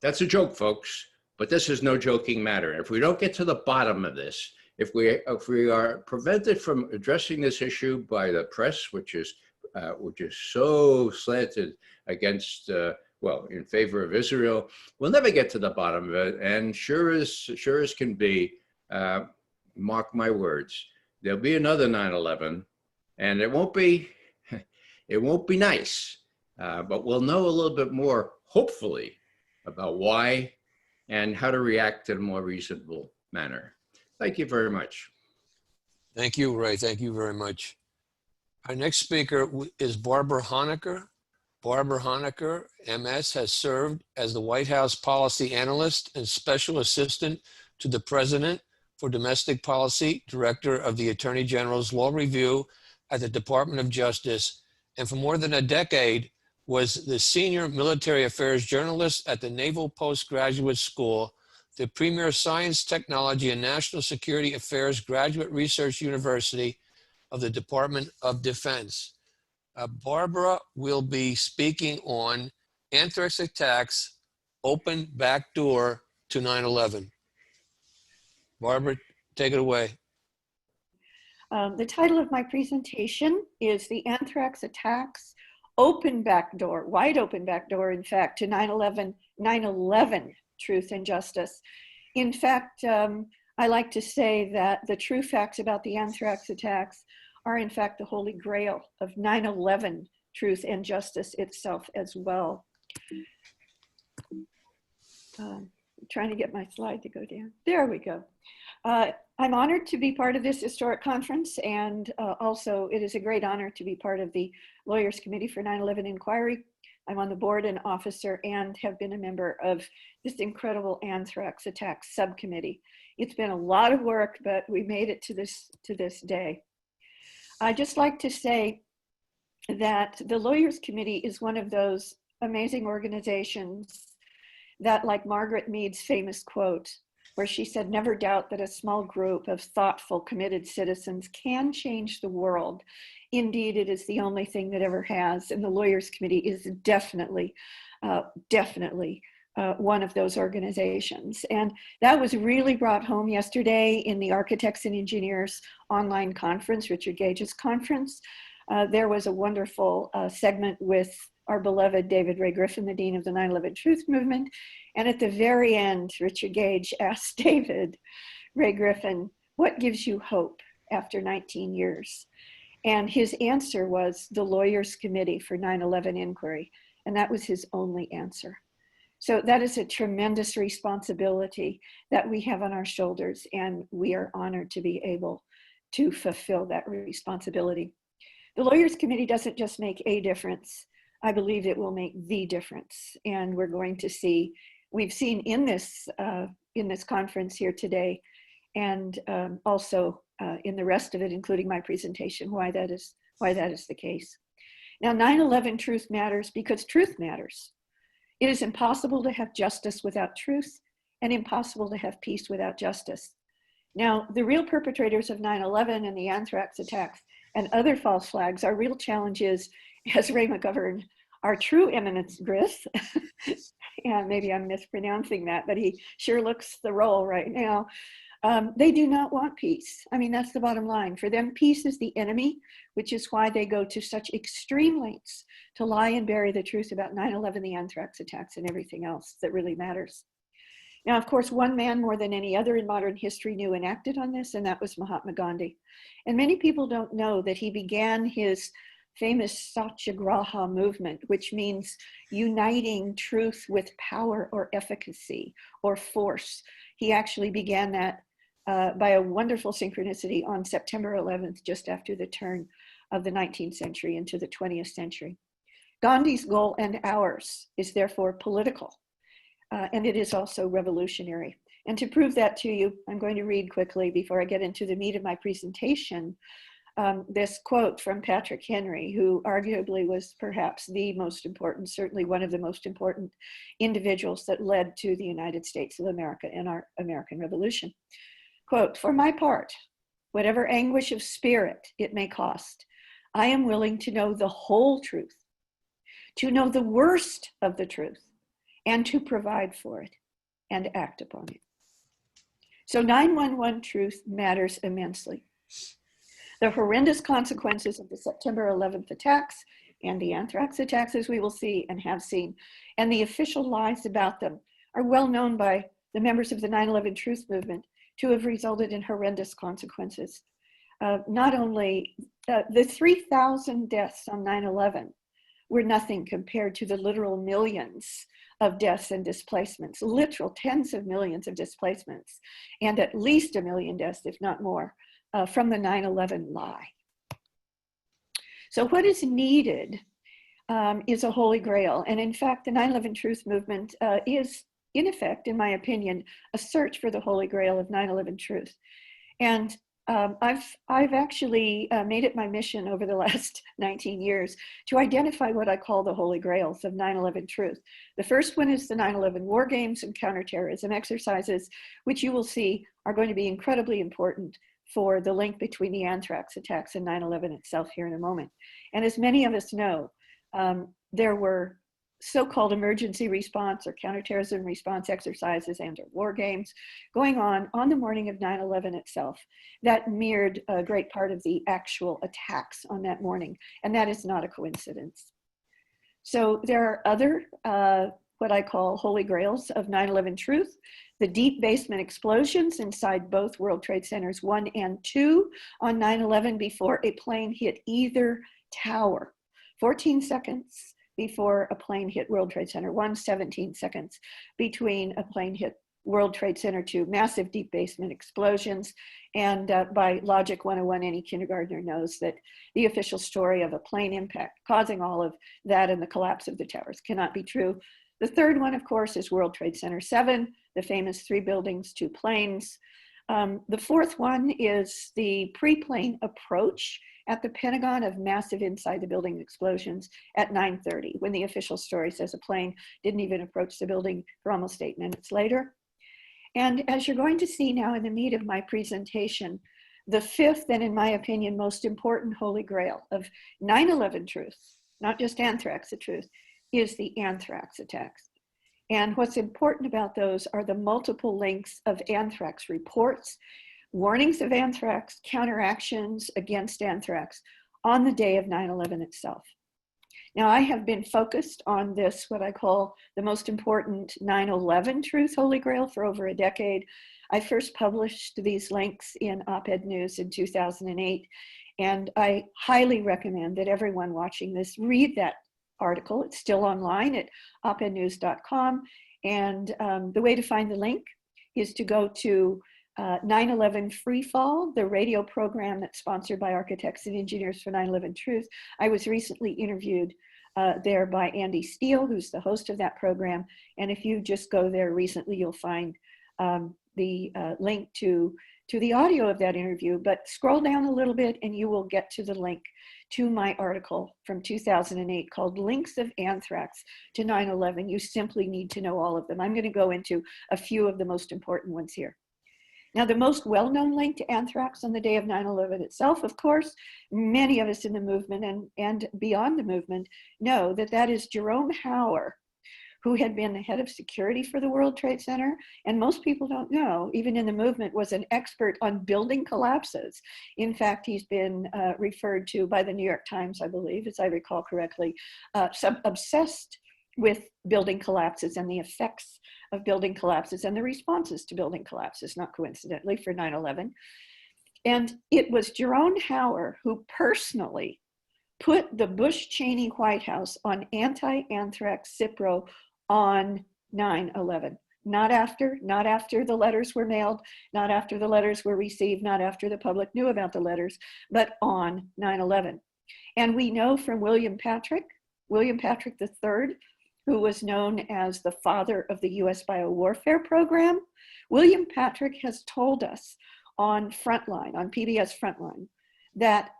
Speaker 8: That's a joke, folks, but this is no joking matter. If we don't get to the bottom of this, if we are prevented from addressing this issue by the press, which is so slanted against, well, in favor of Israel, we'll never get to the bottom of it. And sure as can be, mark my words, there'll be another 9/11, and it won't be nice, but we'll know a little bit more, hopefully, about why and how to react in a more reasonable manner. Thank you very much.
Speaker 1: Thank you, Ray. Thank you very much. Our next speaker is Barbara Honecker. Barbara Honecker, MS, has served as the White House Policy Analyst and Special Assistant to the President for Domestic Policy, Director of the Attorney General's Law Review at the Department of Justice, and for more than a decade was the Senior Military Affairs Journalist at the Naval Postgraduate School, the premier Science, Technology, and National Security Affairs Graduate Research University of the Department of Defense. Barbara will be speaking on anthrax attacks, open back door to 9/11. Barbara, take it away.
Speaker 14: The title of my presentation is The Anthrax Attacks, Open Back Door, Wide Open Back Door, in fact, to 9/11, Truth and Justice. In fact, I like to say that the true facts about the anthrax attacks are in fact the holy grail of 9/11 truth and justice itself as well. Trying to get my slide to go down. There we go. I'm honored to be part of this historic conference, and also it is a great honor to be part of the Lawyers Committee for 9/11 Inquiry. I'm on the board and officer and have been a member of this incredible anthrax attacks subcommittee. It's been a lot of work, but we made it to this day. I'd just like to say that the Lawyers Committee is one of those amazing organizations that, like Margaret Mead's famous quote, where she said, "Never doubt that a small group of thoughtful, committed citizens can change the world. Indeed, it is the only thing that ever has." And the Lawyers Committee is definitely one of those organizations. And that was really brought home yesterday in the Architects and Engineers online conference, Richard Gage's conference. There was a wonderful segment with our beloved David Ray Griffin, the Dean of the 9/11 Truth Movement. And at the very end, Richard Gage asked David Ray Griffin, what gives you hope after 19 years? And his answer was the Lawyers Committee for 9/11 Inquiry. And that was his only answer. So that is a tremendous responsibility that we have on our shoulders, and we are honored to be able to fulfill that responsibility. The Lawyers Committee doesn't just make a difference. I believe it will make the difference. And we're going to see, we've seen in this conference here today, and also in the rest of it, including my presentation, why that is the case. Now, 9/11 truth matters because truth matters. It is impossible to have justice without truth and impossible to have peace without justice. Now, the real perpetrators of 9/11 and the Anthrax attacks and other false flags, our real challenge is, as Ray McGovern, our true eminence Griff, yeah, maybe I'm mispronouncing that, but he sure looks the role right now. They do not want peace. I mean, that's the bottom line. For them, peace is the enemy, which is why they go to such extreme lengths to lie and bury the truth about 9/11, the Anthrax attacks, and everything else that really matters. Now, of course, one man more than any other in modern history knew and acted on this, and that was Mahatma Gandhi. And many people don't know that he began his famous Satyagraha movement, which means uniting truth with power or efficacy or force. He actually began that by a wonderful synchronicity on September 11th, just after the turn of the 19th century into the 20th century. Gandhi's goal and ours is therefore political, and it is also revolutionary. And to prove that to you, I'm going to read quickly before I get into the meat of my presentation, this quote from Patrick Henry, who arguably was perhaps the most important, certainly one of the most important individuals that led to the United States of America and our American Revolution. Quote, "For my part, whatever anguish of spirit it may cost, I am willing to know the whole truth, to know the worst of the truth, and to provide for it and act upon it." So 9/11 truth matters immensely. The horrendous consequences of the September 11th attacks and the Anthrax attacks, as we will see and have seen, and the official lies about them are well known by the members of the 9/11 truth movement to have resulted in horrendous consequences. Not only the 3,000 deaths on 9/11 were nothing compared to the literal millions of deaths and displacements, literal tens of millions of displacements, and at least 1 million deaths, if not more, from the 9/11 lie. So what is needed is a holy grail. And in fact, the 9/11 truth movement is, in effect, in my opinion, a search for the holy grail of 9/11 truth. And I've actually made it my mission over the last 19 years to identify what I call the holy grails of 9/11 truth. The first one is the 9/11 war games and counterterrorism exercises, which you will see are going to be incredibly important for the link between the Anthrax attacks and 9/11 itself here in a moment. And as many of us know, there were so-called emergency response or counterterrorism response exercises and or war games going on the morning of 9/11 itself that mirrored a great part of the actual attacks on that morning. And that is not a coincidence. So there are other, what I call holy grails of 9/11 truth. The deep basement explosions inside both World Trade Centers 1 and 2 on 9/11 before a plane hit either tower. 14 seconds before a plane hit World Trade Center 1, 17 seconds between a plane hit World Trade Center 2, massive deep basement explosions. And by Logic 101, any kindergartner knows that the official story of a plane impact causing all of that and the collapse of the towers cannot be true. The third one, of course, is World Trade Center 7, the famous 3 buildings, 2 planes. The fourth one is the pre-plane approach at the Pentagon of massive inside the building explosions at 9:30, when the official story says a plane didn't even approach the building for almost 8 minutes later. And as you're going to see now in the meat of my presentation, the fifth and in my opinion most important holy grail of 9/11 truth, not just Anthrax truth, is the Anthrax attacks. And what's important about those are the multiple links of anthrax reports, warnings of anthrax, counteractions against anthrax on the day of 9/11 itself. Now, I have been focused on this, what I call the most important 9/11 truth, Holy Grail, for over a decade. I first published these links in op-ed news in 2008, and I highly recommend that everyone watching this read that article. It's still online at opednews.com, and the way to find the link is to go to 9/11 Freefall, the radio program that's sponsored by Architects and Engineers for 9/11 Truth. I was recently interviewed there by Andy Steele, who's the host of that program. And if you just go there recently, you'll find the link to the audio of that interview. But scroll down a little bit and you will get to the link to my article from 2008 called Links of Anthrax to 9/11. You simply need to know all of them. I'm going to go into a few of the most important ones here. Now, the most well-known link to anthrax on the day of 9/11 itself, of course, many of us in the movement and beyond the movement know that that is Jerome Hauer, who had been the head of security for the World Trade Center. And most people don't know, even in the movement, was an expert on building collapses. In fact, he's been referred to by the New York Times, I believe, as I recall correctly, obsessed with building collapses and the effects of building collapses and the responses to building collapses, not coincidentally, for 9/11. And it was Jerome Hauer who personally put the Bush-Cheney White House on anti-anthrax CIPRO on 9/11. Not after the letters were mailed, not after the letters were received, not after the public knew about the letters, but on 9/11. And we know from William Patrick III, who was known as the father of the US biowarfare program. William Patrick has told us on Frontline, on PBS Frontline, that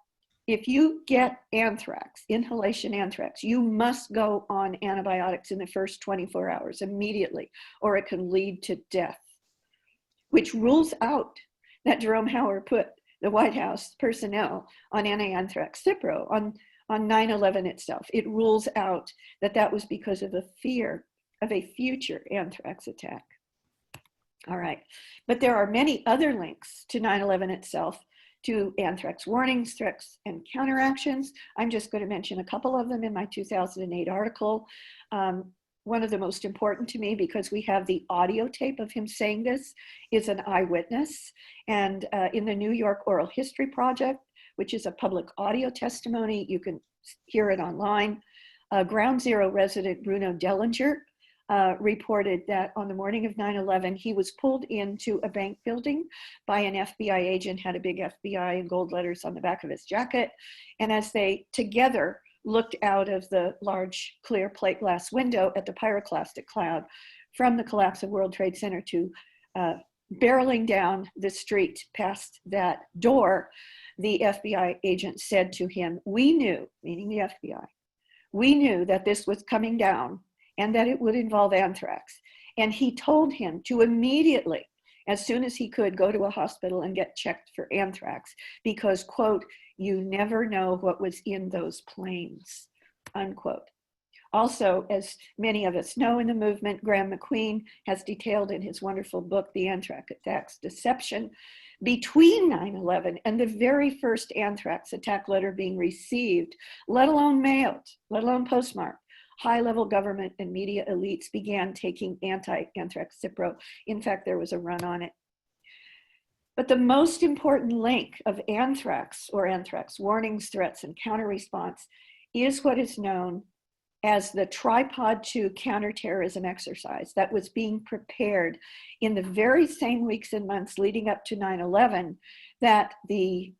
Speaker 14: if you get anthrax, inhalation anthrax, you must go on antibiotics in the first 24 hours immediately, or it can lead to death, which rules out that Jerome Hauer put the White House personnel on anti-anthrax CIPRO on 9/11 itself. It rules out that that was because of the fear of a future anthrax attack. All right, but there are many other links to 9/11 itself, to anthrax warnings, threats, and counteractions. I'm just going to mention a couple of them in my 2008 article. One of the most important to me, because we have the audio tape of him saying this, is an eyewitness. And in the New York Oral History Project, which is a public audio testimony, you can hear it online. Ground Zero resident Bruno Dellinger reported that on the morning of 9/11, he was pulled into a bank building by an FBI agent, had a big FBI in gold letters on the back of his jacket. And as they together looked out of the large clear plate glass window at the pyroclastic cloud from the collapse of World Trade Center to barreling down the street past that door, the FBI agent said to him, "We knew," meaning the FBI, "we knew that this was coming down and that it would involve anthrax." And he told him to immediately, as soon as he could, go to a hospital and get checked for anthrax because, quote, "you never know what was in those planes," unquote. Also, as many of us know in the movement, Graham McQueen has detailed in his wonderful book, The Anthrax Attacks Deception, between 9/11 and the very first anthrax attack letter being received, let alone mailed, let alone postmarked, high-level government and media elites began taking anti-anthrax CIPRO. In fact, there was a run on it. But the most important link of anthrax or anthrax warnings, threats, and counter-response is what is known as the Tripod 2 counterterrorism exercise that was being prepared in the very same weeks and months leading up to 9/11 that the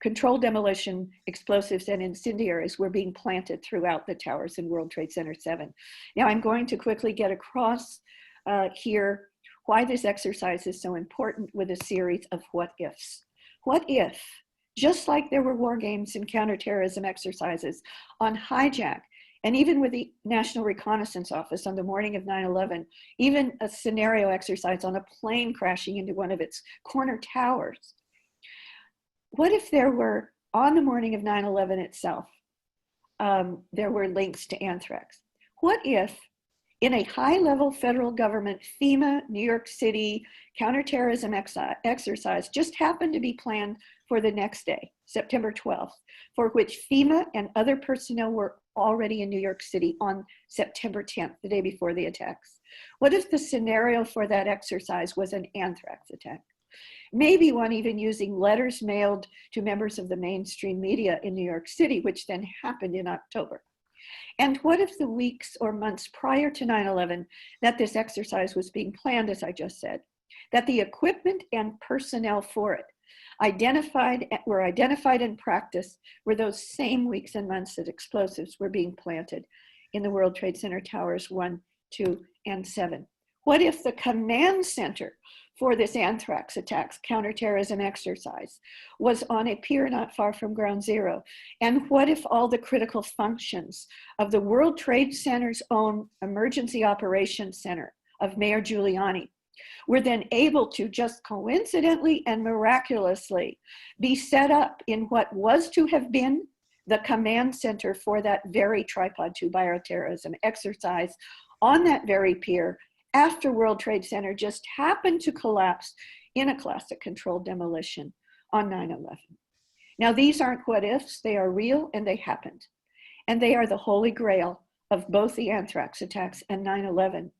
Speaker 14: controlled demolition explosives and incendiaries were being planted throughout the towers in World Trade Center 7. Now, I'm going to quickly get across here why this exercise is so important with a series of what ifs. What if, just like there were war games and counterterrorism exercises on hijack, and even with the National Reconnaissance Office on the morning of 9/11, even a scenario exercise on a plane crashing into one of its corner towers. What if there were, on the morning of 9/11 itself, there were links to anthrax? What if in a high-level federal government FEMA New York City counterterrorism exercise just happened to be planned for the next day, September 12th, for which FEMA and other personnel were already in New York City on September 10th, the day before the attacks? What if the scenario for that exercise was an anthrax attack? Maybe one even using letters mailed to members of the mainstream media in New York City, which then happened in October. And what if the weeks or months prior to 9/11 that this exercise was being planned, as I just said, that the equipment and personnel for it were identified and practiced were those same weeks and months that explosives were being planted in the World Trade Center Towers 1, 2, and 7? What if the command center for this anthrax attacks counterterrorism exercise was on a pier not far from Ground Zero? And what if all the critical functions of the World Trade Center's own Emergency Operations Center of Mayor Giuliani were then able to just coincidentally and miraculously be set up in what was to have been the command center for that very Tripod 2 bioterrorism exercise on that very pier after World Trade Center just happened to collapse in a classic controlled demolition on 9/11. Now, these aren't what ifs, they are real and they happened. And they are the holy grail of both the anthrax attacks and 9/11,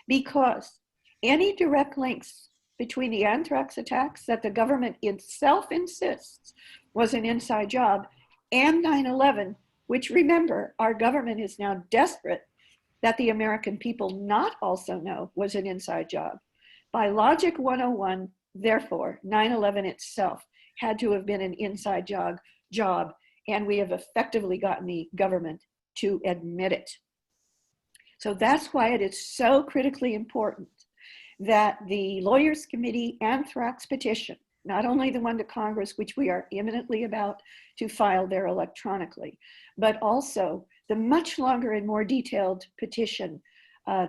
Speaker 14: because any direct links between the anthrax attacks that the government itself insists was an inside job and 9/11, which, remember, our government is now desperate that the American people not also know was an inside job. By Logic 101, therefore, 9/11 itself had to have been an inside job, and we have effectively gotten the government to admit it. So that's why it is so critically important that the Lawyers Committee anthrax petition, not only the one to Congress, which we are imminently about to file there electronically, but also the much longer and more detailed petition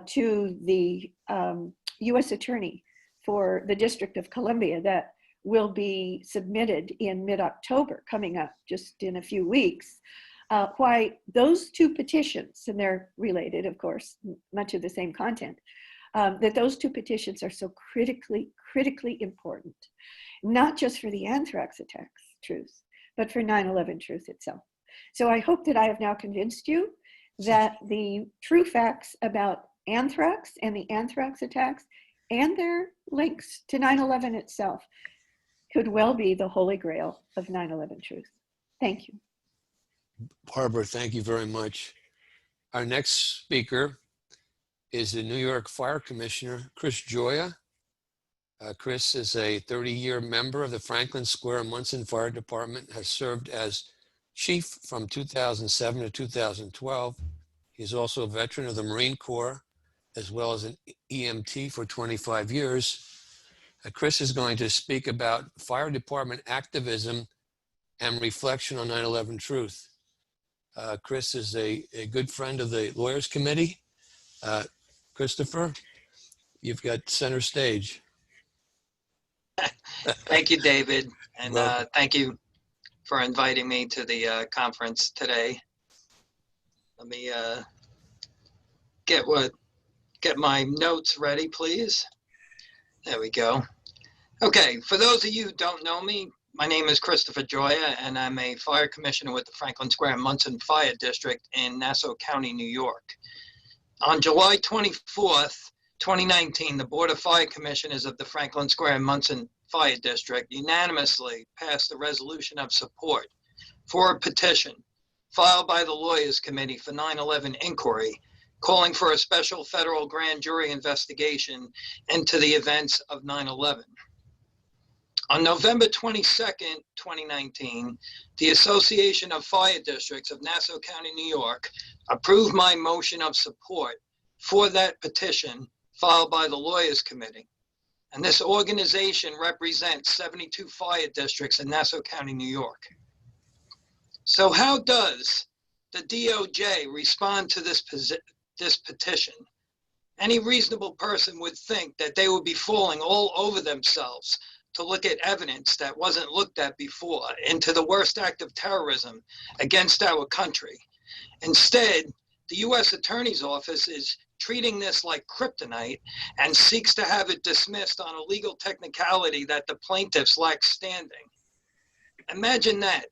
Speaker 14: to the U.S. Attorney for the District of Columbia that will be submitted in mid-October, coming up just in a few weeks. Why those two petitions, and they're related, of course, much of the same content, that those two petitions are so critically important, not just for the anthrax attacks truth, but for 9/11 truth itself. So I hope that I have now convinced you that the true facts about anthrax and the anthrax attacks and their links to 9/11 itself could well be the holy grail of 9/11 truth. Thank you.
Speaker 1: Barbara, thank you very much. Our next speaker is the New York Fire Commissioner, Chris Gioia. Chris is a 30-year member of the Franklin Square Munson Fire Department, has served as chief from 2007 to 2012. He's also a veteran of the Marine Corps, as well as an EMT for 25 years. Chris is going to speak about fire department activism and reflection on 9/11 truth. Chris is a good friend of the Lawyers Committee. Christopher, you've got center stage.
Speaker 15: Thank you, David, and thank you for inviting me to the conference today. Let me get my notes ready, please. There we go. Okay, for those of you who don't know me, my name is Christopher Gioia, and I'm a fire commissioner with the Franklin Square Munson Fire District in Nassau County, New York. On July 24th, 2019, the Board of Fire Commissioners of the Franklin Square Munson Fire District unanimously passed a resolution of support for a petition filed by the Lawyers Committee for 9/11 inquiry, calling for a special federal grand jury investigation into the events of 9/11. On November 22nd, 2019, the Association of Fire Districts of Nassau County, New York, approved my motion of support for that petition filed by the Lawyers Committee. And this organization represents 72 fire districts in Nassau County, New York. So how does the DOJ respond to this petition? Any reasonable person would think that they would be falling all over themselves to look at evidence that wasn't looked at before into the worst act of terrorism against our country. Instead, the U.S. Attorney's Office is treating this like kryptonite and seeks to have it dismissed on a legal technicality that the plaintiffs lack standing. Imagine that.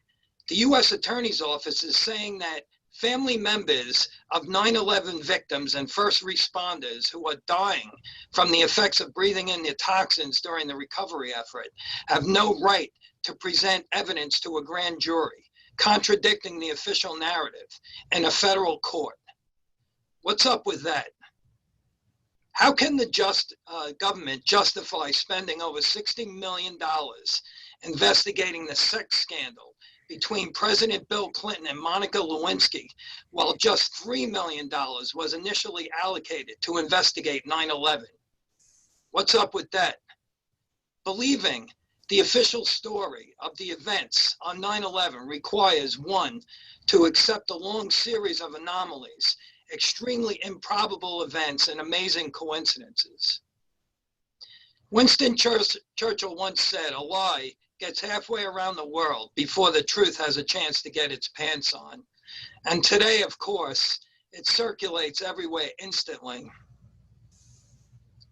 Speaker 15: The U.S. Attorney's Office is saying that family members of 9/11 victims and first responders who are dying from the effects of breathing in the toxins during the recovery effort have no right to present evidence to a grand jury, contradicting the official narrative in a federal court. What's up with that? How can the government justify spending over $60 million investigating the sex scandal between President Bill Clinton and Monica Lewinsky, while just $3 million was initially allocated to investigate 9/11? What's up with that? Believing the official story of the events on 9/11 requires one, to accept a long series of anomalies, extremely improbable events, and amazing coincidences. Winston Churchill once said, "A lie gets halfway around the world before the truth has a chance to get its pants on." And today, of course, it circulates everywhere instantly.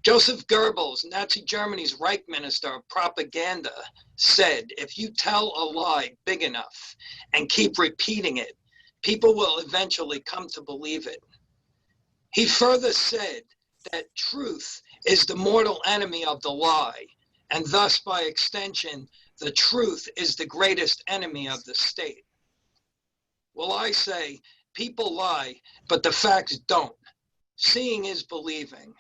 Speaker 15: Joseph Goebbels, Nazi Germany's Reich Minister of Propaganda, said, "If you tell a lie big enough and keep repeating it, people will eventually come to believe it." He further said that truth is the mortal enemy of the lie, and thus, by extension, the truth is the greatest enemy of the state. Well, I say, people lie, but the facts don't. Seeing is believing.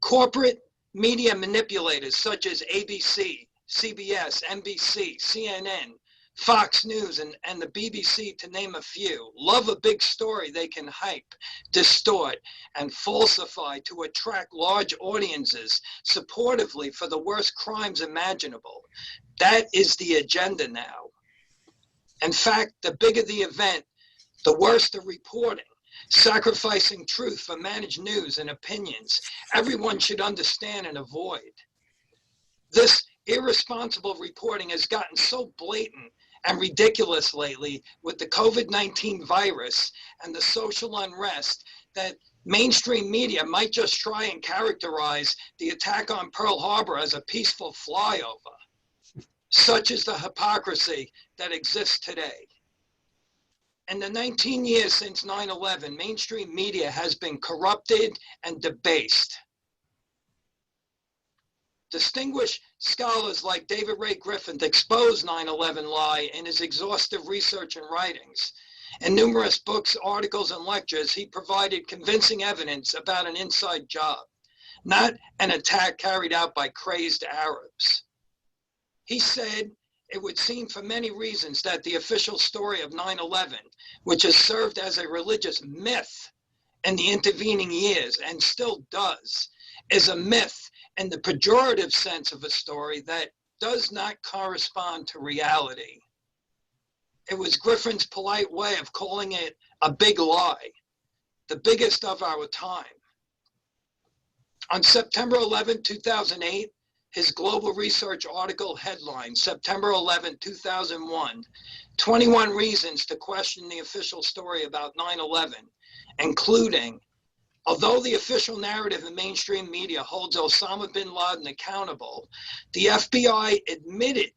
Speaker 15: Corporate media manipulators such as ABC, CBS, NBC, CNN, Fox News, and the BBC, to name a few, love a big story they can hype, distort, and falsify to attract large audiences supportively for the worst crimes imaginable. That is the agenda now. In fact, the bigger the event, the worse the reporting, sacrificing truth for managed news and opinions everyone should understand and avoid. This irresponsible reporting has gotten so blatant and ridiculous lately with the COVID-19 virus and the social unrest that mainstream media might just try and characterize the attack on Pearl Harbor as a peaceful flyover. Such is the hypocrisy that exists today. In the 19 years since 9/11, mainstream media has been corrupted and debased. Distinguished scholars like David Ray Griffin exposed 9/11 lie in his exhaustive research and writings. In numerous books, articles, and lectures, he provided convincing evidence about an inside job, not an attack carried out by crazed Arabs. He said it would seem for many reasons that the official story of 9/11, which has served as a religious myth in the intervening years and still does, is a myth in the pejorative sense of a story that does not correspond to reality. It was Griffin's polite way of calling it a big lie, the biggest of our time. On September 11, 2008, his global research article headline, September 11, 2001, 21 reasons to question the official story about 9/11, including, although the official narrative in mainstream media holds Osama bin Laden accountable, the FBI admitted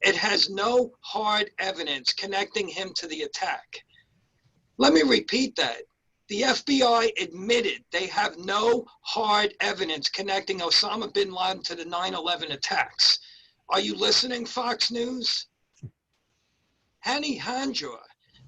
Speaker 15: it has no hard evidence connecting him to the attack. Let me repeat that. The FBI admitted they have no hard evidence connecting Osama bin Laden to the 9/11 attacks. Are you listening, Fox News? Hani Hanjour,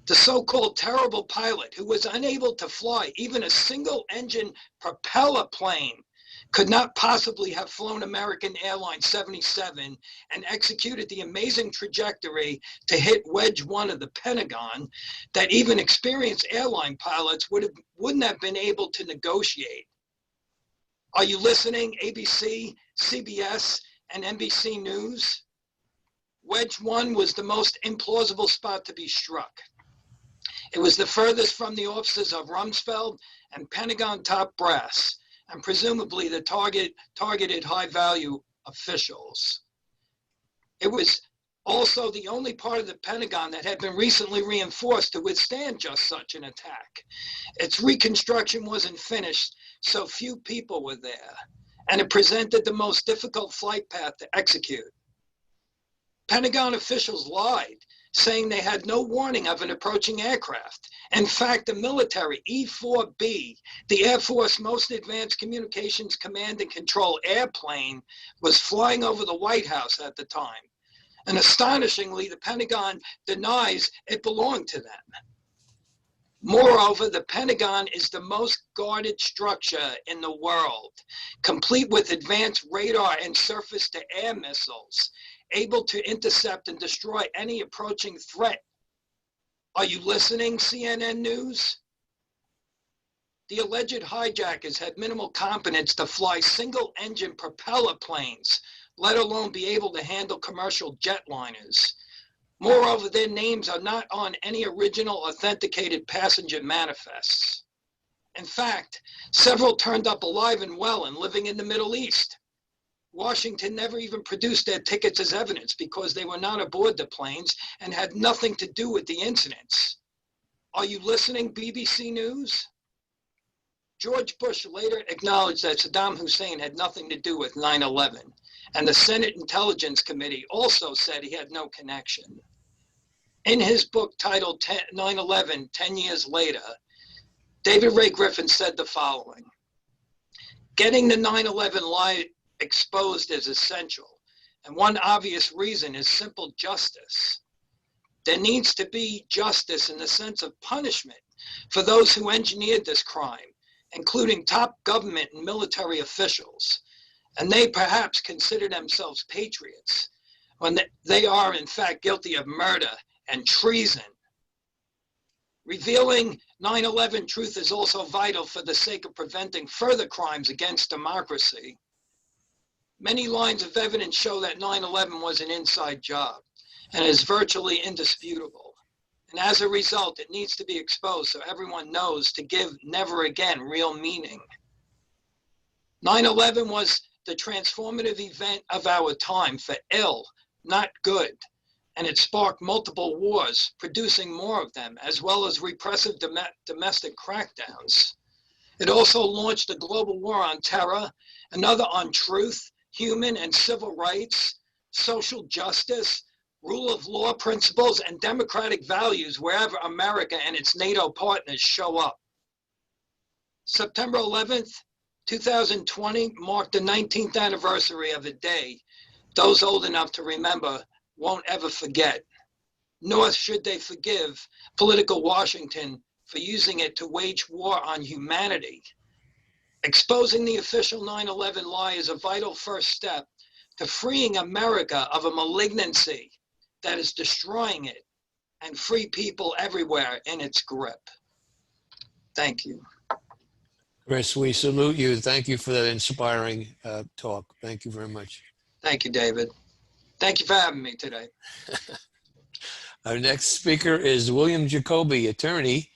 Speaker 15: the so-called terrible pilot who was unable to fly even a single-engine propeller plane, could not possibly have flown American Airlines 77 and executed the amazing trajectory to hit Wedge 1 of the Pentagon that even experienced airline pilots wouldn't have been able to negotiate. Are you listening, ABC, CBS, and NBC News? Wedge 1 was the most implausible spot to be struck. It was the furthest from the offices of Rumsfeld and Pentagon top brass, and presumably the targeted high-value officials. It was Also the only part of the Pentagon that had been recently reinforced to withstand just such an attack. Its reconstruction wasn't finished, so few people were there, and it presented the most difficult flight path to execute. Pentagon officials lied, saying they had no warning of an approaching aircraft. In fact, the military E-4B, the Air Force most advanced communications command and control airplane, was flying over the White House at the time. And astonishingly, the Pentagon denies it belonged to them. Moreover, the Pentagon is the most guarded structure in the world, complete with advanced radar and surface-to-air missiles, able to intercept and destroy any approaching threat. Are you listening, CNN News? The alleged hijackers had minimal competence to fly single-engine propeller planes, let alone be able to handle commercial jetliners. Moreover, their names are not on any original authenticated passenger manifests. In fact, several turned up alive and well and living in the Middle East. Washington never even produced their tickets as evidence because they were not aboard the planes and had nothing to do with the incidents. Are you listening, BBC News? George Bush later acknowledged that Saddam Hussein had nothing to do with 9/11, and the Senate Intelligence Committee also said he had no connection. In his book titled 9/11, 10 Years Later, David Ray Griffin said the following: getting the 9/11 lie exposed is essential, and one obvious reason is simple justice. There needs to be justice in the sense of punishment for those who engineered this crime, including top government and military officials, and they perhaps consider themselves patriots when they are in fact guilty of murder and treason. Revealing 9/11 truth is also vital for the sake of preventing further crimes against democracy. Many lines of evidence show that 9/11 was an inside job and is virtually indisputable. And as a result, it needs to be exposed so everyone knows to give never again real meaning. 9/11 was the transformative event of our time for ill, not good. And it sparked multiple wars, producing more of them, as well as repressive domestic crackdowns. It also launched a global war on terror, another on truth, human and civil rights, social justice, rule of law principles, and democratic values wherever America and its NATO partners show up. September 11th, 2020 marked the 19th anniversary of a day those old enough to remember won't ever forget, nor should they forgive political Washington for using it to wage war on humanity. Exposing the official 9/11 lie is a vital first step to freeing America of a malignancy that is destroying it and free people everywhere in its grip. Thank you.
Speaker 1: Chris, we salute you. Thank you for that inspiring talk. Thank you very much.
Speaker 15: Thank you, David. Thank you for having me today.
Speaker 1: Our next speaker is William Jacoby, attorney.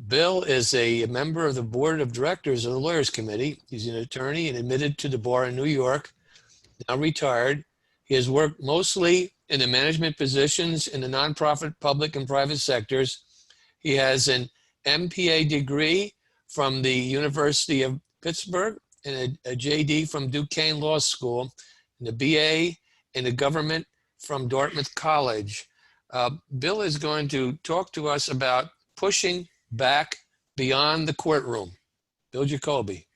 Speaker 1: Bill is a member of the board of directors of the Lawyers Committee. He's an attorney and admitted to the bar in New York, now retired. He has worked mostly in the management positions in the nonprofit, public, and private sectors. He has an MPA degree from the University of Pittsburgh and a JD from Duquesne Law School, and a BA in the government from Dartmouth College. Bill is going to talk to us about pushing back beyond the courtroom. Bill Jacoby.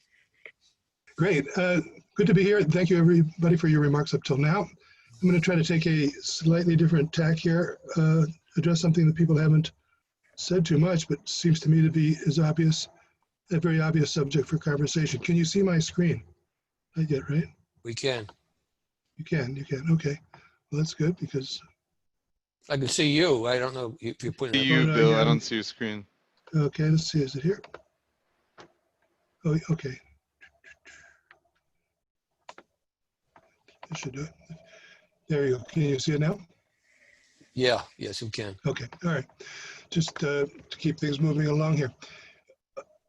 Speaker 16: Great. Good to be here. Thank you, everybody, for your remarks up till now. I'm going to try to take a slightly different tack here, address something that people haven't said too much, but seems to me to be as obvious, a very obvious subject for conversation. Can you see my screen? I get right?
Speaker 1: We can.
Speaker 16: You can. Okay. Well, that's good because
Speaker 1: I can see you. I don't know if you're putting
Speaker 2: See you, Bill. I don't see your screen.
Speaker 16: Okay, let's see. Is it here? Oh, okay. This should do it. There you go. Can you see it now?
Speaker 1: Yeah. Yes, you can.
Speaker 16: Okay. All right. Just to keep things moving along here.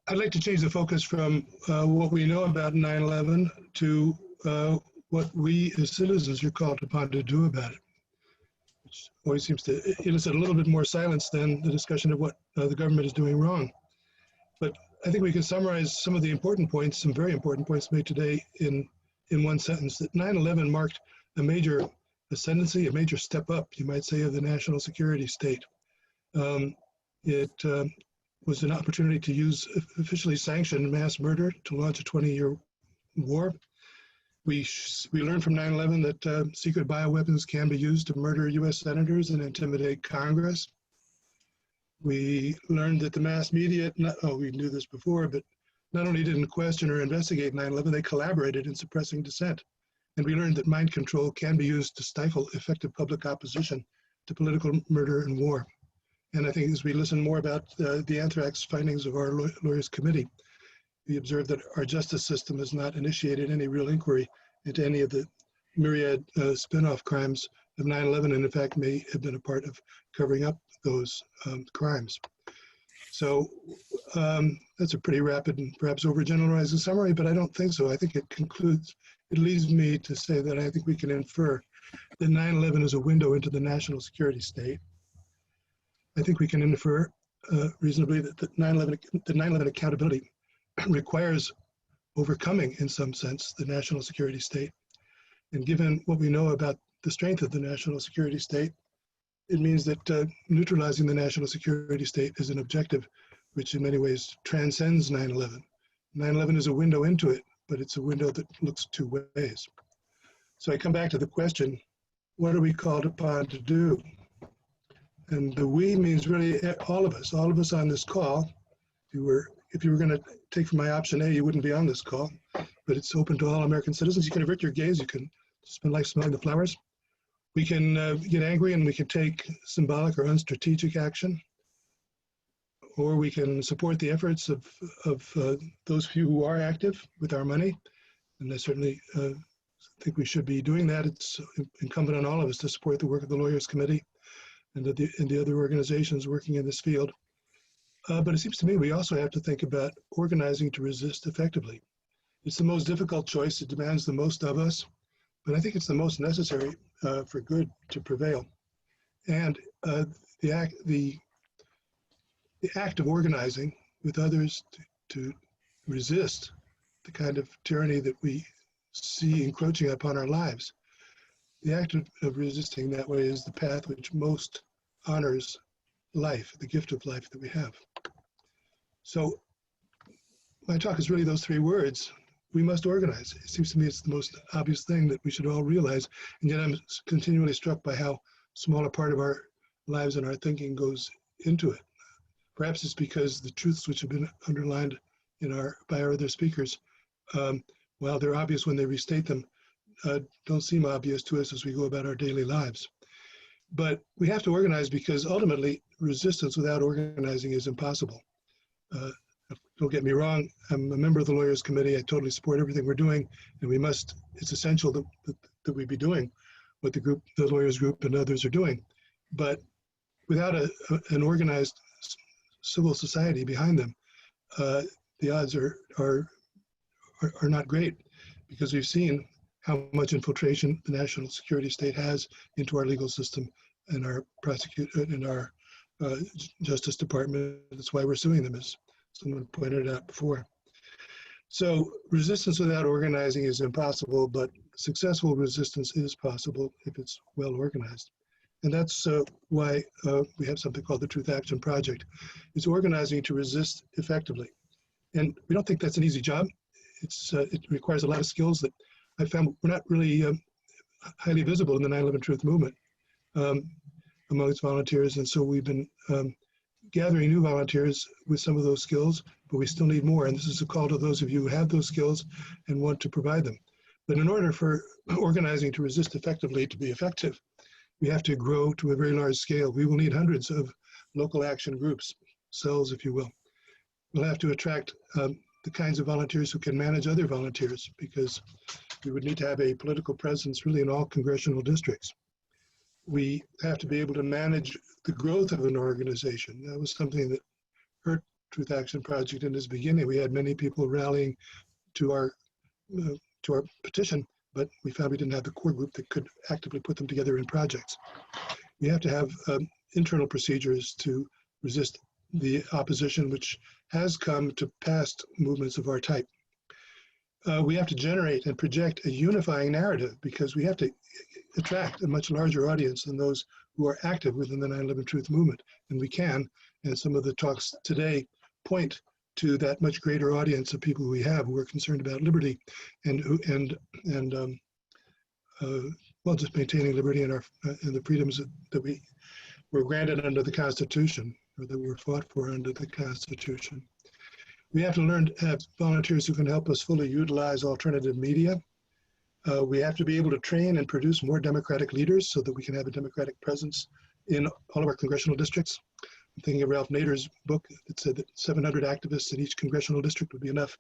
Speaker 16: I'd like to change the focus from what we know about 9/11 to what we as citizens are called upon to do about it. which always seems to elicit a little bit more silence than the discussion of what the government is doing wrong. But I think we can summarize some of the important points, some very important points made today in one sentence, that 9/11 marked a major ascendancy, a major step up, you might say, of the national security state. It was an opportunity to use officially sanctioned mass murder to launch a 20-year war. We learned from 9/11 that secret bioweapons can be used to murder US senators and intimidate Congress. We learned that the mass media, we knew this before, but not only didn't question or investigate 9/11, they collaborated in suppressing dissent. And we learned that mind control can be used to stifle effective public opposition to political murder and war. And I think as we listen more about the Anthrax findings of our lawyers committee, we observe that our justice system has not initiated any real inquiry into any of the myriad spin-off crimes of 9/11, and in fact may have been a part of covering up those crimes. So that's a pretty rapid and perhaps overgeneralizing summary, but I don't think so. I think it leads me to say that I think we can infer that 9/11 is a window into the national security state. I think we can infer reasonably that the 9/11 accountability requires overcoming, in some sense, the national security state. And given what we know about the strength of the national security state, it means that neutralizing the national security state is an objective which in many ways transcends 9/11. 9/11 is a window into it, but it's a window that looks two ways. So I come back to the question, what are we called upon to do? And the we means really all of us on this call. If you were going to take from my option A, you wouldn't be on this call, but it's open to all American citizens. You can avert your gaze, you can spend life smelling the flowers. We can get angry and we can take symbolic or unstrategic action, or we can support the efforts of those few who are active with our money. And I certainly think we should be doing that. It's incumbent on all of us to support the work of the Lawyers Committee and the other organizations working in this field. But it seems to me we also have to think about organizing to resist effectively. It's the most difficult choice. It demands the most of us, but I think it's the most necessary for good to prevail. And the act of organizing with others to resist the kind of tyranny that we see encroaching upon our lives, the act of resisting that way is the path which most honors life, the gift of life that we have. So my talk is really those three words. We must organize. It seems to me it's the most obvious thing that we should all realize, and yet I'm continually struck by how small a part of our lives and our thinking goes into it. Perhaps it's because the truths which have been underlined by our other speakers, while they're obvious when they restate them, don't seem obvious to us as we go about our daily lives. But we have to organize because ultimately resistance without organizing is impossible. Don't get me wrong, I'm a member of the Lawyers Committee. I totally support everything we're doing, and it's essential that we be doing what the Lawyers Group and others are doing. But without an organized civil society behind them, the odds are not great, because we've seen how much infiltration the national security state has into our legal system and our Justice Department. That's why we're suing them, as someone pointed out before. So resistance without organizing is impossible, but successful resistance is possible if it's well organized. And that's why we have something called the Truth Action Project. It's organizing to resist effectively. And we don't think that's an easy job. It requires a lot of skills that I found were not really highly visible in the 9/11 Truth movement among its volunteers. And so we've been gathering new volunteers with some of those skills, but we still need more. And this is a call to those of you who have those skills and want to provide them. But in order for organizing to resist effectively to be effective, we have to grow to a very large scale. We will need hundreds of local action groups, cells, if you will. We'll have to attract the kinds of volunteers who can manage other volunteers, because we would need to have a political presence really in all congressional districts. We have to be able to manage the growth of an organization. That was something that hurt Truth Action Project in its beginning. We had many people rallying to our petition, but we found we didn't have the core group that could actively put them together in projects. We have to have internal procedures to resist the opposition which has come to past movements of our type. We have to generate and project a unifying narrative because we have to attract a much larger audience than those who are active within the 9/11 Truth movement, and we can. And some of the talks today point to that much greater audience of people we have who are concerned about liberty and well, just maintaining liberty and the freedoms that we were granted under the Constitution, or that were fought for under the Constitution. We have to learn to have volunteers who can help us fully utilize alternative media. We have to be able to train and produce more democratic leaders so that we can have a democratic presence in all of our congressional districts. I'm thinking of Ralph Nader's book that said that 700 activists in each congressional district would be enough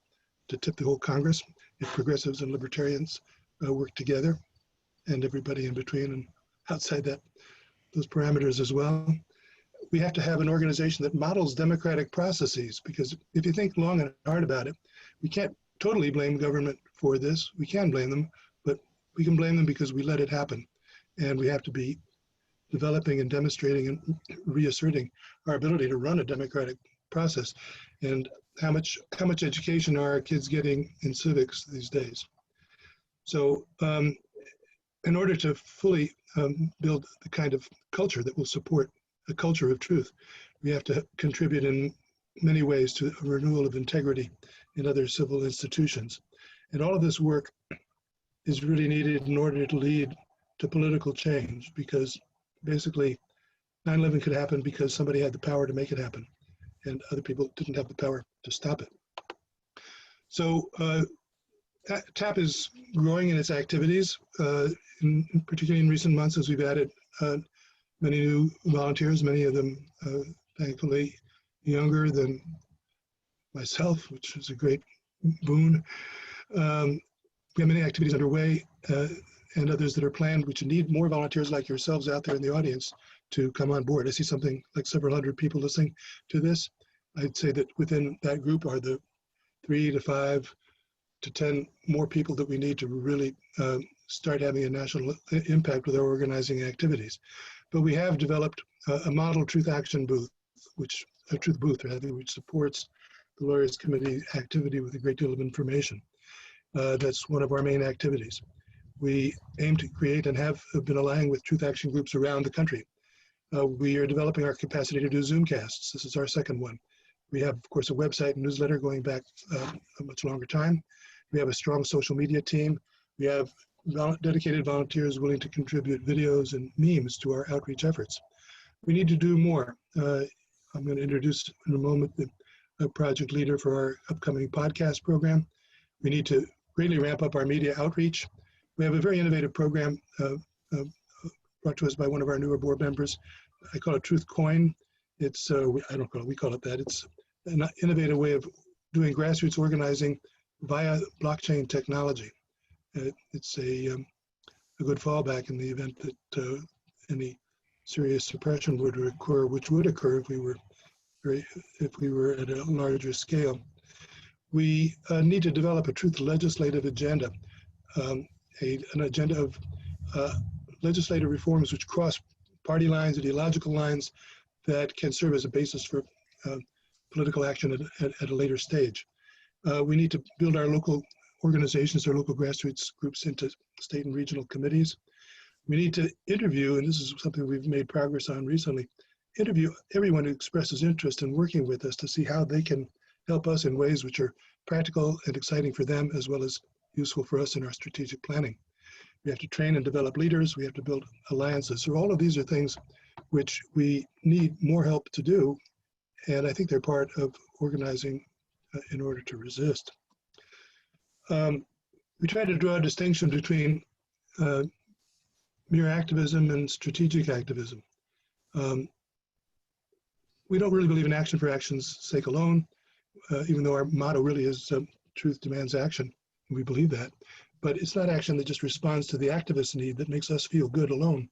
Speaker 16: to tip the whole Congress if progressives and libertarians work together, and everybody in between and outside those parameters as well. We have to have an organization that models democratic processes, because if you think long and hard about it, we can't totally blame government for this. We can blame them, but we can blame them because we let it happen. And we have to be developing and demonstrating and reasserting our ability to run a democratic process. And how much education are our kids getting in civics these days? So in order to fully build the kind of culture that will support a culture of truth, we have to contribute in many ways to a renewal of integrity in other civil institutions. And all of this work is really needed in order to lead to political change, because basically 9/11 could happen because somebody had the power to make it happen and other people didn't have the power to stop it. So TAP is growing in its activities, particularly in recent months as we've added many new volunteers, many of them thankfully younger than myself, which is a great boon. We have many activities underway and others that are planned, which need more volunteers like yourselves out there in the audience to come on board. I see something like several hundred people listening to this. I'd say that within that group are the 3 to 5 to 10 more people that we need to really start having a national impact with our organizing activities. But we have developed a model truth action booth, which supports the Lawyers Committee activity with a great deal of information. That's one of our main activities. We aim to create and have been allying with truth action groups around the country. We are developing our capacity to do Zoomcasts. This is our second one. We have, of course, a website and newsletter going back a much longer time. We have a strong social media team. We have dedicated volunteers willing to contribute videos and memes to our outreach efforts. We need to do more. I'm going to introduce in a moment the project leader for our upcoming podcast program. We need to greatly ramp up our media outreach. We have a very innovative program brought to us by one of our newer board members. I call it Truth Coin. It's, I don't call it, we call it that. It's an innovative way of doing grassroots organizing via blockchain technology. It's a good fallback in the event that any serious suppression would occur, which would occur if we were at a larger scale. We need to develop a truth legislative agenda, an agenda of legislative reforms which cross party lines, ideological lines, that can serve as a basis for political action at a later stage. We need to build our local organizations, our local grassroots groups into state and regional committees. We need to interview, and this is something we've made progress on recently, interview everyone who expresses interest in working with us to see how they can help us in ways which are practical and exciting for them, as well as useful for us in our strategic planning. We have to train and develop leaders. We have to build alliances. So all of these are things which we need more help to do, and I think they're part of organizing in order to resist. We try to draw a distinction between mere activism and strategic activism. We don't really believe in action for action's sake alone, even though our motto really is truth demands action. We believe that. But it's not action that just responds to the activist need that makes us feel good alone.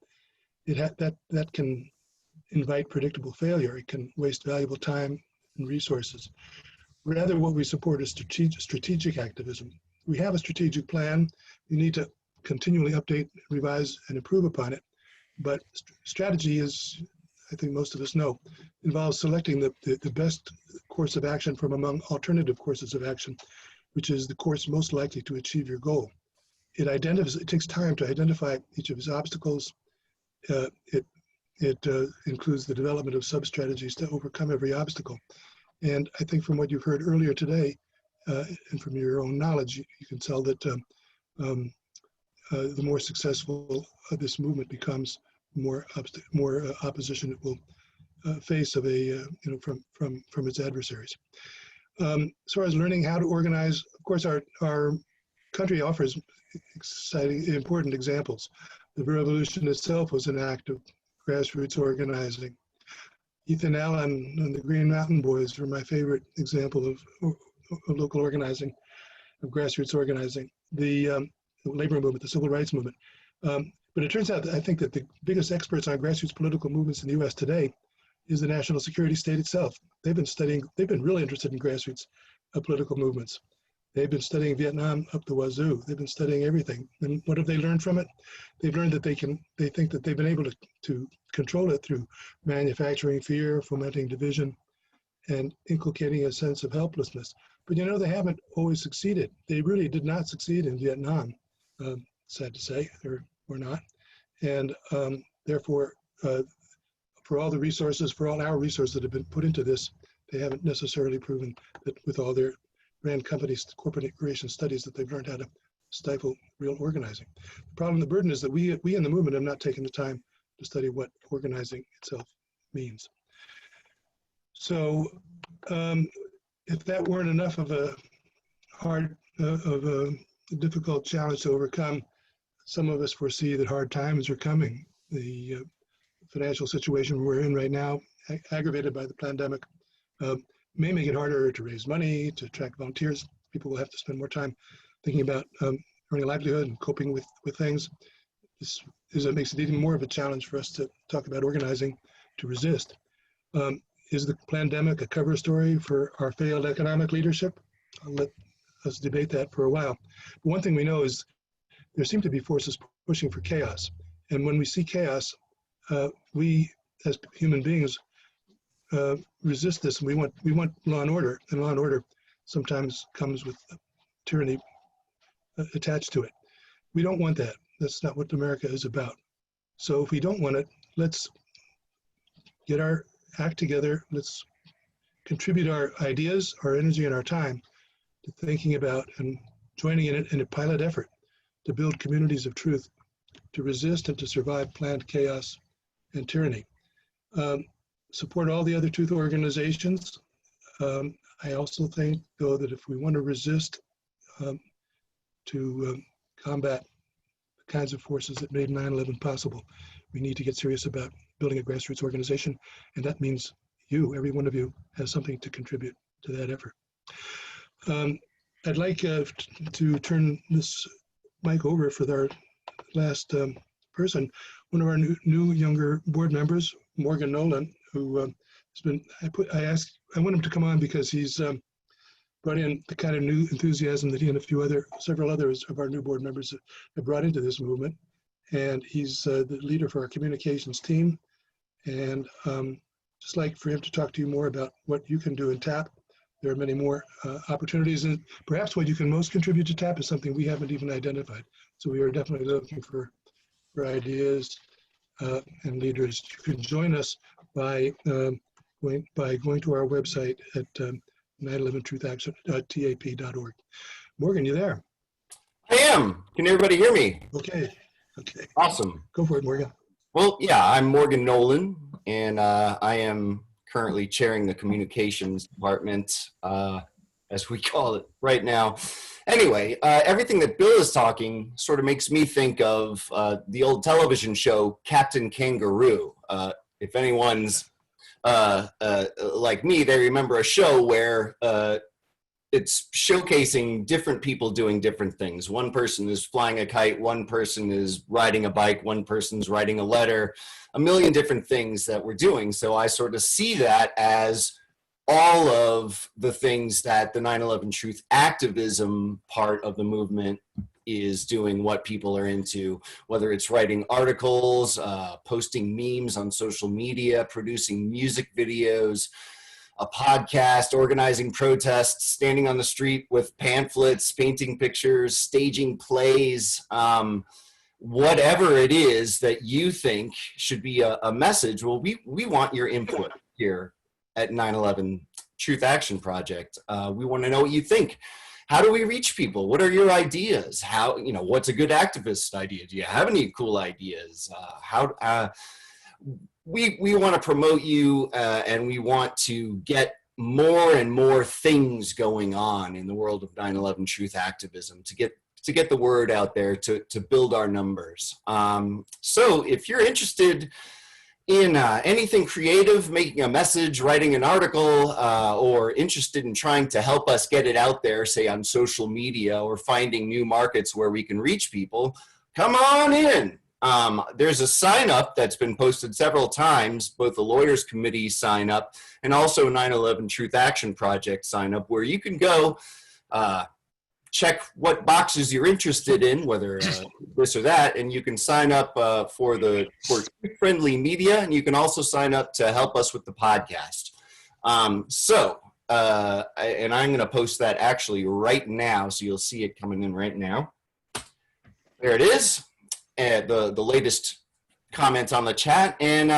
Speaker 16: That can invite predictable failure. It can waste valuable time and resources. Rather, what we support is strategic activism. We have a strategic plan. We need to continually update, revise, and improve upon it. But strategy is, I think most of us know, involves selecting the best course of action from among alternative courses of action, which is the course most likely to achieve your goal. It takes time to identify each of its obstacles. It includes the development of sub-strategies to overcome every obstacle. And I think from what you've heard earlier today, and from your own knowledge, you can tell that the more successful this movement becomes, more opposition it will face of from its adversaries. As far as learning how to organize, of course, our country offers exciting, important examples. The revolution itself was an act of grassroots organizing. Ethan Allen and the Green Mountain Boys were my favorite example of local organizing, of grassroots organizing. The labor movement, the civil rights movement. But it turns out that I think that the biggest experts on grassroots political movements in the US today is the national security state itself. They've been really interested in grassroots political movements. They've been studying Vietnam up the wazoo. They've been studying everything. And what have they learned from it? They've learned that they think that they've been able to control it through manufacturing fear, fomenting division, and inculcating a sense of helplessness. But you know, they haven't always succeeded. They really did not succeed in Vietnam, sad to say, or not. And therefore, for all the resources, for all our resources that have been put into this, they haven't necessarily proven that with all their brand companies, corporate creation studies, that they've learned how to stifle real organizing. The problem, the burden is that we in the movement have not taken the time to study what organizing itself means. So if that weren't enough of a difficult challenge to overcome, some of us foresee that hard times are coming. The financial situation we're in right now, aggravated by the pandemic, may make it harder to raise money, to attract volunteers. People will have to spend more time thinking about earning a livelihood and coping with things. This makes it even more of a challenge for us to talk about organizing to resist. Is the pandemic a cover story for our failed economic leadership? I'll let us debate that for a while. But one thing we know is there seem to be forces pushing for chaos. And when we see chaos, we as human beings resist this, and we want law and order, and law and order sometimes comes with tyranny attached to it. We don't want that. That's not what America is about. So if we don't want it, let's get our act together. Let's contribute our ideas, our energy, and our time to thinking about and joining in it in a pilot effort to build communities of truth, to resist and to survive planned chaos and tyranny. Support all the other truth organizations. I also think, though, that if we want to resist to combat the kinds of forces that made 9/11 possible, we need to get serious about building a grassroots organization, and that means you, every one of you, has something to contribute to that effort. I'd like to turn this mic over for our last person, one of our new younger board members, Morgan Nolan, who has been, I want him to come on because he's brought in the kind of new enthusiasm that he and several others of our new board members have brought into this movement. And he's the leader for our communications team. And just like for him to talk to you more about what you can do in TAP. There are many more opportunities, and perhaps what you can most contribute to TAP is something we haven't even identified. So we are definitely looking for ideas and leaders. You can join us by going to our website at 911truthaction.tap.org. Morgan, you there?
Speaker 13: I am. Can everybody hear me?
Speaker 16: Okay.
Speaker 13: Awesome.
Speaker 16: Go for it, Morgan.
Speaker 13: Well, yeah, I'm Morgan Nolan, and I am currently chairing the communications department, as we call it right now. Anyway, everything that Bill is talking sort of makes me think of the old television show Captain Kangaroo. If anyone's like me, they remember a show where it's showcasing different people doing different things. One person is flying a kite, one person is riding a bike, one person's writing a letter, a million different things that we're doing. So I sort of see that as all of the things that the 9/11 truth activism part of the movement is doing what people are into, whether it's writing articles, posting memes on social media, producing music videos, a podcast, organizing protests, standing on the street with pamphlets, painting pictures, staging plays, whatever it is that you think should be a message. Well, we want your input here at 9/11 Truth Action Project. We want to know what you think. How do we reach people? What are your ideas? How, what's a good activist idea? Do you have any cool ideas? We want to promote you, and we want to get more and more things going on in the world of 9/11 truth activism to get the word out there, to build our numbers. So if you're interested in anything creative, making a message, writing an article, or interested in trying to help us get it out there, say on social media, or finding new markets where we can reach people, come on in. There's a sign up that's been posted several times, both the Lawyers Committee sign up and also 9/11 Truth Action Project sign up, where you can go check what boxes you're interested in, whether this or that, and you can sign up for friendly media, and you can also sign up to help us with the podcast. And I'm going to post that actually right now, so you'll see it coming in right now. There it is. The latest comment on the chat. And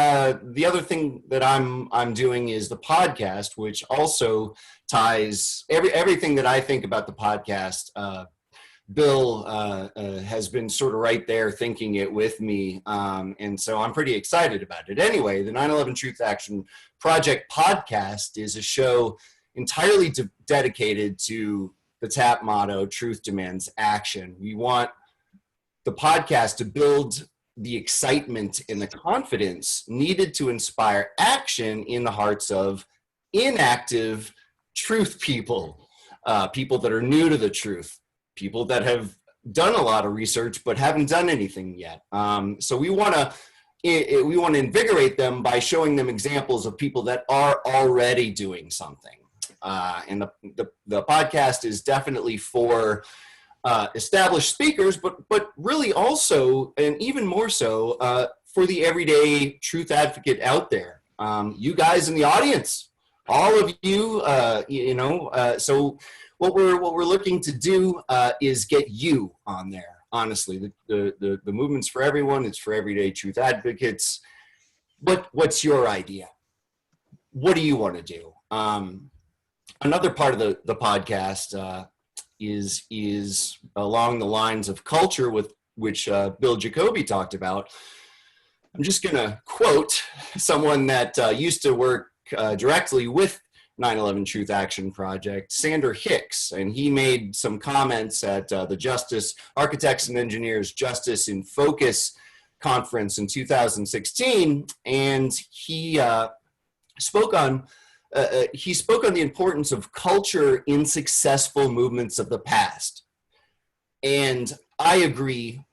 Speaker 13: the other thing that I'm doing is the podcast, which also ties everything that I think about the podcast. Bill has been sort of right there thinking it with me. And so I'm pretty excited about it. Anyway, the 9/11 Truth Action Project podcast is a show entirely dedicated to the TAP motto, Truth Demands Action. We want the podcast to build the excitement and the confidence needed to inspire action in the hearts of inactive truth people, people that are new to the truth, people that have done a lot of research but haven't done anything yet. So we want to invigorate them by showing them examples of people that are already doing something. And the podcast is definitely for established speakers, but really also, and even more so, for the everyday truth advocate out there. You guys in the audience, all of you, so what we're looking to do is get you on there. Honestly, the movement's for everyone. It's for everyday truth advocates. What's your idea? What do you want to do? Another part of the podcast is along the lines of culture, with which Bill Jacoby talked about. I'm just going to quote someone that used to work directly with 9/11 Truth Action Project, Sander Hicks, and he made some comments at the Architects and Engineers Justice in Focus conference in 2016, and he spoke on the importance of culture in successful movements of the past. And I agree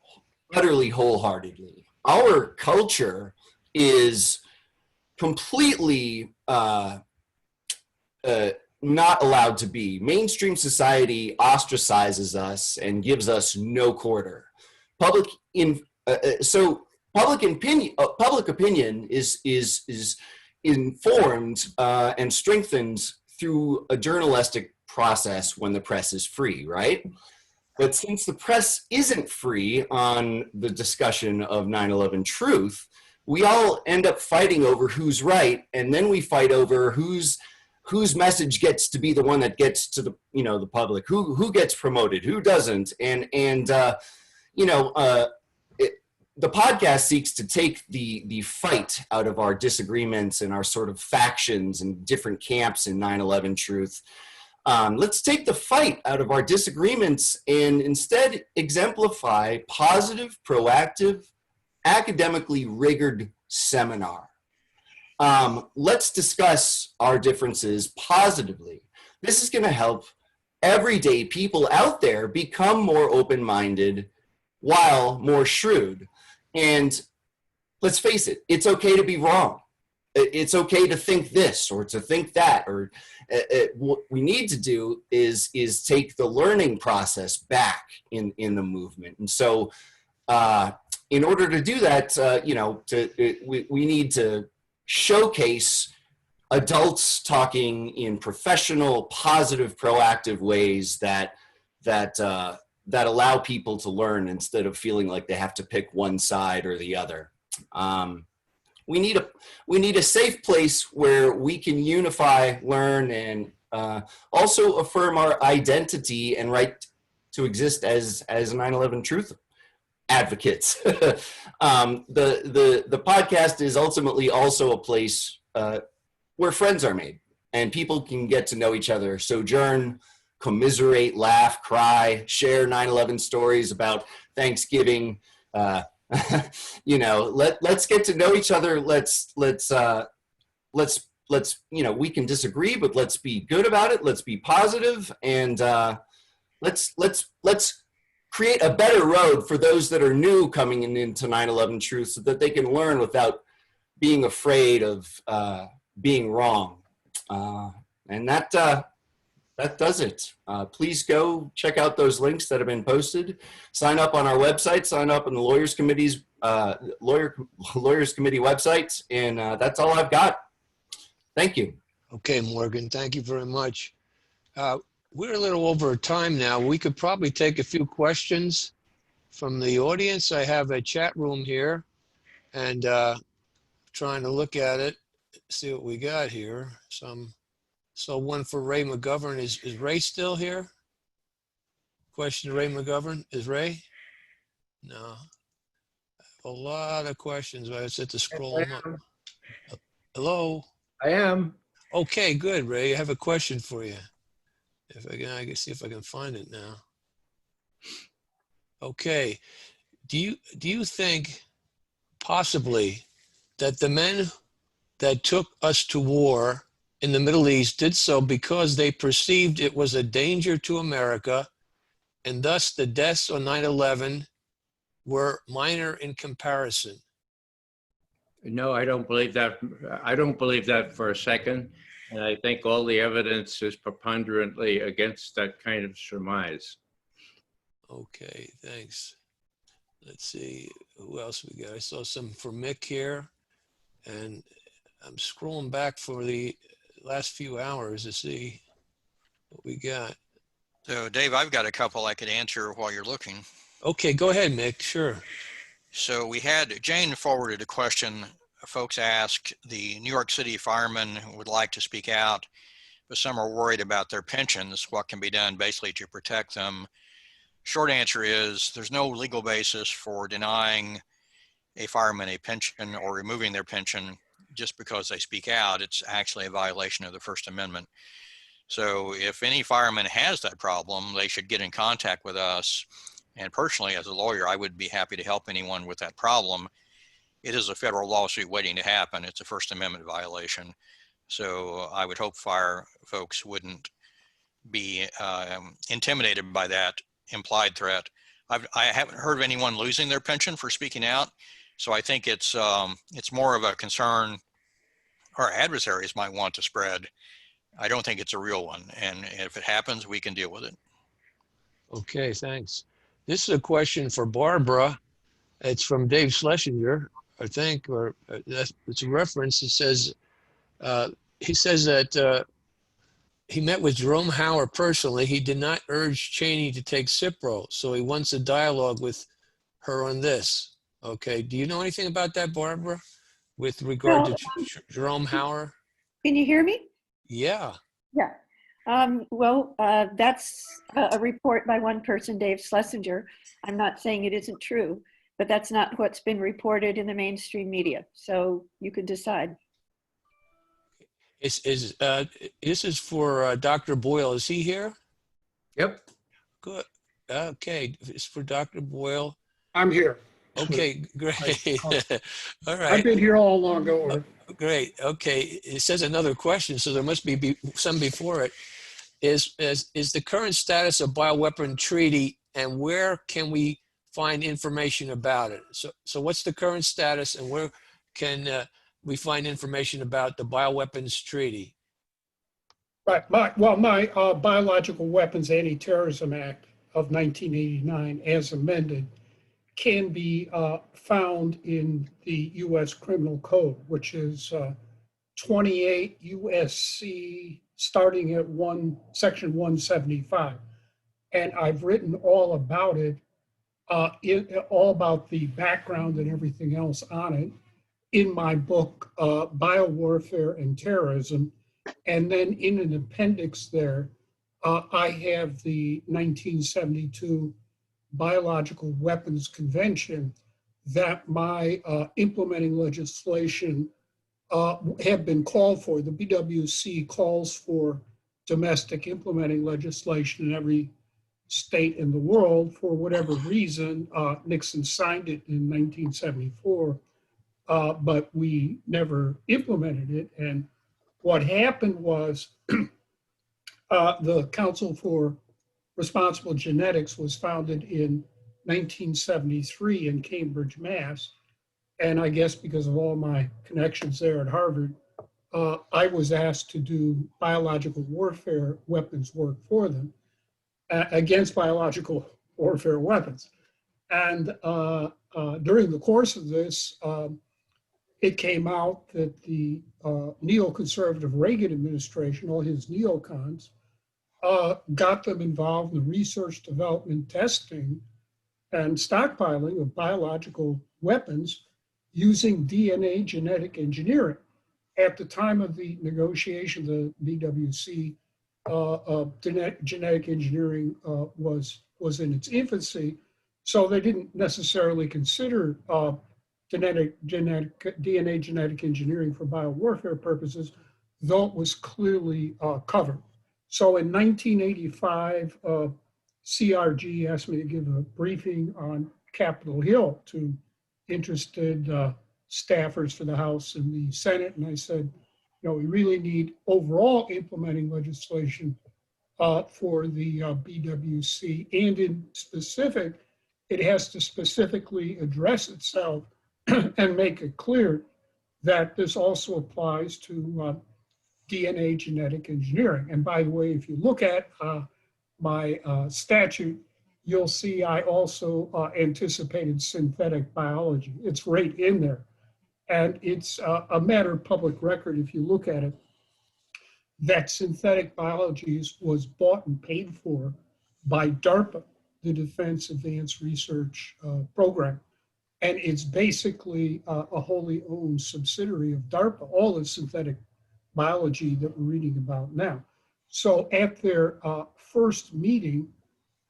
Speaker 13: utterly wholeheartedly. Our culture is completely not allowed to be. Mainstream society ostracizes us and gives us no quarter. Public opinion is informed and strengthened through a journalistic process when the press is free, right? But since the press isn't free on the discussion of 9/11 truth, we all end up fighting over who's right, and then we fight over whose message gets to be the one that gets to the public, who gets promoted, who doesn't, and the podcast seeks to take the fight out of our disagreements and our sort of factions and different camps in 9/11 truth. Let's take the fight out of our disagreements and instead exemplify positive, proactive, academically rigored seminar. Let's discuss our differences positively. This is going to help everyday people out there become more open-minded while more shrewd. And let's face it, it's okay to be wrong. it's okay to think this or to think that, or what we need to do is take the learning process back in the movement. And so in order to do that, we need to showcase adults talking in professional, positive, proactive ways that allow people to learn instead of feeling like they have to pick one side or the other. We need a safe place where we can unify, learn, and also affirm our identity and right to exist as 9/11 truth advocates. The podcast is ultimately also a place where friends are made and people can get to know each other, sojourn, commiserate, laugh, cry, share 9/11 stories about Thanksgiving. Let's get to know each other. Let's we can disagree, but let's be good about it. Let's be positive, and let's create a better road for those that are new coming into 9/11 truth, so that they can learn without being afraid of being wrong. And that does it. Please go check out those links that have been posted. Sign up on our website. Sign up on the Lawyers Committee website. And that's all I've got. Thank you.
Speaker 1: Okay, Morgan, thank you very much. We're a little over time now. We could probably take a few questions from the audience. I have a chat room here and trying to look at it, see what we got here. So one for Ray McGovern. Is Ray still here? Question to Ray McGovern. Is Ray? No. A lot of questions. I just have to scroll them up. Hello?
Speaker 8: I am.
Speaker 1: Okay, good, Ray. I have a question for you. If I can see if I can find it now. Okay. Do you think possibly that the men that took us to war in the Middle East did so because they perceived it was a danger to America, and thus the deaths on 9/11 were minor in comparison?
Speaker 8: No, I don't believe that. I don't believe that for a second. And I think all the evidence is preponderantly against that kind of surmise.
Speaker 1: Okay, thanks. Let's see, who else we got? I saw some for Mick here, and I'm scrolling back for the last few hours to see what we got.
Speaker 3: So Dave, I've got a couple I could answer while you're looking.
Speaker 1: Okay, go ahead, Mick, sure.
Speaker 3: So we had, Jane forwarded a question. Folks asked, the New York City firemen would like to speak out, but some are worried about their pensions. What can be done basically to protect them? Short answer is there's no legal basis for denying a fireman a pension or removing their pension just because they speak out. It's actually a violation of the First Amendment. So if any fireman has that problem, they should get in contact with us. And personally, as a lawyer, I would be happy to help anyone with that problem. It is a federal lawsuit waiting to happen. It's a First Amendment violation. So I would hope fire folks wouldn't be intimidated by that implied threat. I haven't heard of anyone losing their pension for speaking out. So I think it's more of a concern our adversaries might want to spread. I don't think it's a real one. And if it happens, we can deal with it.
Speaker 1: Okay, thanks. This is a question for Barbara. It's from Dave Schlesinger, I think, or it's a reference. It says, he says that he met with Jerome Hauer personally. He did not urge Cheney to take Cipro, so he wants a dialogue with her on this. Okay, do you know anything about that, Barbara, with regard to Jerome Hauer?
Speaker 14: Can you hear me?
Speaker 1: Yeah.
Speaker 14: Yeah. That's a report by one person, Dave Schlesinger. I'm not saying it isn't true, but that's not what's been reported in the mainstream media. So you can decide.
Speaker 1: This is for Dr. Boyle. Is he here?
Speaker 8: Yep.
Speaker 1: Good. Okay, it's for Dr. Boyle.
Speaker 6: I'm here.
Speaker 1: Okay, great. All right.
Speaker 6: I've been here all along. Go over.
Speaker 1: Great. Okay. It says another question, so there must be some before it. Is the current status of bioweapon treaty, and where can we find information about it? So what's the current status, and where can
Speaker 17: we find information about the Bioweapons Treaty?
Speaker 6: Right. My Biological Weapons Anti-Terrorism Act of 1989, as amended, can be found in the U.S. Criminal Code, which is 28 U.S.C. starting at section 175. And I've written all about it, all about the background and everything else on it in my book, Biowarfare and Terrorism. And then in an appendix there, I have the 1972 Biological Weapons Convention that my implementing legislation have been called for. The BWC calls for domestic implementing legislation in every state in the world. For whatever reason, Nixon signed it in 1974, but we never implemented it. And what happened was the Council for Responsible Genetics was founded in 1973 in Cambridge, Mass. And I guess because of all my connections there at Harvard, I was asked to do biological warfare weapons work for them against biological warfare weapons. And during the course of this, it came out that the neoconservative Reagan administration, all his neocons, got them involved in the research, development, testing, and stockpiling of biological weapons using DNA genetic engineering. At the time of the negotiation, the BWC genetic engineering was in its infancy, so they didn't necessarily consider DNA genetic engineering for biowarfare purposes, though it was clearly covered. So in 1985, CRG asked me to give a briefing on Capitol Hill to interested staffers for the House and the Senate. And I said, you know, we really need overall implementing legislation for the BWC. And in specific, it has to specifically address itself and make it clear that this also applies to DNA genetic engineering. And by the way, if you look at my statute, you'll see I also anticipated synthetic biology. It's right in there. And it's a matter of public record, if you look at it, that synthetic biology was bought and paid for by DARPA, the Defense Advanced Research Program. And it's basically a wholly owned subsidiary of DARPA, all the synthetic biology that we're reading about now. So at their first meeting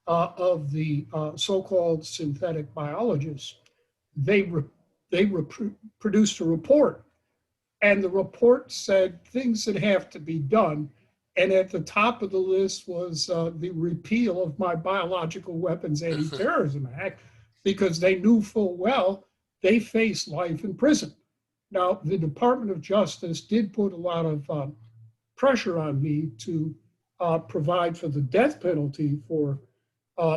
Speaker 6: of the so-called synthetic biologists, they produced a report. And the report said things that have to be done. And at the top of the list was the repeal of my Biological Weapons Anti-Terrorism Act, because they knew full well they faced life in prison. Now, the Department of Justice did put a lot of pressure on me to provide for the death penalty for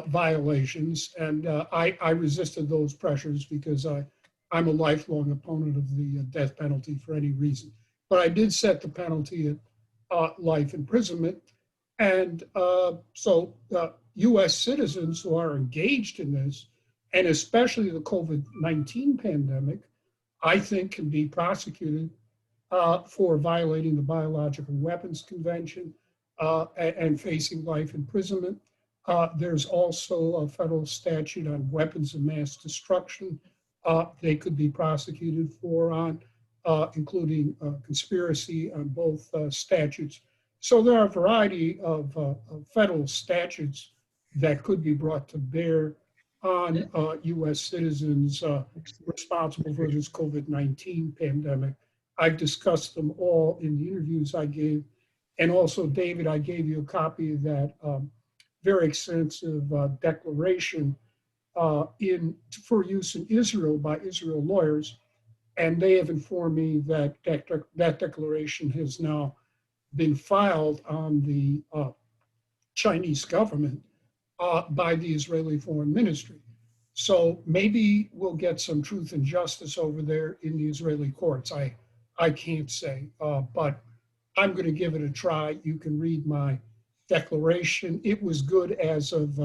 Speaker 6: violations. And I resisted those pressures because I'm a lifelong opponent of the death penalty for any reason. But I did set the penalty at life imprisonment. And so US citizens who are engaged in this, and especially the COVID-19 pandemic, I think can be prosecuted for violating the Biological Weapons Convention and facing life imprisonment. There's also a federal statute on weapons of mass destruction they could be prosecuted for on, including conspiracy on both statutes. So there are a variety of federal statutes that could be brought to bear on US citizens responsible for this COVID-19 pandemic. I've discussed them all in the interviews I gave. And also, David, I gave you a copy of that very extensive declaration for use in Israel by Israel lawyers. And they have informed me that that declaration has now been filed on the Chinese government by the Israeli Foreign Ministry. So maybe we'll get some truth and justice over there in the Israeli courts. I I can't say, but I'm going to give it a try. You can read my declaration. It was good as of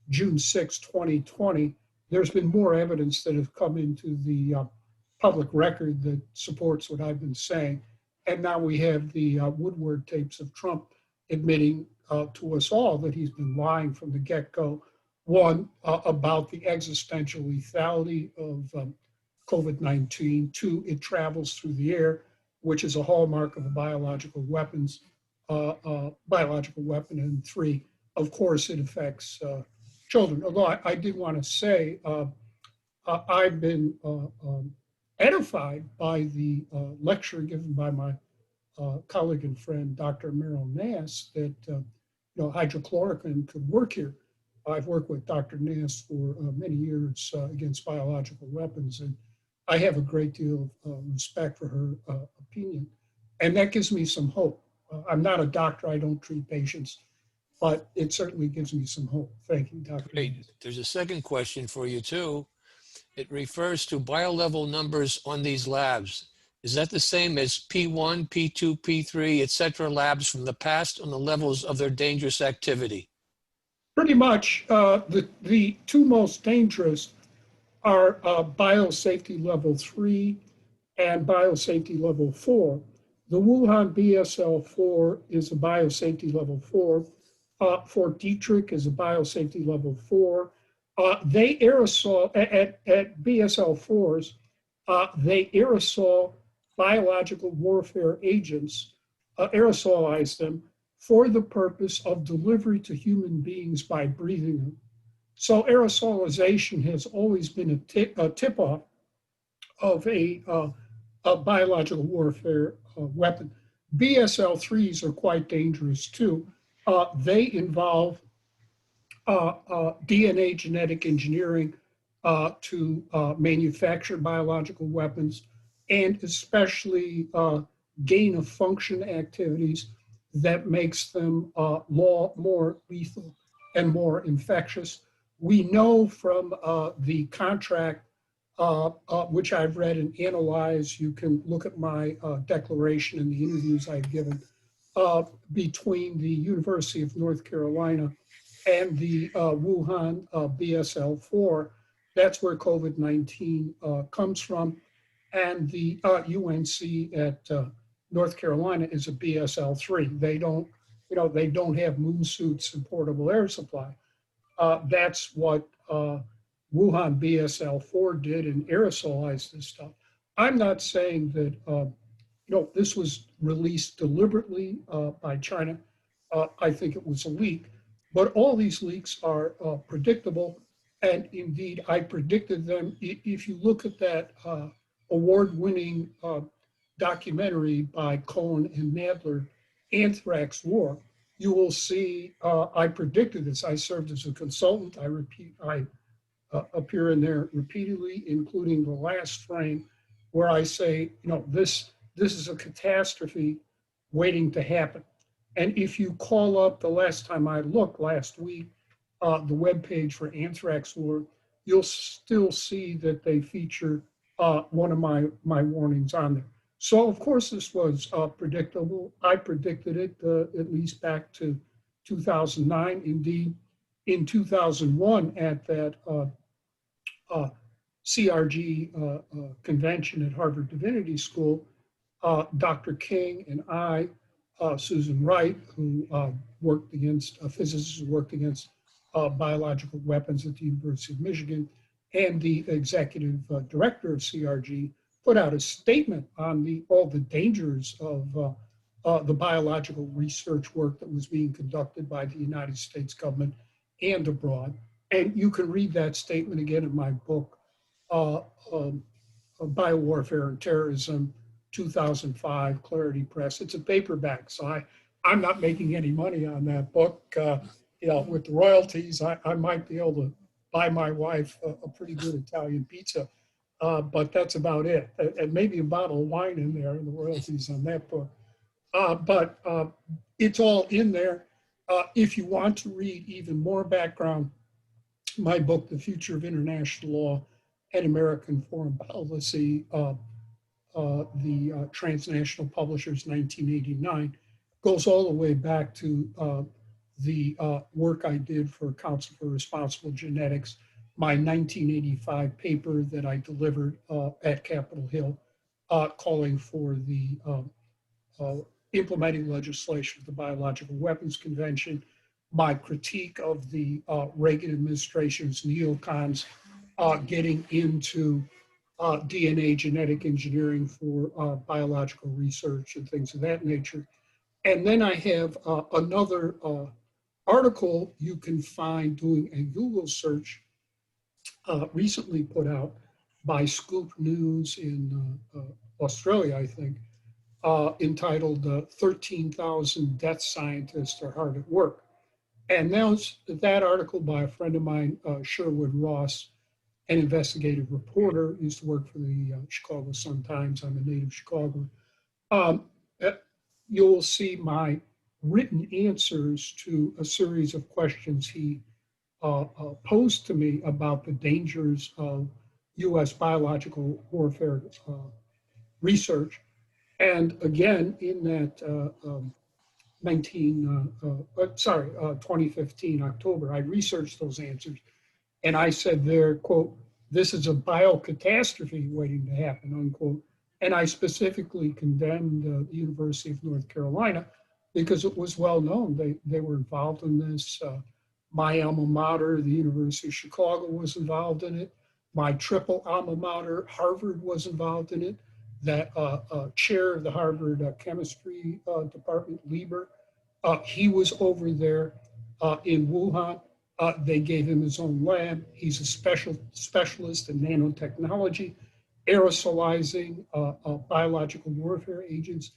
Speaker 6: June 6, 2020. There's been more evidence that have come into the public record that supports what I've been saying. And now we have the Woodward tapes of Trump admitting to us all that he's been lying from the get-go. One, about the existential lethality of COVID-19. Two, it travels through the air, which is a hallmark of a biological weapon. And three, of course, it affects children. Although I did want to say, I've been edified by the lecture given by my colleague and friend, Dr. Merrill Nass, that hydrochloroquine could work here. I've worked with Dr. Nass for many years against biological weapons, and I have a great deal of respect for her opinion. And that gives me some hope. I'm not a doctor, I don't treat patients, but it certainly gives me some hope. Thank you, Dr.
Speaker 17: Great. There's a second question for you too. It refers to biolevel numbers on these labs. Is that the same as P1, P2, P3, et cetera, labs from the past on the levels of their dangerous activity?
Speaker 6: Pretty much. The two most dangerous are biosafety level 3 and biosafety level 4. The Wuhan BSL-4 is a biosafety level 4. Fort Detrick is a biosafety level 4. They aerosol, at BSL-4s, they aerosol biological warfare agents, aerosolize them for the purpose of delivery to human beings by breathing them. So aerosolization has always been a tip-off of a biological warfare weapon. BSL-3s are quite dangerous too. They involve DNA genetic engineering to manufacture biological weapons, and especially gain of function activities that makes them more lethal and more infectious. We know from the contract, which I've read and analyzed, you can look at my declaration and the interviews I've given, between the University of North Carolina and the Wuhan BSL-4. That's where COVID-19 comes from. And the UNC at North Carolina is a BSL-3. They don't have moon suits and portable air supply. That's what Wuhan BSL-4 did and aerosolized this stuff. I'm not saying that this was released deliberately by China. I think it was a leak, but all these leaks are predictable, and indeed I predicted them. If you look at that award-winning documentary by Cohen and Nadler, Anthrax War, you will see I predicted this. I served as a consultant. I appear in there repeatedly, including the last frame where I say, this is a catastrophe waiting to happen. And if you call up, the last time I looked last week, the webpage for Anthrax War, you'll still see that they feature one of my warnings on there. So of course this was predictable. I predicted it at least back to 2009. Indeed, in 2001 at that CRG convention at Harvard Divinity School, Dr. King and I, Susan Wright, who worked against, a physicist who worked against biological weapons at the University of Michigan, and the executive director of CRG, put out a statement on all the dangers of the biological research work that was being conducted by the United States government and abroad. And you can read that statement again in my book, Biowarfare and Terrorism, 2005, Clarity Press. It's a paperback, so I'm not making any money on that book. With the royalties, I might be able to buy my wife a pretty good Italian pizza, but that's about it. And maybe a bottle of wine in there, and the royalties on that book. But it's all in there. If you want to read even more background, my book, The Future of International Law and American Foreign Policy, the Transnational Publishers 1989, goes all the way back to the work I did for Council for Responsible Genetics, my 1985 paper that I delivered at Capitol Hill, calling for the implementing legislation of the Biological Weapons Convention, my critique of the Reagan administration's neocons getting into DNA genetic engineering for biological research and things of that nature. And then I have another article you can find doing a Google search recently put out by Scoop News in Australia, I think, entitled 13,000 Death Scientists Are Hard at Work. And that article by a friend of mine, Sherwood Ross, an investigative reporter, used to work for the Chicago Sun-Times. I'm a native Chicagoan. You'll see my written answers to a series of questions he posed to me about the dangers of U.S. biological warfare research. And again, in that 2015 October, I researched those answers, and I said there, quote, "This is a biocatastrophe waiting to happen," unquote. And I specifically condemned the University of North Carolina because it was well known they were involved in this. My alma mater, the University of Chicago, was involved in it. My triple alma mater, Harvard, was involved in it. That chair of the Harvard chemistry department, Lieber, he was over there in Wuhan. They gave him his own lab. He's a specialist in nanotechnology, aerosolizing biological warfare agents.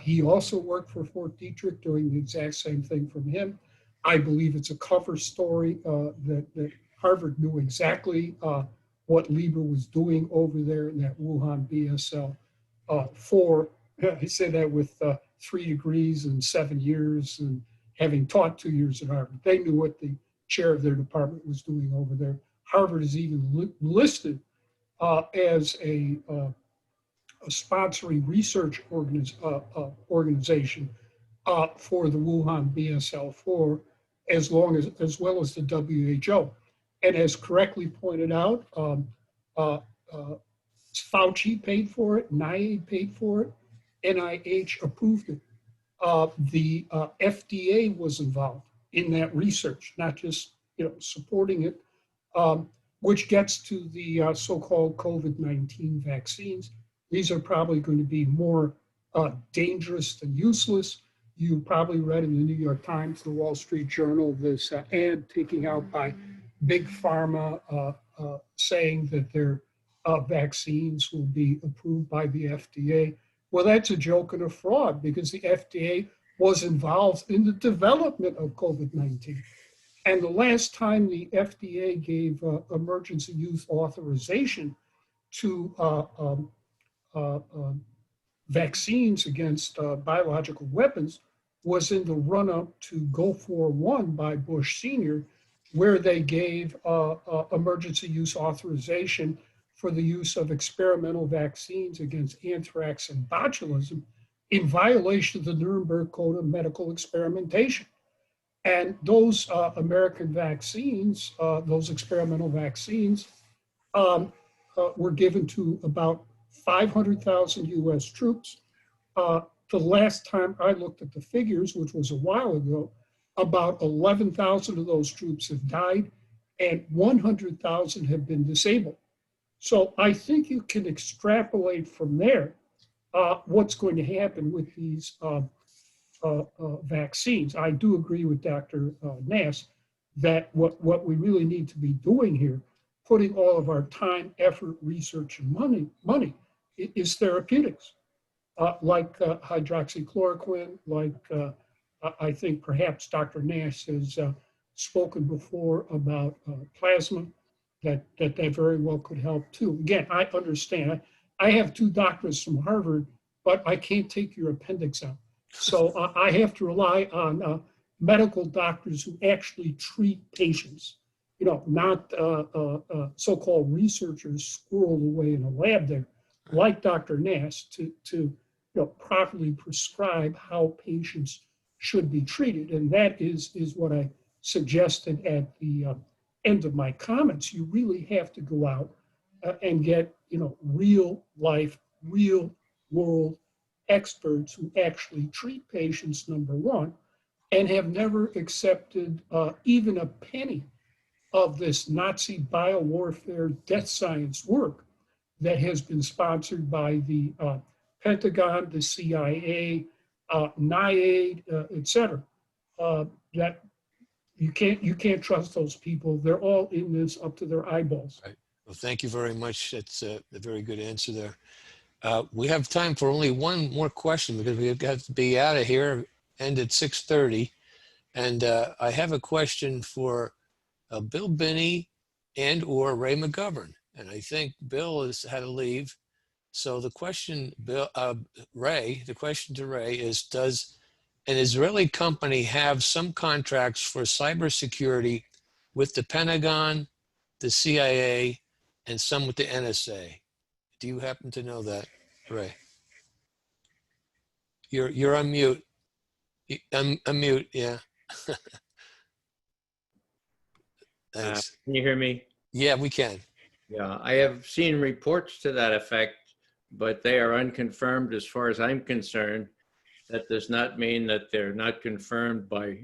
Speaker 6: He also worked for Fort Detrick, doing the exact same thing from him. I believe it's a cover story that Harvard knew exactly what Lieber was doing over there in that Wuhan BSL he said that with 3 degrees and 7 years and having taught 2 years at Harvard. They knew what the chair of their department was doing over there. Harvard is even listed as a sponsoring research organization for the Wuhan BSL-4, as well as the WHO. And as correctly pointed out, Fauci paid for it, NIAID paid for it, NIH approved it. The FDA was involved in that research, not just supporting it, which gets to the so-called COVID-19 vaccines. These are probably going to be more dangerous than useless. You probably read in the New York Times, the Wall Street Journal, this ad taken out by Big Pharma saying that their vaccines will be approved by the FDA. Well, that's a joke and a fraud, because the FDA was involved in the development of COVID-19. And the last time the FDA gave emergency use authorization to vaccines against biological weapons was in the run-up to Go4 by Bush Sr., where they gave emergency use authorization for the use of experimental vaccines against anthrax and botulism in violation of the Nuremberg Code of Medical Experimentation. And those American vaccines, those experimental vaccines, were given to about 500,000 US troops. The last time I looked at the figures, which was a while ago, about 11,000 of those troops have died and 100,000 have been disabled. So I think you can extrapolate from there what's going to happen with these vaccines. I do agree with Dr. Nass that what we really need to be doing here, putting all of our time, effort, research, and money is therapeutics, like hydroxychloroquine, like I think perhaps Dr. Nass has spoken before about plasma, that very well could help too. Again, I understand. I have 2 doctorates from Harvard, but I can't take your appendix out. So I have to rely on medical doctors who actually treat patients, not so-called researchers squirreled away in a lab there. like Dr. Nass, to properly prescribe how patients should be treated. And that is what I suggested at the end of my comments. You really have to go out and get, real life, real world experts who actually treat patients, number one, and have never accepted even a penny of this Nazi biowarfare death science work that has been sponsored by the Pentagon, the CIA, NIAID, et cetera. That you can't trust those people. They're all in this up to their eyeballs.
Speaker 17: Right. Well, thank you very much. That's a very good answer there. We have time for only one more question because we've got to be out of here, end at 6:30. And I have a question for Bill Binney and or Ray McGovern. And I think Bill has had to leave. So the question, Ray, the question to Ray is, does an Israeli company have some contracts for cybersecurity with the Pentagon, the CIA, and some with the NSA? Do you happen to know that, Ray? You're on mute. Unmute, yeah. Thanks.
Speaker 8: Can you hear me?
Speaker 17: Yeah, we can.
Speaker 8: Yeah, I have seen reports to that effect, but they are unconfirmed as far as I'm concerned. That does not mean that they're not confirmed by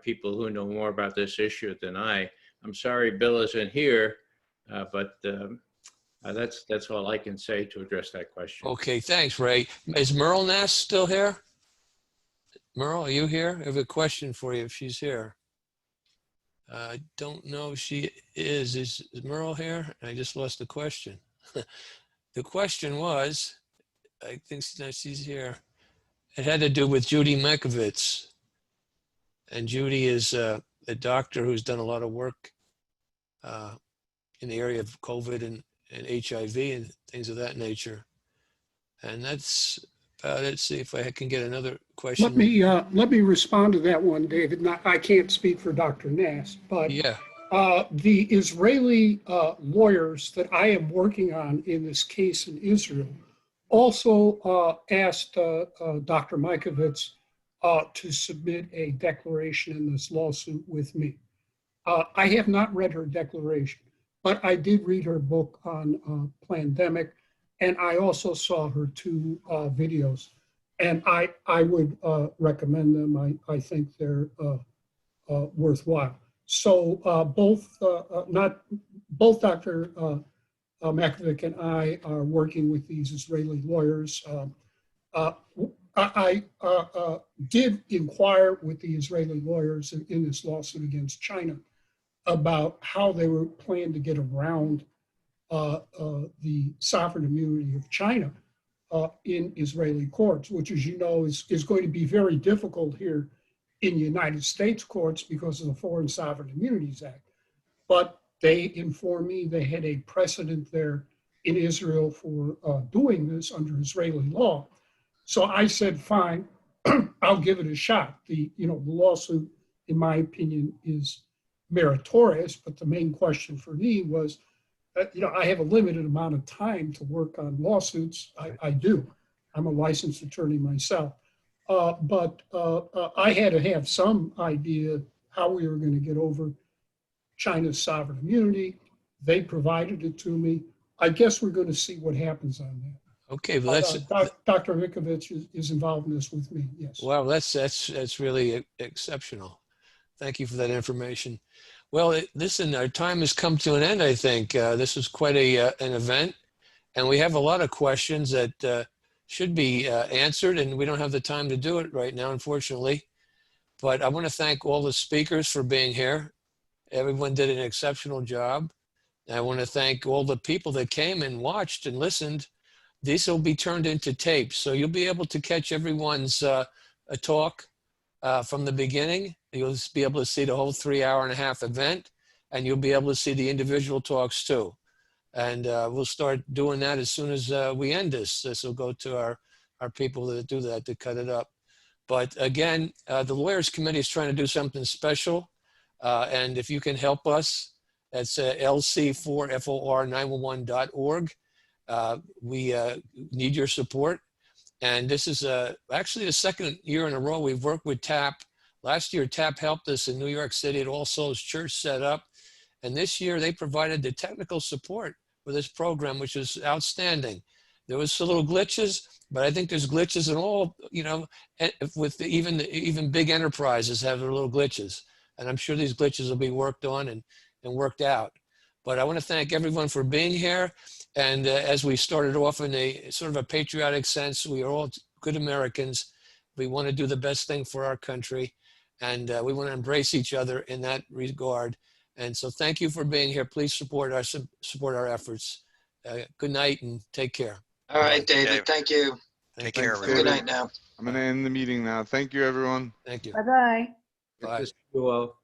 Speaker 8: people who know more about this issue than I. I'm sorry Bill isn't here, but that's all I can say to address that question.
Speaker 17: Okay, thanks, Ray. Is Merle Nass still here? Merle, are you here? I have a question for you if she's here. I don't know if she is. Is Merle here? I just lost the question. The question was, I think she's here. It had to do with Judy Mekovitz. And Judy is a doctor who's done a lot of work in the area of COVID and HIV and things of that nature. And that's about it. See if I can get another question.
Speaker 6: Let me respond to that one, David. I can't speak for Dr. Nass, but
Speaker 17: yeah.
Speaker 6: The Israeli lawyers that I am working on in this case in Israel also asked Dr. Mekovitz to submit a declaration in this lawsuit with me. I have not read her declaration, but I did read her book on pandemic, and I also saw her 2 videos, and I would recommend them. I think they're worthwhile. So both Dr. Mekovitz and I are working with these Israeli lawyers. I did inquire with the Israeli lawyers in this lawsuit against China about how they were planning to get around the sovereign immunity of China in Israeli courts, which, as you know, is going to be very difficult here in the United States courts because of the Foreign Sovereign Immunities Act. But they informed me they had a precedent there in Israel for doing this under Israeli law. So I said, fine, I'll give it a shot. The lawsuit, in my opinion, is meritorious, but the main question for me was, I have a limited amount of time to work on lawsuits. I do. I'm a licensed attorney myself. But I had to have some idea how we were going to get over China's sovereign immunity. They provided it to me. I guess we're going to see what happens on that.
Speaker 17: Okay, well,
Speaker 6: Dr. Mekovitz is involved in this with me. Yes.
Speaker 17: Wow, that's really exceptional. Thank you for that information. Well, listen, our time has come to an end. I think this was quite an event, and we have a lot of questions that should be answered, and we don't have the time to do it right now, unfortunately. But I want to thank all the speakers for being here. Everyone did an exceptional job. I want to thank all the people that came and watched and listened. These will be turned into tapes, so you'll be able to catch everyone's talk from the beginning. You'll be able to see the whole 3.5-hour event, and you'll be able to see the individual talks too. And we'll start doing that as soon as we end this. This will go to our people that do that, to cut it up. But again, the Lawyers Committee is trying to do something special. And if you can help us, that's lc4for911.org. We need your support. And this is actually the second year in a row we've worked with TAP. Last year, TAP helped us in New York City at All Souls Church set up. And this year they provided the technical support for this program, which is outstanding. There was some little glitches, but I think there's glitches in all, you know, with even big enterprises have their little glitches. And I'm sure these glitches will be worked on and worked out. But I want to thank everyone for being here. And as we started off in a sort of a patriotic sense, we are all good Americans. We want to do the best thing for our country. And we want to embrace each other in that regard. And so thank you for being here. Please support our efforts. Good night and take care.
Speaker 15: All right, David, thank you.
Speaker 3: Take care,
Speaker 2: Thanks,
Speaker 3: everyone.
Speaker 15: Good night now.
Speaker 2: I'm going to end the meeting now. Thank you, everyone.
Speaker 17: Thank you.
Speaker 14: Bye-bye.
Speaker 17: Bye.
Speaker 8: You all.